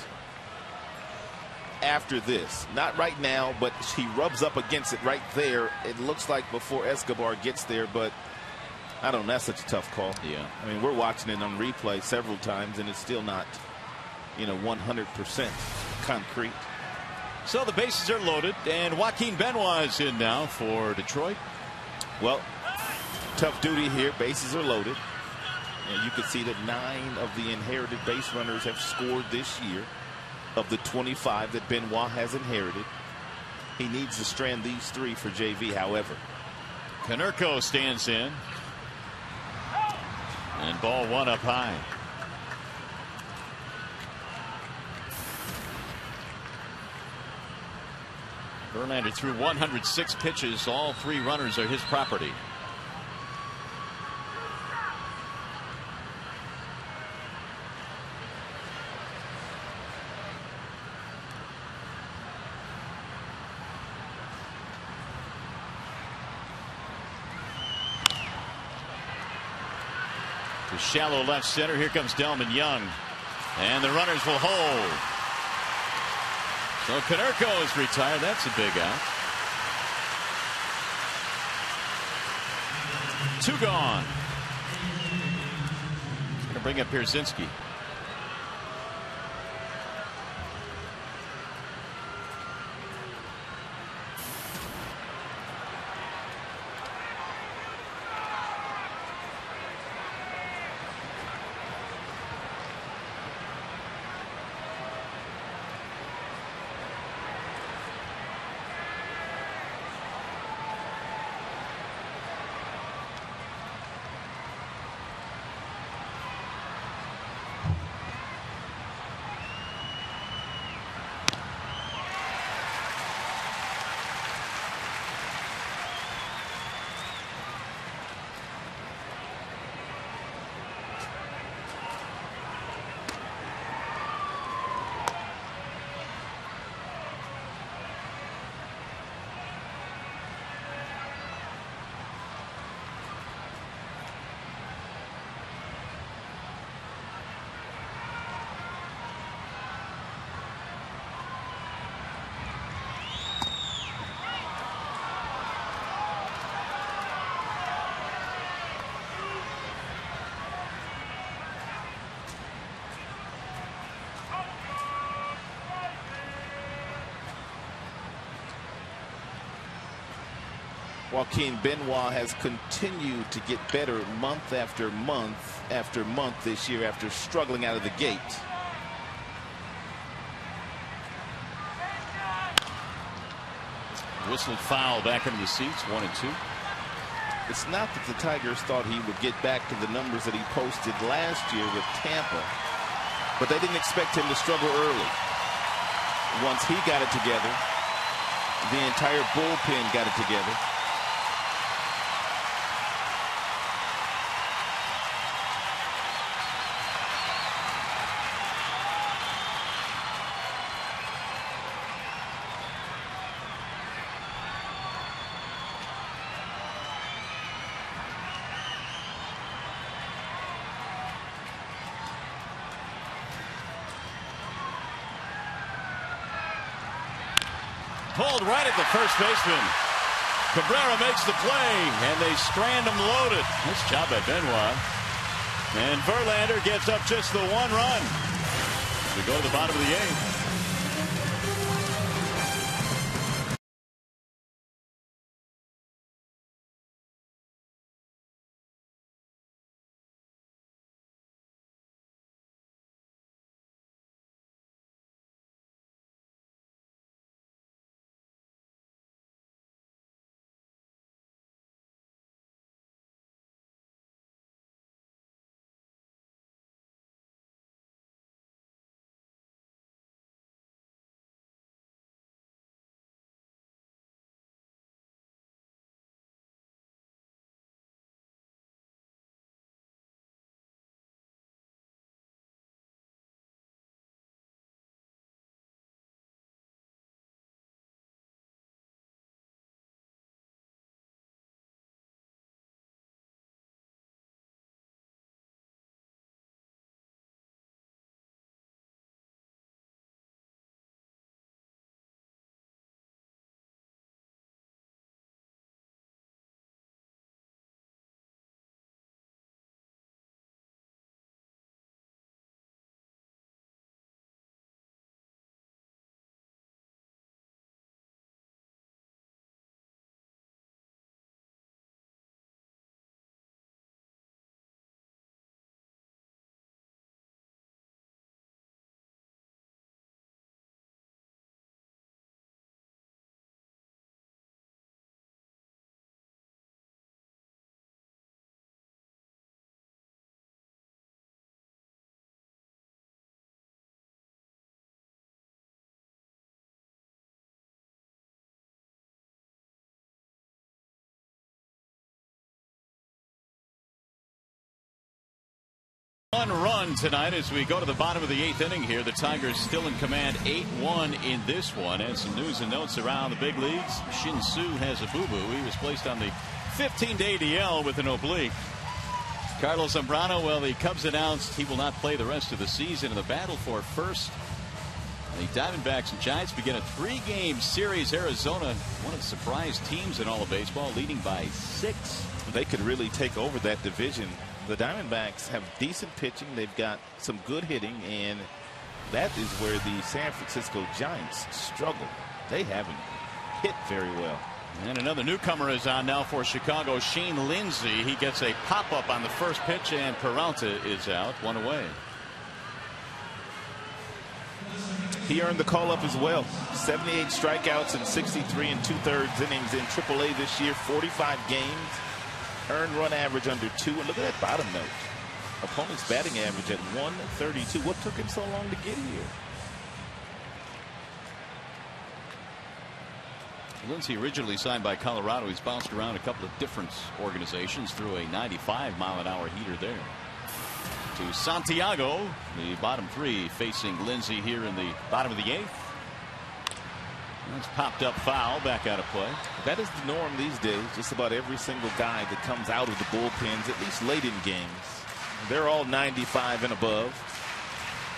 after this. Not right now, but he rubs up against it right there. It looks like before Escobar gets there, but I don't know. That's such a tough call. Yeah. I mean, we're watching it on replay several times, and it's still not, 100% concrete. So the bases are loaded, and Joaquin Benoit is in now for Detroit. Well, tough duty here. Bases are loaded. And you can see that 9 of the inherited base runners have scored this year of the 25 that Benoit has inherited. He needs to strand these 3 for JV, however. Konerko stands in. And ball 1 up high. Verlander threw 106 pitches. All 3 runners are his property. To shallow left center. Here comes Delman Young. And the runners will hold. So Konerko is retired. That's a big out. 2 gone. Going to bring up Pierzynski. Joaquin Benoit has continued to get better month after month after month this year after struggling out of the gate. Whistled foul back into the seats, 1-2. It's not that the Tigers thought he would get back to the numbers that he posted last year with Tampa, but they didn't expect him to struggle early. Once he got it together, the entire bullpen got it together. Pulled right at the first baseman. Cabrera makes the play, and they strand him loaded. Nice job by Benoit. And Verlander gets up just the 1 run. We go to the bottom of the 8th. One run tonight as we go to the bottom of the 8th inning here. The Tigers still in command, 8-1 in this one. And some news and notes around the big leagues. Shin-Soo has a boo-boo. He was placed on the 15-day DL with an oblique. Carlos Zambrano, well, the Cubs announced he will not play the rest of the season in the battle for first. The Diamondbacks and Giants begin a 3-game series. Arizona, one of the surprise teams in all of baseball, leading by 6. They could really take over that division. The Diamondbacks have decent pitching. They've got some good hitting, and that is where the San Francisco Giants struggle. They haven't hit very well. And another newcomer is on now for Chicago, Shane Lindsay. He gets a pop-up on the first pitch, and Peralta is out, 1 away. He earned the call-up as well. 78 strikeouts and 63 2/3 innings in AAA this year, 45 games. Earned run average under 2. And look at that bottom note. Opponent's batting average at 132. What took him so long to get here? Lindsay originally signed by Colorado. He's bounced around a couple of different organizations, through a 95-mile-an-hour heater there. To Santiago, the bottom 3 facing Lindsay here in the bottom of the 8th. That's popped up foul, back out of play. That is the norm these days. Just about every single guy that comes out of the bullpens, at least late in games, they're all 95 and above.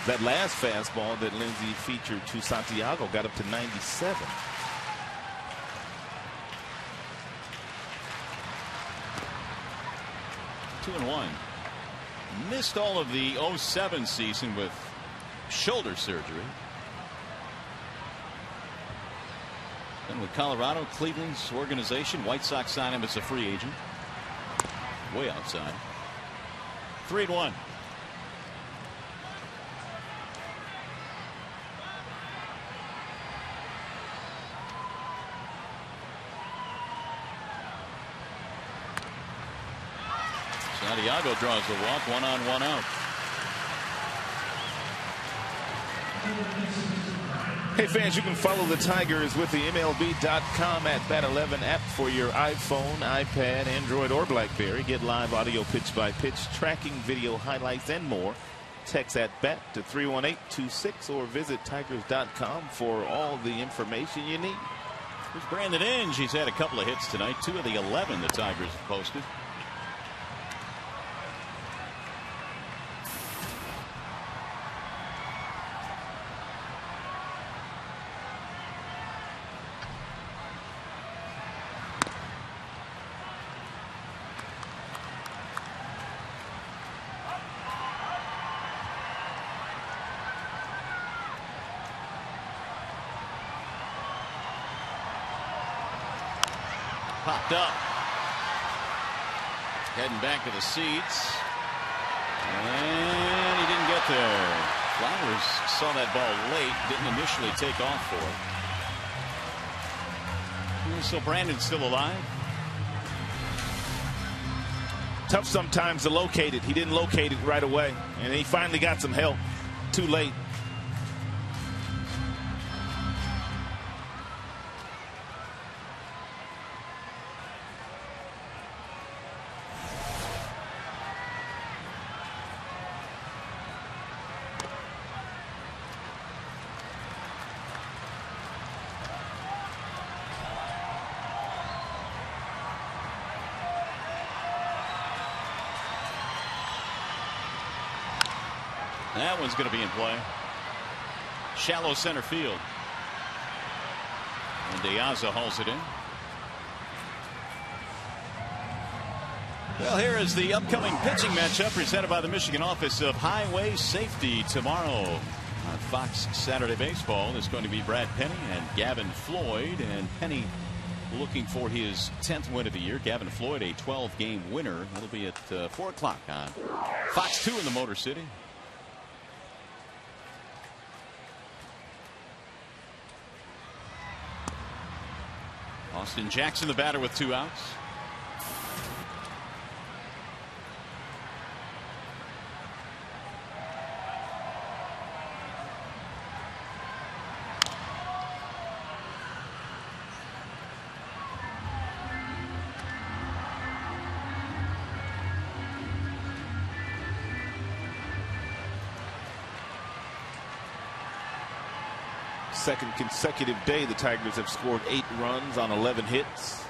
That last fastball that Lindsay featured to Santiago got up to 97. Two and 1. Missed all of the 07 season with shoulder surgery. And with Colorado, Cleveland's organization, White Sox sign him as a free agent. Way outside. 3-1. Santiago draws the walk, 1 on, 1 out. Hey fans, you can follow the Tigers with the MLB.com at Bat11 app for your iPhone, iPad, Android, or BlackBerry. Get live audio pitch-by-pitch, tracking video highlights, and more. Text at BAT to 31826 or visit Tigers.com for all the information you need. Here's Brandon Inge. He's had a couple of hits tonight, 2 of the 11 the Tigers have posted. Popped up. Heading back to the seats. And he didn't get there. Flowers saw that ball late. Didn't initially take off for it. So Brandon's still alive. Tough sometimes to locate it. He didn't locate it right away. And he finally got some help. Too late. That one's going to be in play. Shallow center field. And Diaza hauls it in. Well, here is the upcoming pitching matchup presented by the Michigan Office of Highway Safety. Tomorrow on Fox Saturday Baseball is going to be Brad Penny and Gavin Floyd. And Penny looking for his 10th win of the year. Gavin Floyd, a 12-game winner. That'll be at 4 o'clock on Fox 2 in the Motor City. Austin Jackson, the batter, with 2 outs. Second consecutive day the Tigers have scored 8 runs on 11 hits.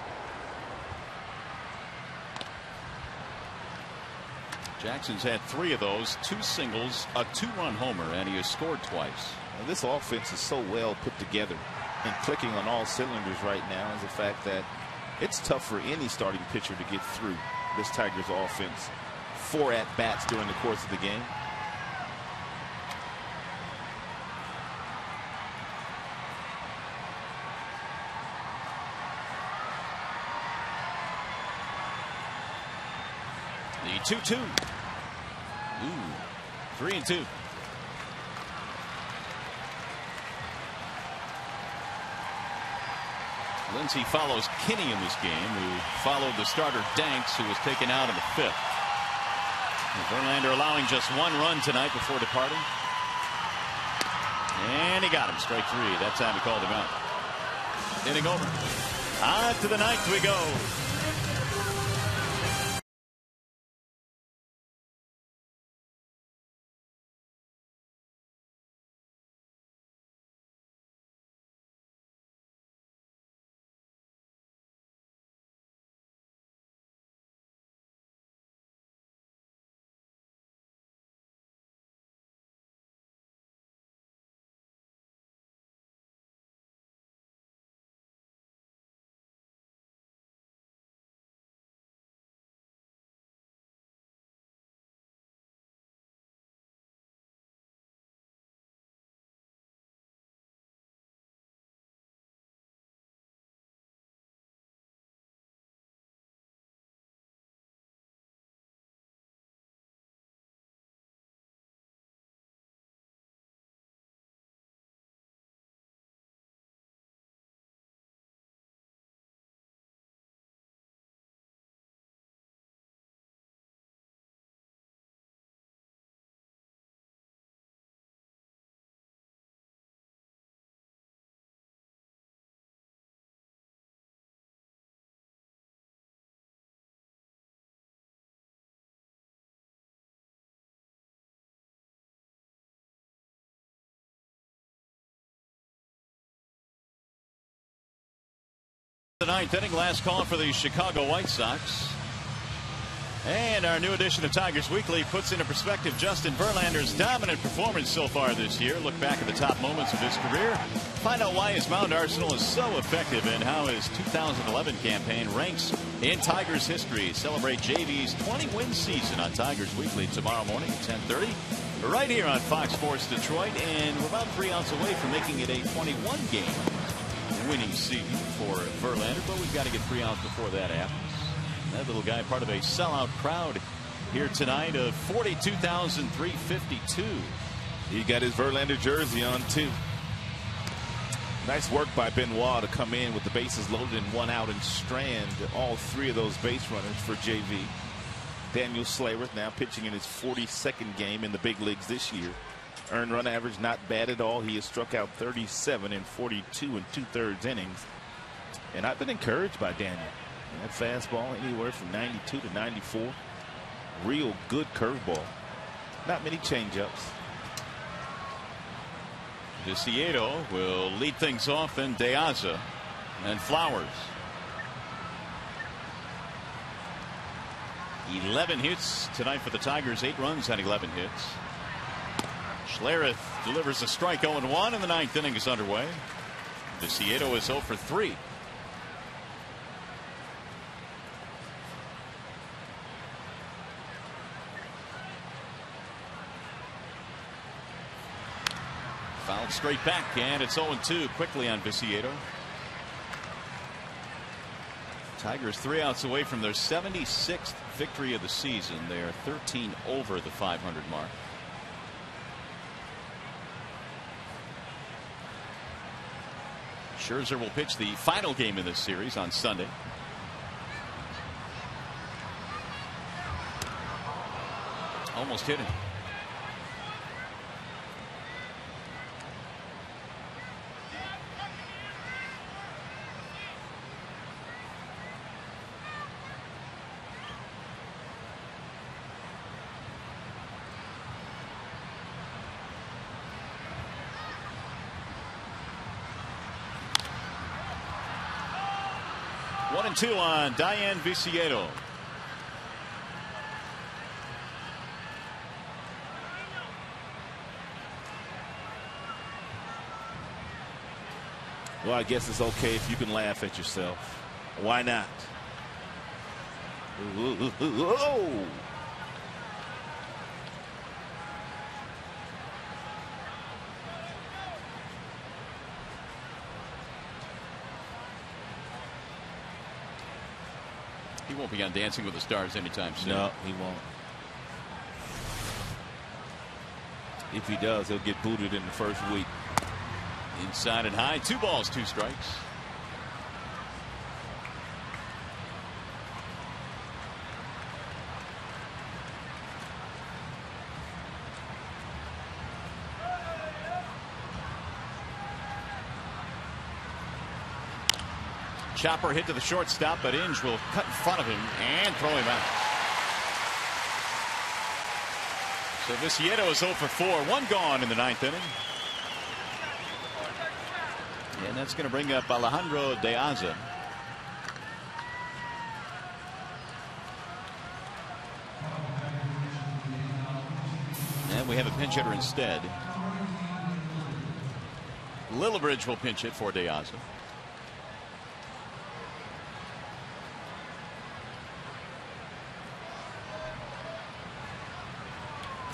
Jackson's had 3 of those, 2 singles, a 2-run homer, and he has scored twice. Now, this offense is so well put together and clicking on all cylinders right now is the fact that it's tough for any starting pitcher to get through this Tigers offense. 4 at-bats during the course of the game. The 2-2. 3-2. Lindsey follows Kinney in this game, who followed the starter Danks, who was taken out in the 5th. Verlander allowing just 1 run tonight before departing. And he got him. Strike 3. That time he called him out. Inning over. On to the 9th we go. The ninth inning, last call for the Chicago White Sox. And our new edition of Tigers Weekly puts into perspective Justin Verlander's dominant performance so far this year. Look back at the top moments of his career. Find out why his mound arsenal is so effective and how his 2011 campaign ranks in Tigers history. Celebrate JV's 20-win season on Tigers Weekly tomorrow morning at 10:30. Right here on Fox Sports Detroit. And we're about 3 outs away from making it a 21-game winning season for Verlander. But we've got to get 3 outs before that happens. That little guy part of a sellout crowd here tonight of 42,352. He got his Verlander jersey on too. Nice work by Benoit to come in with the bases loaded and 1 out and strand all 3 of those base runners for JV. Daniel Slayworth now pitching in his 42nd game in the big leagues this year. Earned run average not bad at all. He has struck out 37 in 42 2/3 innings. And I've been encouraged by Daniel. That fastball anywhere from 92 to 94. Real good curveball. Not many changeups. Viciedo will lead things off, then De Aza and Flowers. 11 hits tonight for the Tigers. 8 runs on 11 hits. Schlereth delivers a strike 0-1 and the 9th inning is underway. Viciedo is 0 for 3. Fouled straight back, and it's 0-2 quickly on Viciedo. Tigers 3 outs away from their 76th victory of the season. They are 13 over the 500 mark. Scherzer will pitch the final game in this series on Sunday. Almost hit him. One and 2 on Diane Viciedo. Well, I guess it's okay if you can laugh at yourself. Why not? Oh! He won't be on Dancing with the Stars anytime soon. No, he won't. If he does, he'll get booted in the first week. Inside and high, 2 balls, 2 strikes. Chopper hit to the shortstop, but Inge will cut in front of him and throw him out. So Viciedo is 0 for 4. 1 gone in the 9th inning. And that's going to bring up Alejandro De Aza. And we have a pinch hitter instead. Lillibridge will pinch it for De Aza.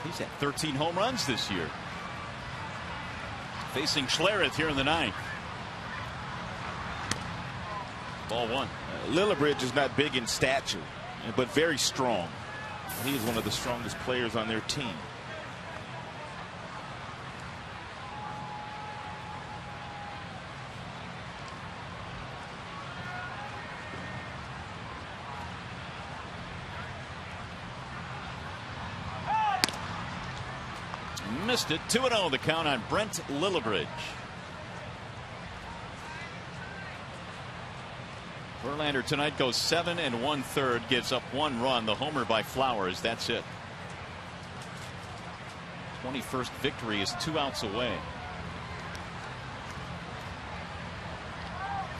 He's had 13 home runs this year. Facing Schlereth here in the 9th. Ball 1. Lillibridge is not big in stature, but very strong. He is one of the strongest players on their team. Missed it. 2-0 the count on Brent Lillibridge. Verlander tonight goes 7 1/3, gives up 1 run. The homer by Flowers. That's it. 21st victory is 2 outs away.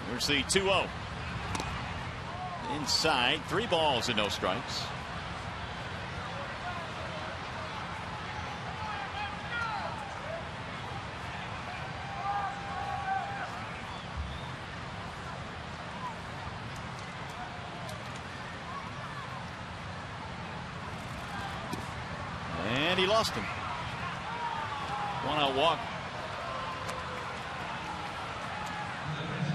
Here's the 2-0. Inside, 3 balls and no strikes. And he lost him. 1-out walk.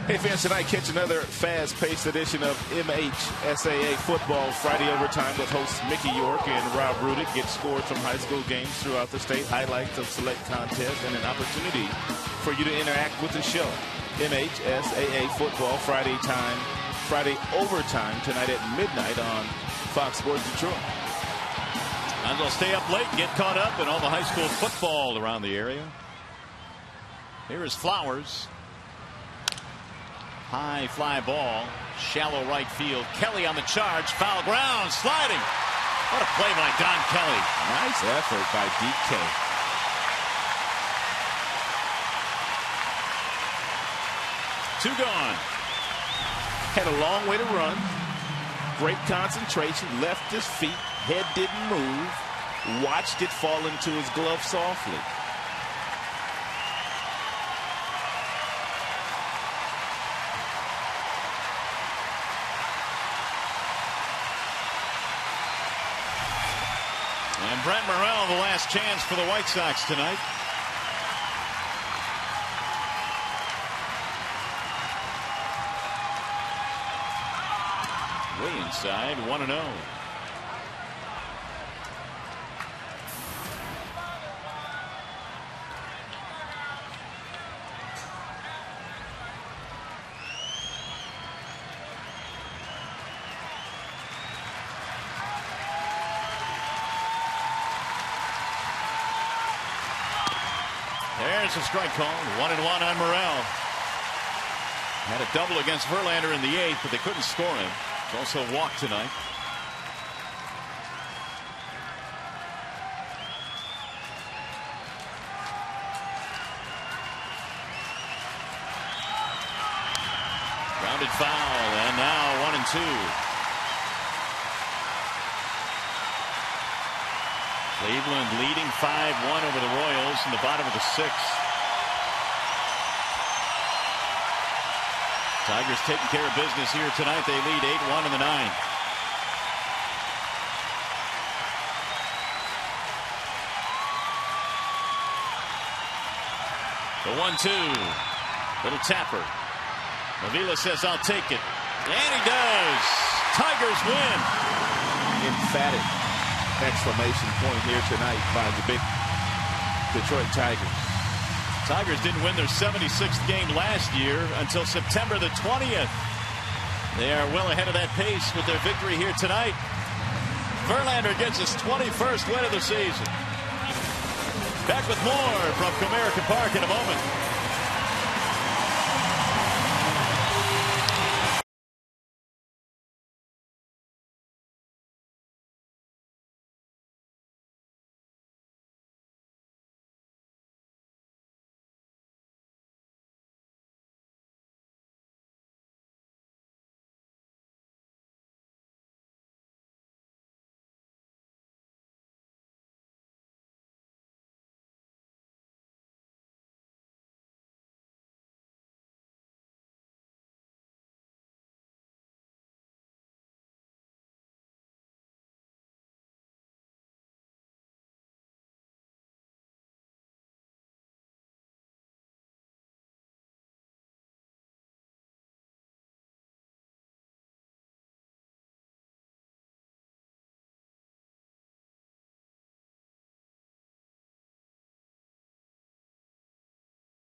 Hey fans, tonight catch another fast-paced edition of MHSAA football Friday overtime with hosts Mickey York and Rob Rudick. Get scores from high school games throughout the state, highlights of select contests, and an opportunity for you to interact with the show. MHSAA football Friday overtime tonight at midnight on Fox Sports Detroit. And they'll stay up late and get caught up in all the high school football around the area. Here is Flowers. High fly ball, shallow right field. Kelly on the charge, foul ground, sliding. What a play by Don Kelly. Nice effort by DK. Two gone. Had a long way to run. Great concentration, left his feet, head didn't move. Watched it fall into his glove softly. And Brent Morrell, the last chance for the White Sox tonight. Way inside, 1-0. There's a strike call. 1-1 on Morrell. Had a double against Verlander in the 8th, but they couldn't score him. It's also a walk tonight. Grounded foul, and now 1-2. Cleveland leading 5-1 over the Royals in the bottom of the 6th. Tigers taking care of business here tonight. They lead 8-1 in the 9th. The 1-2. Little tapper. Avila says, "I'll take it." And he does. Tigers win. Emphatic exclamation point here tonight by the big Detroit Tigers. Tigers didn't win their 76th game last year until September the 20th. They are well ahead of that pace with their victory here tonight. Verlander gets his 21st win of the season. Back with more from Comerica Park in a moment.